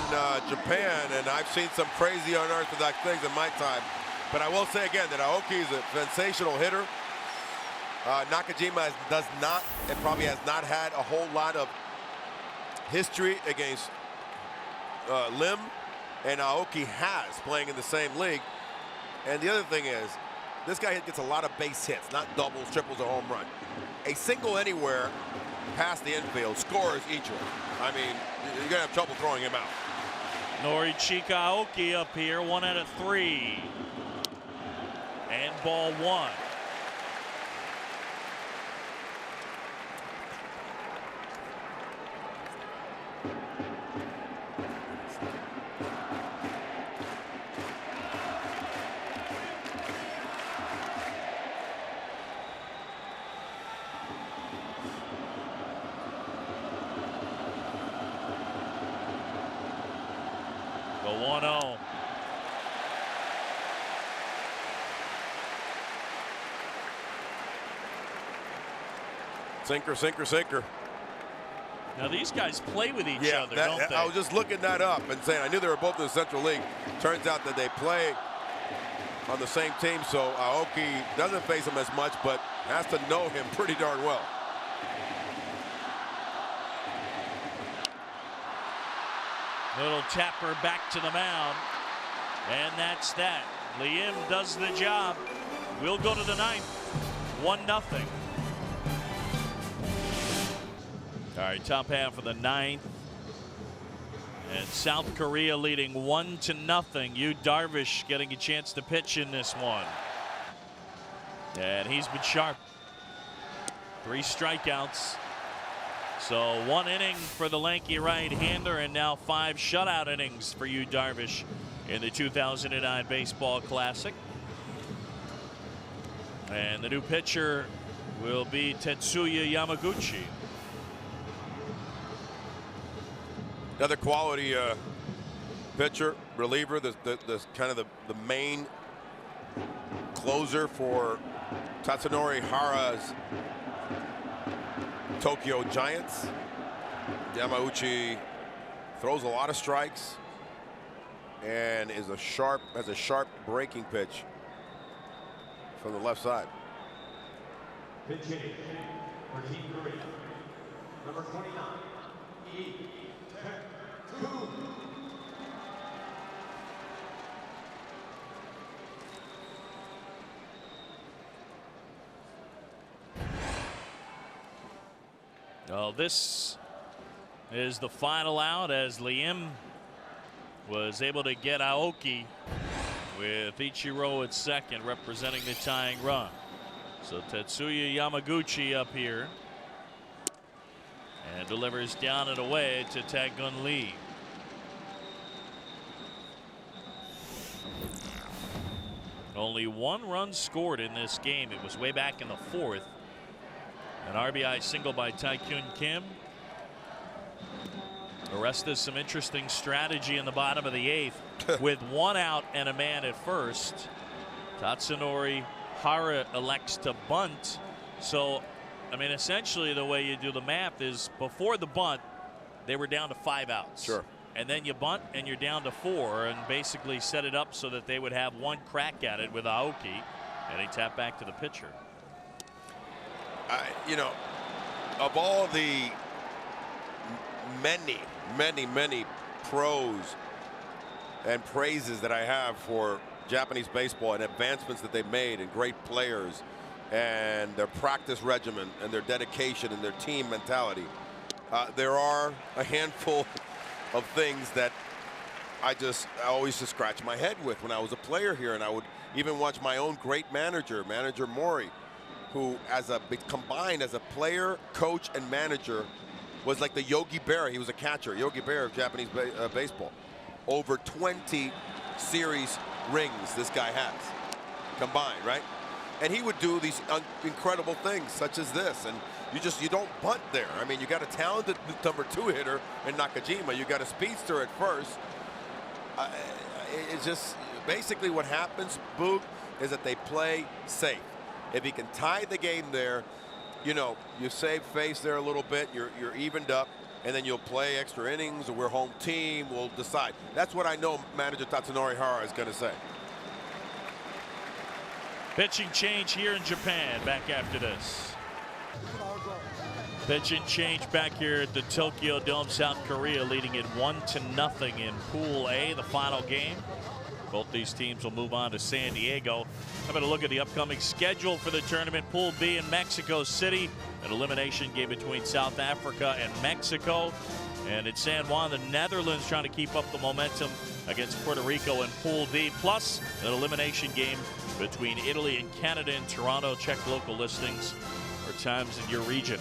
Japan, and I've seen some crazy unorthodox things in my time. But I will say again that Aoki is a sensational hitter. Nakajima does not, and probably has not had a whole lot of history against Lim, and Aoki has, playing in the same league. And the other thing is, this guy gets a lot of base hits, not doubles, triples, or home run. A single anywhere past the infield scores Ichiro. I mean, you're gonna have trouble throwing him out. Norichika Aoki up here, 1 out of 3. And ball 1. The 1-0. Sinker, sinker, sinker. Now these guys play with each other, don't they? I was just looking that up and saying I knew they were both in the Central League. Turns out that they play on the same team, so Aoki doesn't face him as much, but has to know him pretty darn well. Little tapper back to the mound. And that's that. Liam does the job. We'll go to the 9th. 1-0. All right, top half of the 9th. And South Korea leading 1-0. Yu Darvish getting a chance to pitch in this one. And he's been sharp. 3 strikeouts. So 1 inning for the lanky right-hander, and now 5 shutout innings for Yu Darvish in the 2009 Baseball Classic. And the new pitcher will be Tetsuya Yamaguchi. Another quality pitcher, reliever, the kind of the main closer for Tatsunori Hara's Tokyo Giants. Yamauchi throws a lot of strikes and has a sharp breaking pitch from the left side. Pitch hitting for Team Korea, number 29, Lee Tae-koo. Well, this is the final out as Liam was able to get Aoki with Ichiro at second representing the tying run. So Tetsuya Yamaguchi up here and delivers down and away to Tae-gun Lee. Only 1 run scored in this game. It was way back in the 4th. An RBI single by Tae-kyun Kim. The rest is some interesting strategy in the bottom of the 8th with 1 out and a man at first. Tatsunori Hara elects to bunt. So, I mean, essentially the way you do the math is before the bunt, they were down to 5 outs. Sure. And then you bunt and you're down to 4 and basically set it up so that they would have 1 crack at it with Aoki. And he tapped back to the pitcher. You know, of all the many pros and praises that I have for Japanese baseball and advancements that they've made and great players and their practice regimen and their dedication and their team mentality, there are a handful of things that I always just scratch my head with when I was a player here, and I would even watch my own great manager Mori, who, combined as a player, coach, and manager, was like the Yogi Berra. He was a catcher, Yogi Berra of Japanese baseball. Over 20 series rings this guy has combined, right? And he would do these incredible things such as this, and you don't bunt there. I mean, you got a talented #2 hitter in Nakajima. You got a speedster at first. It's just basically what happens, Boog, is that they play safe. If he can tie the game there, you know, you save face there a little bit, you're evened up, and then you'll play extra innings, or we're home team, we'll decide. That's what I know manager Tatsunori Hara is going to say. Pitching change here in Japan back after this. Pitching change back here at the Tokyo Dome. South Korea leading it 1-0 in Pool A, the final game. Both these teams will move on to San Diego. Having a look at the upcoming schedule for the tournament. Pool B in Mexico City. An elimination game between South Africa and Mexico. And in San Juan, the Netherlands trying to keep up the momentum against Puerto Rico in Pool D. Plus an elimination game between Italy and Canada in Toronto. Check local listings for times in your region.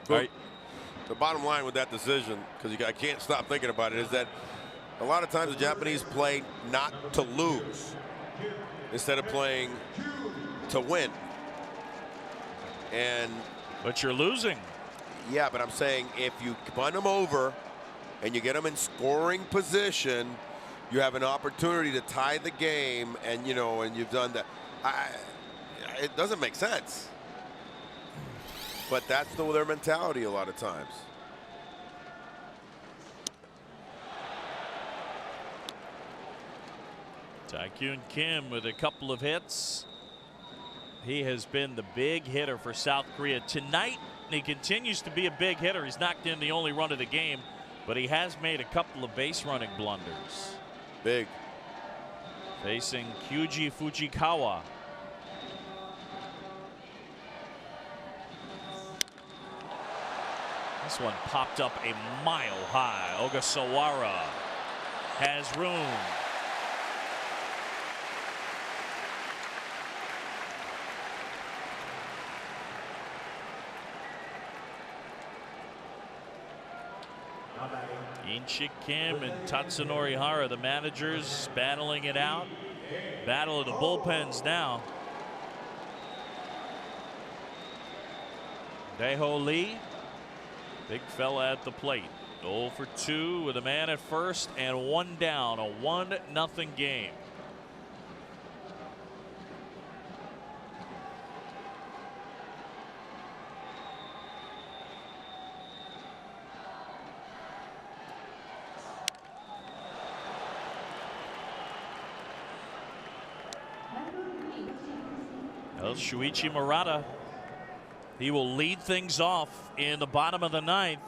All right. The bottom line with that decision, because I can't stop thinking about it, is that a lot of times the Japanese play not to lose instead of playing to win. But you're losing. Yeah, but I'm saying if you bunt them over and you get them in scoring position, you have an opportunity to tie the game, and and you've done that. It doesn't make sense. But that's their mentality a lot of times. Taekyun Kim with a couple of hits. He has been the big hitter for South Korea tonight. He continues to be a big hitter. He's knocked in the only run of the game, but he has made a couple of base running blunders. Big. Facing Kyuji Fujikawa. This one popped up a mile high. Ogasawara has room. Inchik Kim and Tatsunori Hara, the managers, battling it out. Battle of the bullpens now. Daeho Lee, big fella at the plate. 0 for 2 with a man at first and one down. A 1-0 game. Well, Shuichi Murata, he will lead things off in the bottom of the 9th.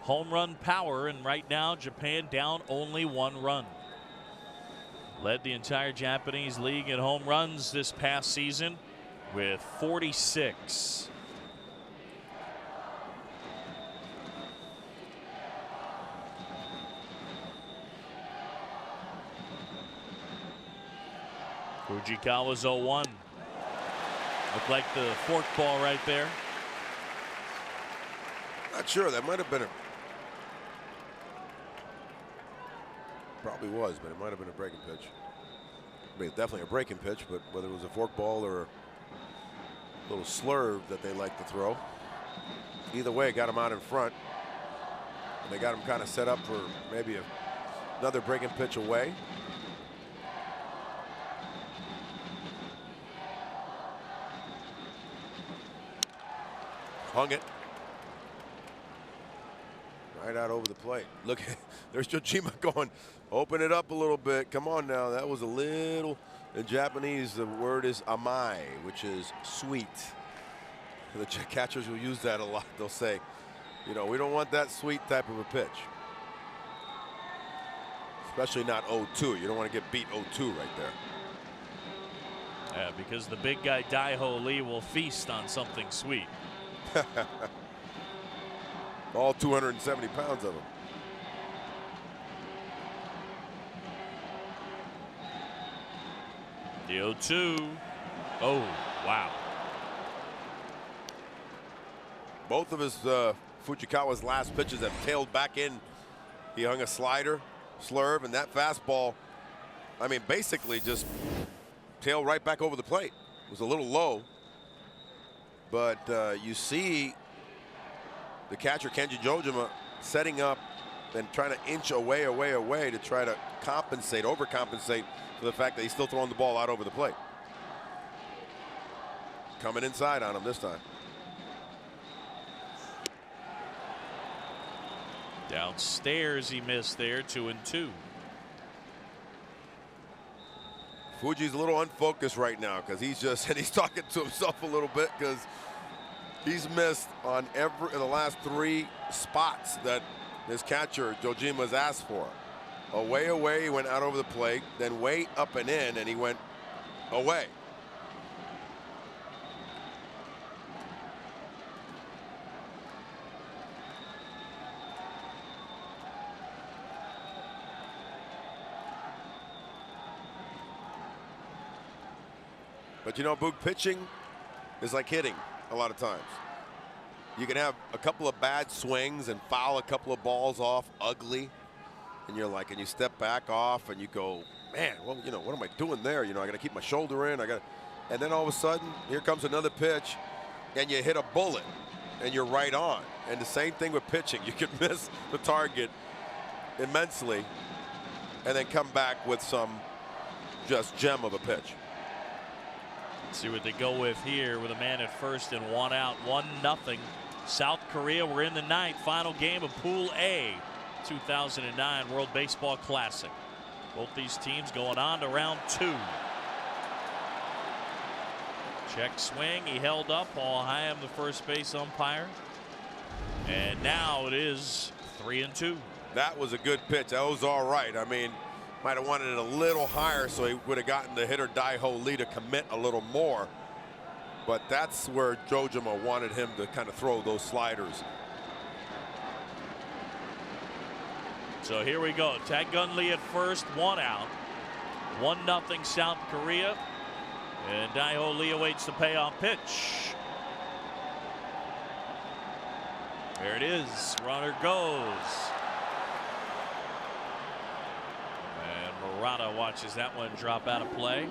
Home run power, and right now Japan down only 1 run. Led the entire Japanese league in home runs this past season with 46. Fujikawa's 0-1. Looked like the fork ball right there. Not sure. That might have been probably was, but it might have been a breaking pitch. I mean, definitely a breaking pitch, but whether it was a fork ball or a little slurve that they like to throw, either way, it got him out in front. And they got him kind of set up for maybe another breaking pitch away. Hung it. Right out over the plate. Look, there's Yojima going, open it up a little bit. Come on now. That was a little, in Japanese, the word is amai, which is sweet. The catchers will use that a lot. They'll say, we don't want that sweet type of a pitch. Especially not 0-2. You don't want to get beat 0-2 right there. Yeah, because the big guy Daeho Lee will feast on something sweet. All 270 pounds of him. The 0-2. Oh, wow. Both of his Fujikawa's last pitches have tailed back in. He hung a slider, slurve, and that fastball, I mean, basically just tailed right back over the plate. It was a little low, but you see the catcher Kenji Jojima setting up and trying to inch away to try to compensate, overcompensate for the fact that he's still throwing the ball out over the plate. Coming inside on him this time. Downstairs he missed there, 2-2. Fuji's a little unfocused right now because he's just, and he's talking to himself a little bit because he's missed on the last 3 spots that his catcher Jojima has asked for. Away, he went out over the plate, then way up and in, and he went away. But you know, Boog, pitching is like hitting a lot of times. You can have a couple of bad swings and foul a couple of balls off ugly, and you're like, and you step back off and you go, man, well, you know, what am I doing there? You know, I got to keep my shoulder in. And then all of a sudden, here comes another pitch, and you hit a bullet, and you're right on. And the same thing with pitching. You can miss the target immensely, and then come back with some just gem of a pitch. See what they go with here with a man at first and 1 out, 1-0. South Korea, we're in the 9th, final game of Pool A, 2009 World Baseball Classic. Both these teams going on to round 2. Check swing, he held up, all high on the first base umpire. And now it is 3-2. That was a good pitch. That was all right. I mean, might have wanted it a little higher so he would have gotten the hitter Dai-Ho Lee to commit a little more. But that's where Jojima wanted him to kind of throw those sliders. So here we go. Tag Gun Lee at first, 1 out. 1-0 South Korea. And Dai-Ho Lee awaits the payoff pitch. There it is. Runner goes. Murata watches that one drop out of play.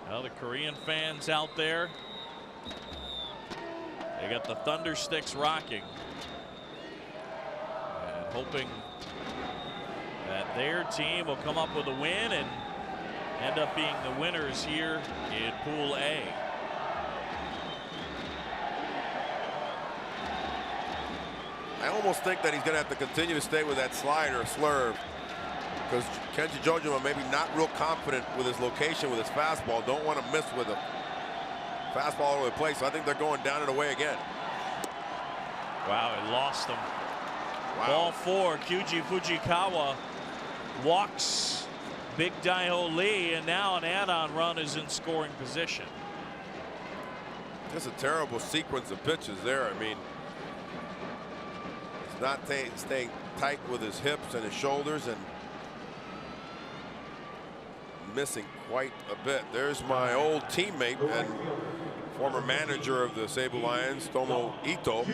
Now the Korean fans out there, they got the thunder sticks rocking and hoping that their team will come up with a win and end up being the winners here in Pool A. I almost think that he's going to have to continue to stay with that slider, slurve, because Kenji Jojima maybe not real confident with his location with his fastball. Don't want to miss with a fastball all over the place. So I think they're going down and away again. Wow, it lost him. Wow. Ball 4, Kyuji Fujikawa walks big Dai-Ho Lee, and now an add-on run is in scoring position. Just a terrible sequence of pitches there. I mean, not staying tight with his hips and his shoulders and missing quite a bit. There's my old teammate and former manager of the Seibu Lions, Tomo Ito.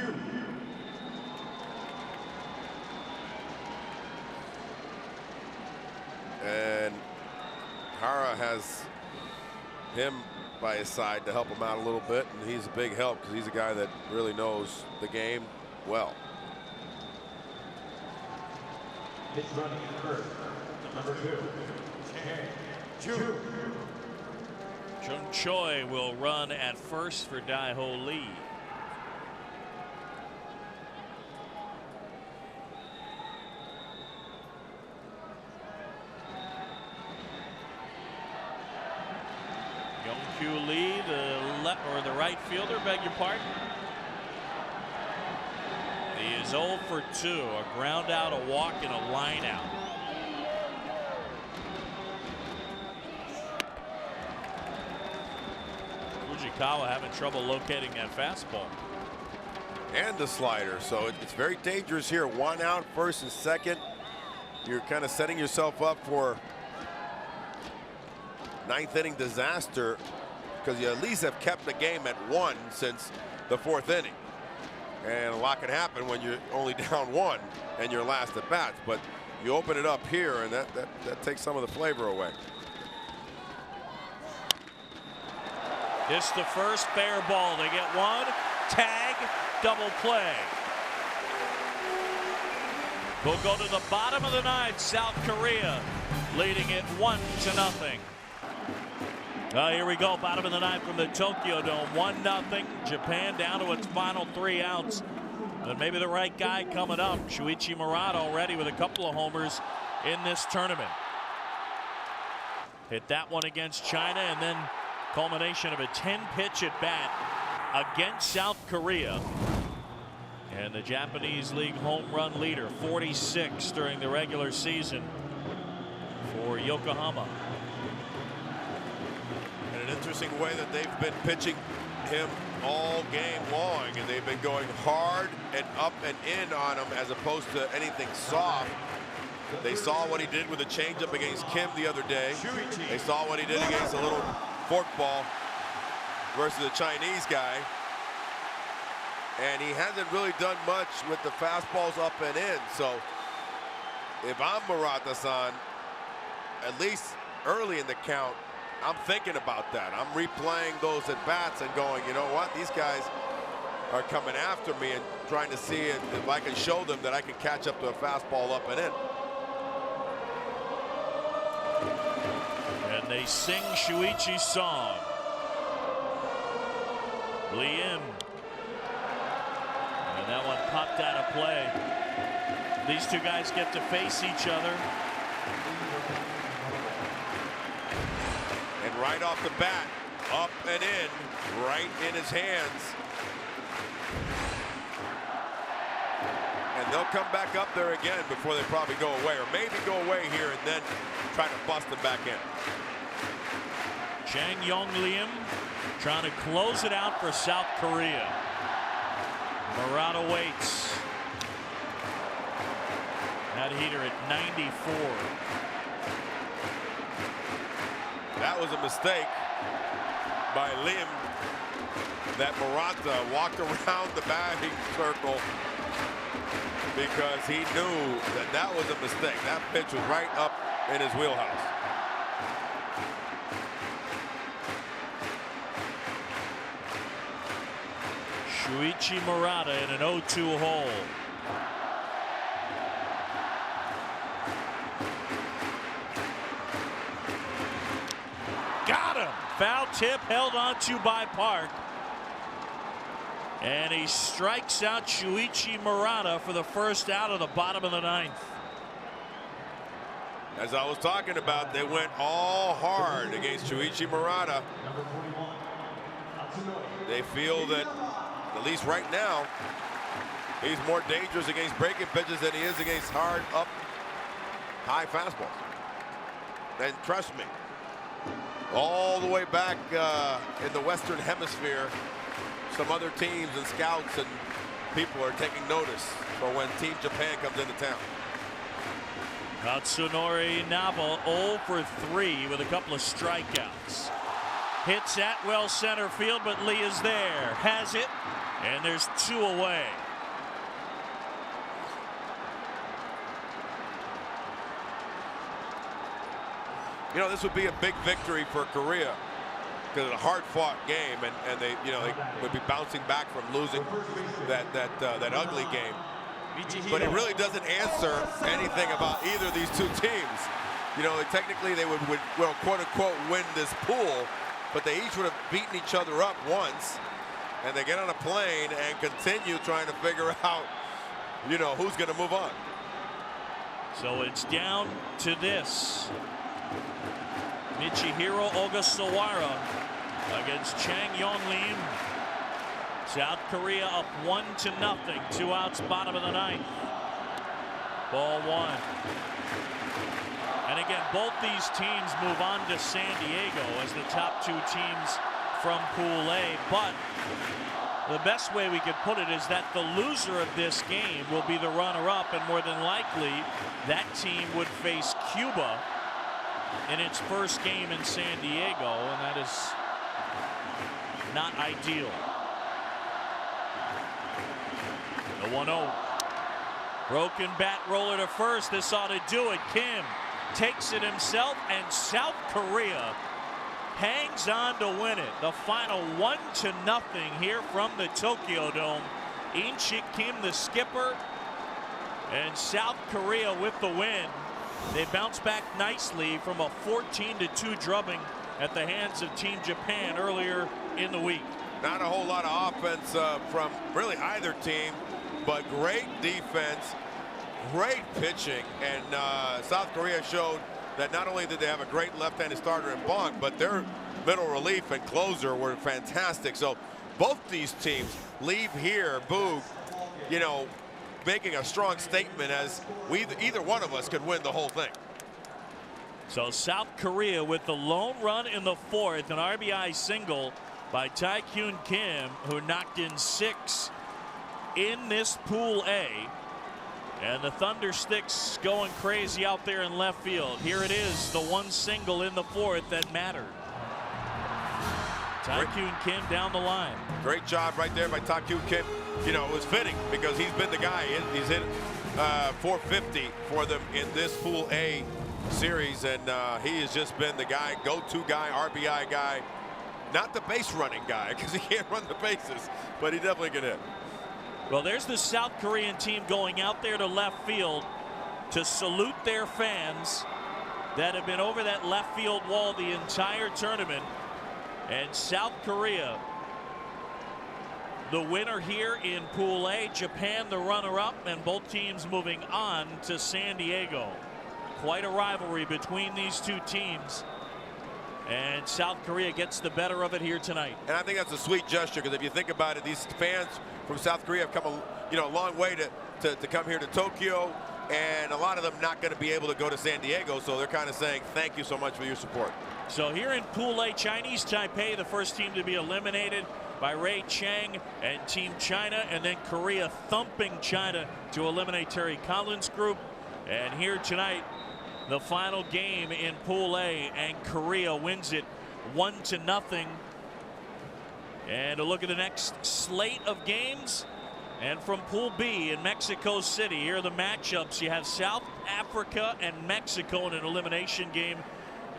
And Hara has him by his side to help him out a little bit, and he's a big help because he's a guy that really knows the game well. Pitch running in first, number 2, Jun Choi will run at first for Dai-Ho Lee. Young-Kyu Lee, the right fielder, beg your pardon. He is 0 for 2, a ground out, a walk, and a line out. Fujikawa having trouble locating that fastball. And the slider, so it's very dangerous here. 1 out, first and second. You're kind of setting yourself up for ninth inning disaster, because you at least have kept the game at 1 since the 4th inning. And a lot can happen when you're only down 1 and your last at bats. But you open it up here, and that takes some of the flavor away. It's the first fair ball. They get one. Tag, double play. We'll go to the bottom of the 9th. South Korea leading it 1-0. Here we go. Bottom of the 9th from the Tokyo Dome. 1-0. Japan down to its final 3 outs. But maybe the right guy coming up. Shuichi Murata already with a couple of homers in this tournament. Hit that one against China, and then culmination of a 10-pitch at bat against South Korea. And the Japanese League home run leader, 46 during the regular season for Yokohama. And an interesting way that they've been pitching him all game long, and they've been going hard and up and in on him as opposed to anything soft. They saw what he did with a changeup against Kim the other day. They saw what he did against a little forkball versus a Chinese guy. And he hasn't really done much with the fastballs up and in. So if I'm Murata-san, at least early in the count, I'm thinking about that. I'm replaying those at bats and going, you know what, these guys are coming after me, and trying to see if I can show them that I can catch up to a fastball up and in. And they sing Shuichi's song. Lim. And that one popped out of play. These two guys get to face each other. And right off the bat, up and in, right in his hands. And they'll come back up there again before they probably go away, or maybe go away here and then try to bust them back in. Chang Yong Lim trying to close it out for South Korea. Murata waits. That heater at 94. That was a mistake by Lim, that Murata walked around the batting circle because he knew that that was a mistake. That pitch was right up in his wheelhouse. Shuichi Murata in an 0-2 hole. Got him. Foul tip held onto by Park. And he strikes out Shuichi Murata for the first out of the bottom of the 9th. As I was talking about, they went all hard against Shuichi Murata. They feel that, at least right now, he's more dangerous against breaking pitches than he is against hard up high fastballs. And trust me, all the way back in the Western Hemisphere, some other teams and scouts and people are taking notice for when Team Japan comes into town. Katsunori Naba 0 for 3 with a couple of strikeouts. Hits Atwell center field, but Lee is there. Has it, and there's 2 away. You know, this would be a big victory for Korea, because it's a hard-fought game, and they, you know, they would be bouncing back from losing that ugly game. But it really doesn't answer anything about either of these two teams. You know, technically they would well, quote-unquote, win this pool, but they each would have beaten each other up once, and they get on a plane and continue trying to figure out, you know, who's going to move on. So it's down to this. Michihiro Ogasawara against Chang Yong Lim. South Korea up 1-0. 2 outs, bottom of the 9th. Ball 1. And again, both these teams move on to San Diego as the top 2 teams from Pool A. But the best way we could put it is that the loser of this game will be the runner-up, and more than likely that team would face Cuba in its first game in San Diego, and that is not ideal. The 1-0. Broken bat roller to first. This ought to do it. Kim takes it himself, and South Korea hangs on to win it. The final 1-0 here from the Tokyo Dome. In-Chik Kim, the skipper, and South Korea with the win. They bounce back nicely from a 14-2 drubbing at the hands of Team Japan earlier in the week. Not a whole lot of offense from really either team, but great defense, great pitching, and South Korea showed that not only did they have a great left-handed starter in Bong, but their middle relief and closer were fantastic. So both these teams leave here, Boog, you know, making a strong statement as either one of us could win the whole thing. So South Korea with the lone run in the fourth, an RBI single by Tae-Kyun Kim, who knocked in 6 in this Pool A. And the Thunder Sticks going crazy out there in left field. Here it is, the one single in the fourth that mattered. Tae-Kyun Kim down the line. Great job right there by Tae-Kyun Kim. You know, it was fitting because he's been the guy. He's hit 450 for them in this Pool A series, and he has just been the guy, go-to guy, RBI guy. Not the base running guy because he can't run the bases, but he definitely can hit. Well, there's the South Korean team going out there to left field to salute their fans that have been over that left field wall the entire tournament. And South Korea, the winner here in Pool A, Japan the runner-up, and both teams moving on to San Diego. Quite a rivalry between these two teams. And South Korea gets the better of it here tonight. And I think that's a sweet gesture, because if you think about it, these fans from South Korea have come a long way to come here to Tokyo, and a lot of them not going to be able to go to San Diego, so they're kind of saying thank you so much for your support. So here in Pool A, Chinese Taipei, the first team to be eliminated by Ray Chang and Team China, and then Korea thumping China to eliminate Terry Collins' group. And here tonight, the final game in Pool A, and Korea wins it 1-0. And a look at the next slate of games. And from Pool B in Mexico City, here are the matchups. You have South Africa and Mexico in an elimination game.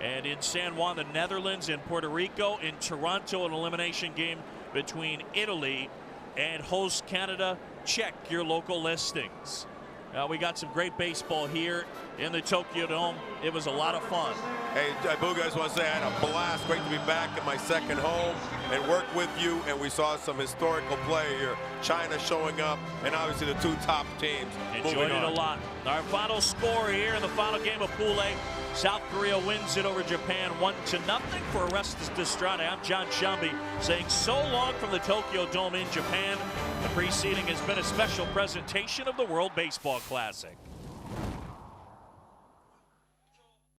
And in San Juan, the Netherlands and Puerto Rico. In Toronto, an elimination game between Italy and host Canada. Check your local listings. We got some great baseball here in the Tokyo Dome. It was a lot of fun. Hey, Boog, I just want to say I had a blast. Great to be back in my second home and work with you. And we saw some historical play here. China showing up, and obviously the two top teams. Enjoyed it a lot. Our final score here in the final game of Pool A. South Korea wins it over Japan 1-0. For Orestes Destrade, I'm John Shambi saying so long from the Tokyo Dome in Japan. The preceding has been a special presentation of the World Baseball Classic.